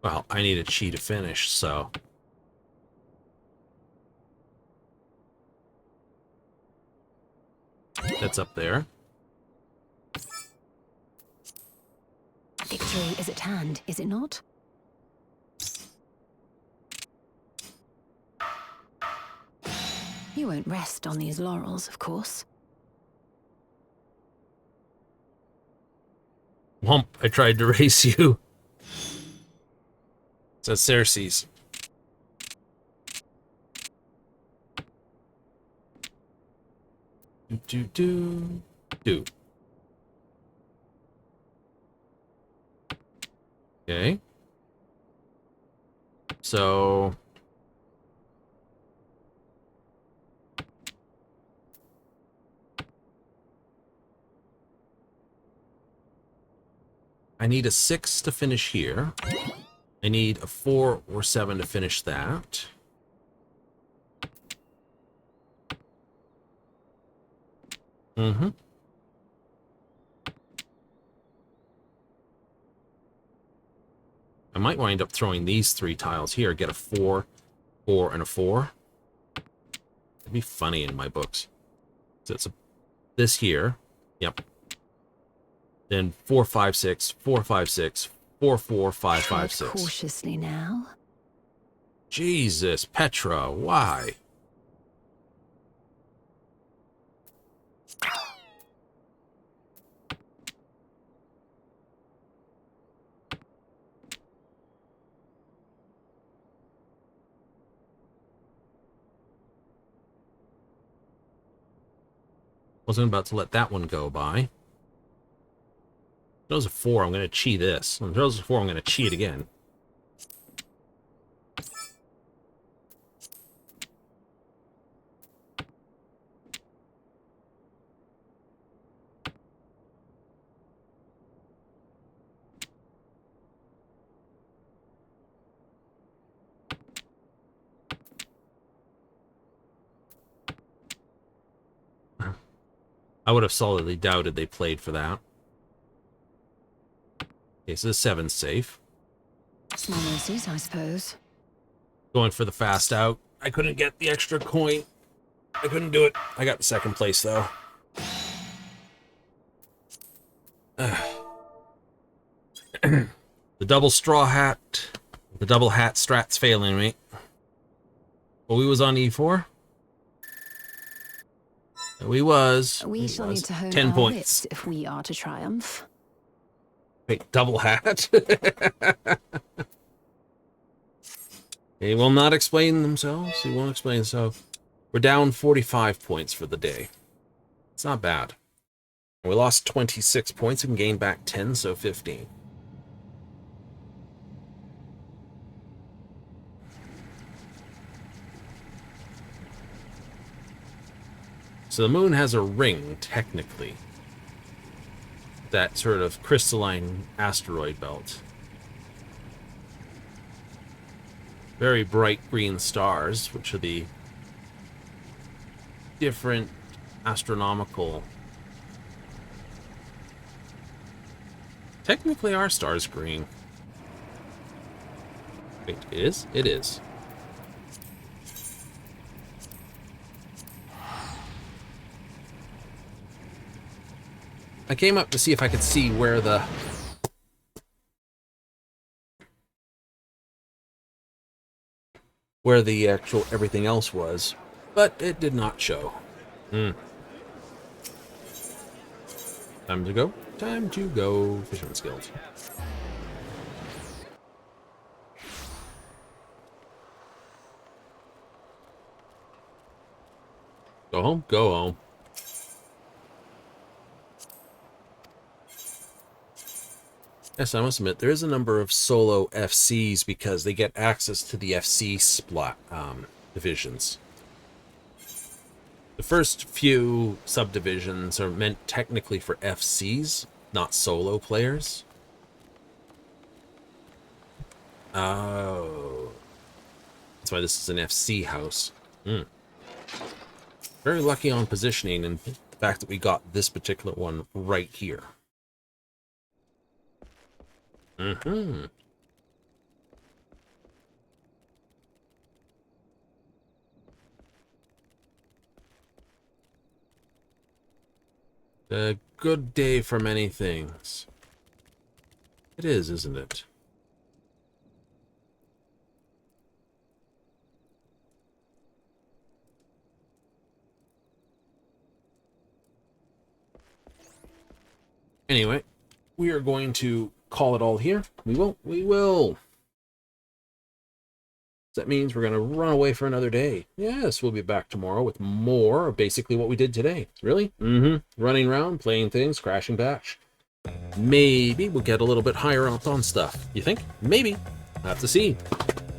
Well, I need a chi to finish, so... That's up there. Victory is at hand, is it not? You won't rest on these laurels, of course. Whomp, I tried to race you. It's Cersei's. Do. Okay. So... I need a 6 to finish here. I need a 4 or 7 to finish that. Mm-hmm. I might wind up throwing these 3 tiles here, get a 4, 4, and a 4. It'd be funny in my books. So it's this here. Yep. Then 4, 5, 6, 4, 5, 6, 4, 4, 5, 5, 6. Cautiously now. Jesus, Petra, why? Wasn't about to let that one go by. Those are 4, I'm going to chi this. When those are 4, I'm going to chi it again. I would have solidly doubted they played for that. Okay, so the 7's safe. Small mercies, I suppose. Going for the fast out. I couldn't get the extra coin. I couldn't do it. I got the 2nd place, though. The double straw hat. The double hat strat's failing me. Well, we was on E4. We was. We shall need to hone 10 our points. wits if we are to triumph. Wait, double hat? They will not explain themselves. They won't explain. So we're down 45 points for the day. It's not bad. We lost 26 points and gained back 10, so 15. So the moon has a ring, technically. That sort of crystalline asteroid belt. Very bright green stars, which are the different astronomical... Technically our star's green. Wait, it is? It is. I came up to see if I could see where the actual everything else was, but it did not show. Time to go. Time to go. Fisherman's Guild. Go home. Go home. Yes, I must admit, there is a number of solo FCs because they get access to the FC splat divisions. The first few subdivisions are meant technically for FCs, not solo players. Oh. That's why this is an FC house. Very lucky on positioning and the fact that we got this particular one right here. A good day for many things. It is, isn't it? Anyway, we are going to call it all here. We will. That means we're going to run away for another day. Yes, we'll be back tomorrow with more of basically what we did today. Really? Running around, playing things, crashing bash. Maybe we'll get a little bit higher up on stuff. You think? Maybe. Have to see.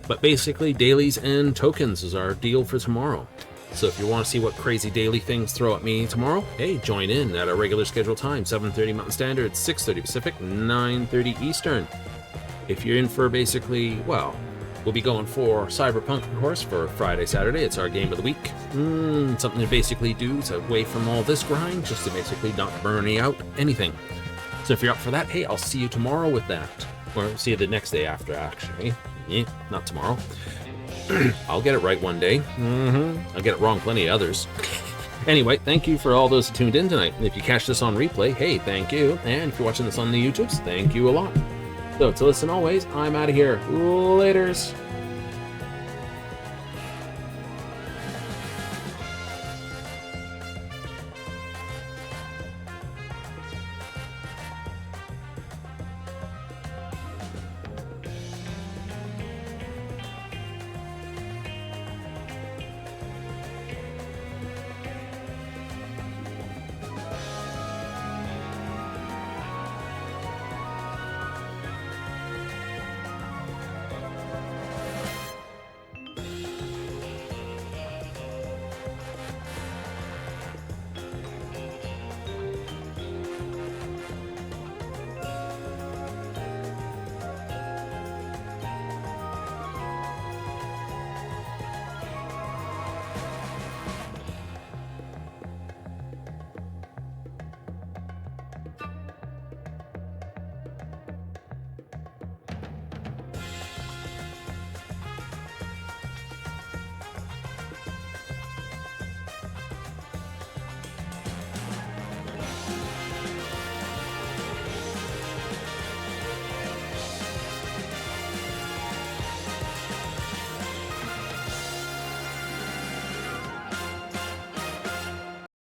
But basically, dailies and tokens is our deal for tomorrow. So if you want to see what crazy daily things throw at me tomorrow, hey, join in at our regular scheduled time, 7:30 Mountain Standard, 6:30 Pacific, 9:30 Eastern. If you're in for basically, well, we'll be going for Cyberpunk, of course, for Friday, Saturday. It's our game of the week. Something to basically do to away from all this grind, just to basically not burn out anything. So if you're up for that, hey, I'll see you tomorrow with that. Or see you the next day after, actually. Yeah, not tomorrow. I'll get it right one day. I'll get it wrong plenty of others. Anyway, thank you for all those who tuned in tonight. If you catch this on replay, hey, thank you. And if you're watching this on the YouTubes, thank you a lot. So, to listen always, I'm out of here. Laters.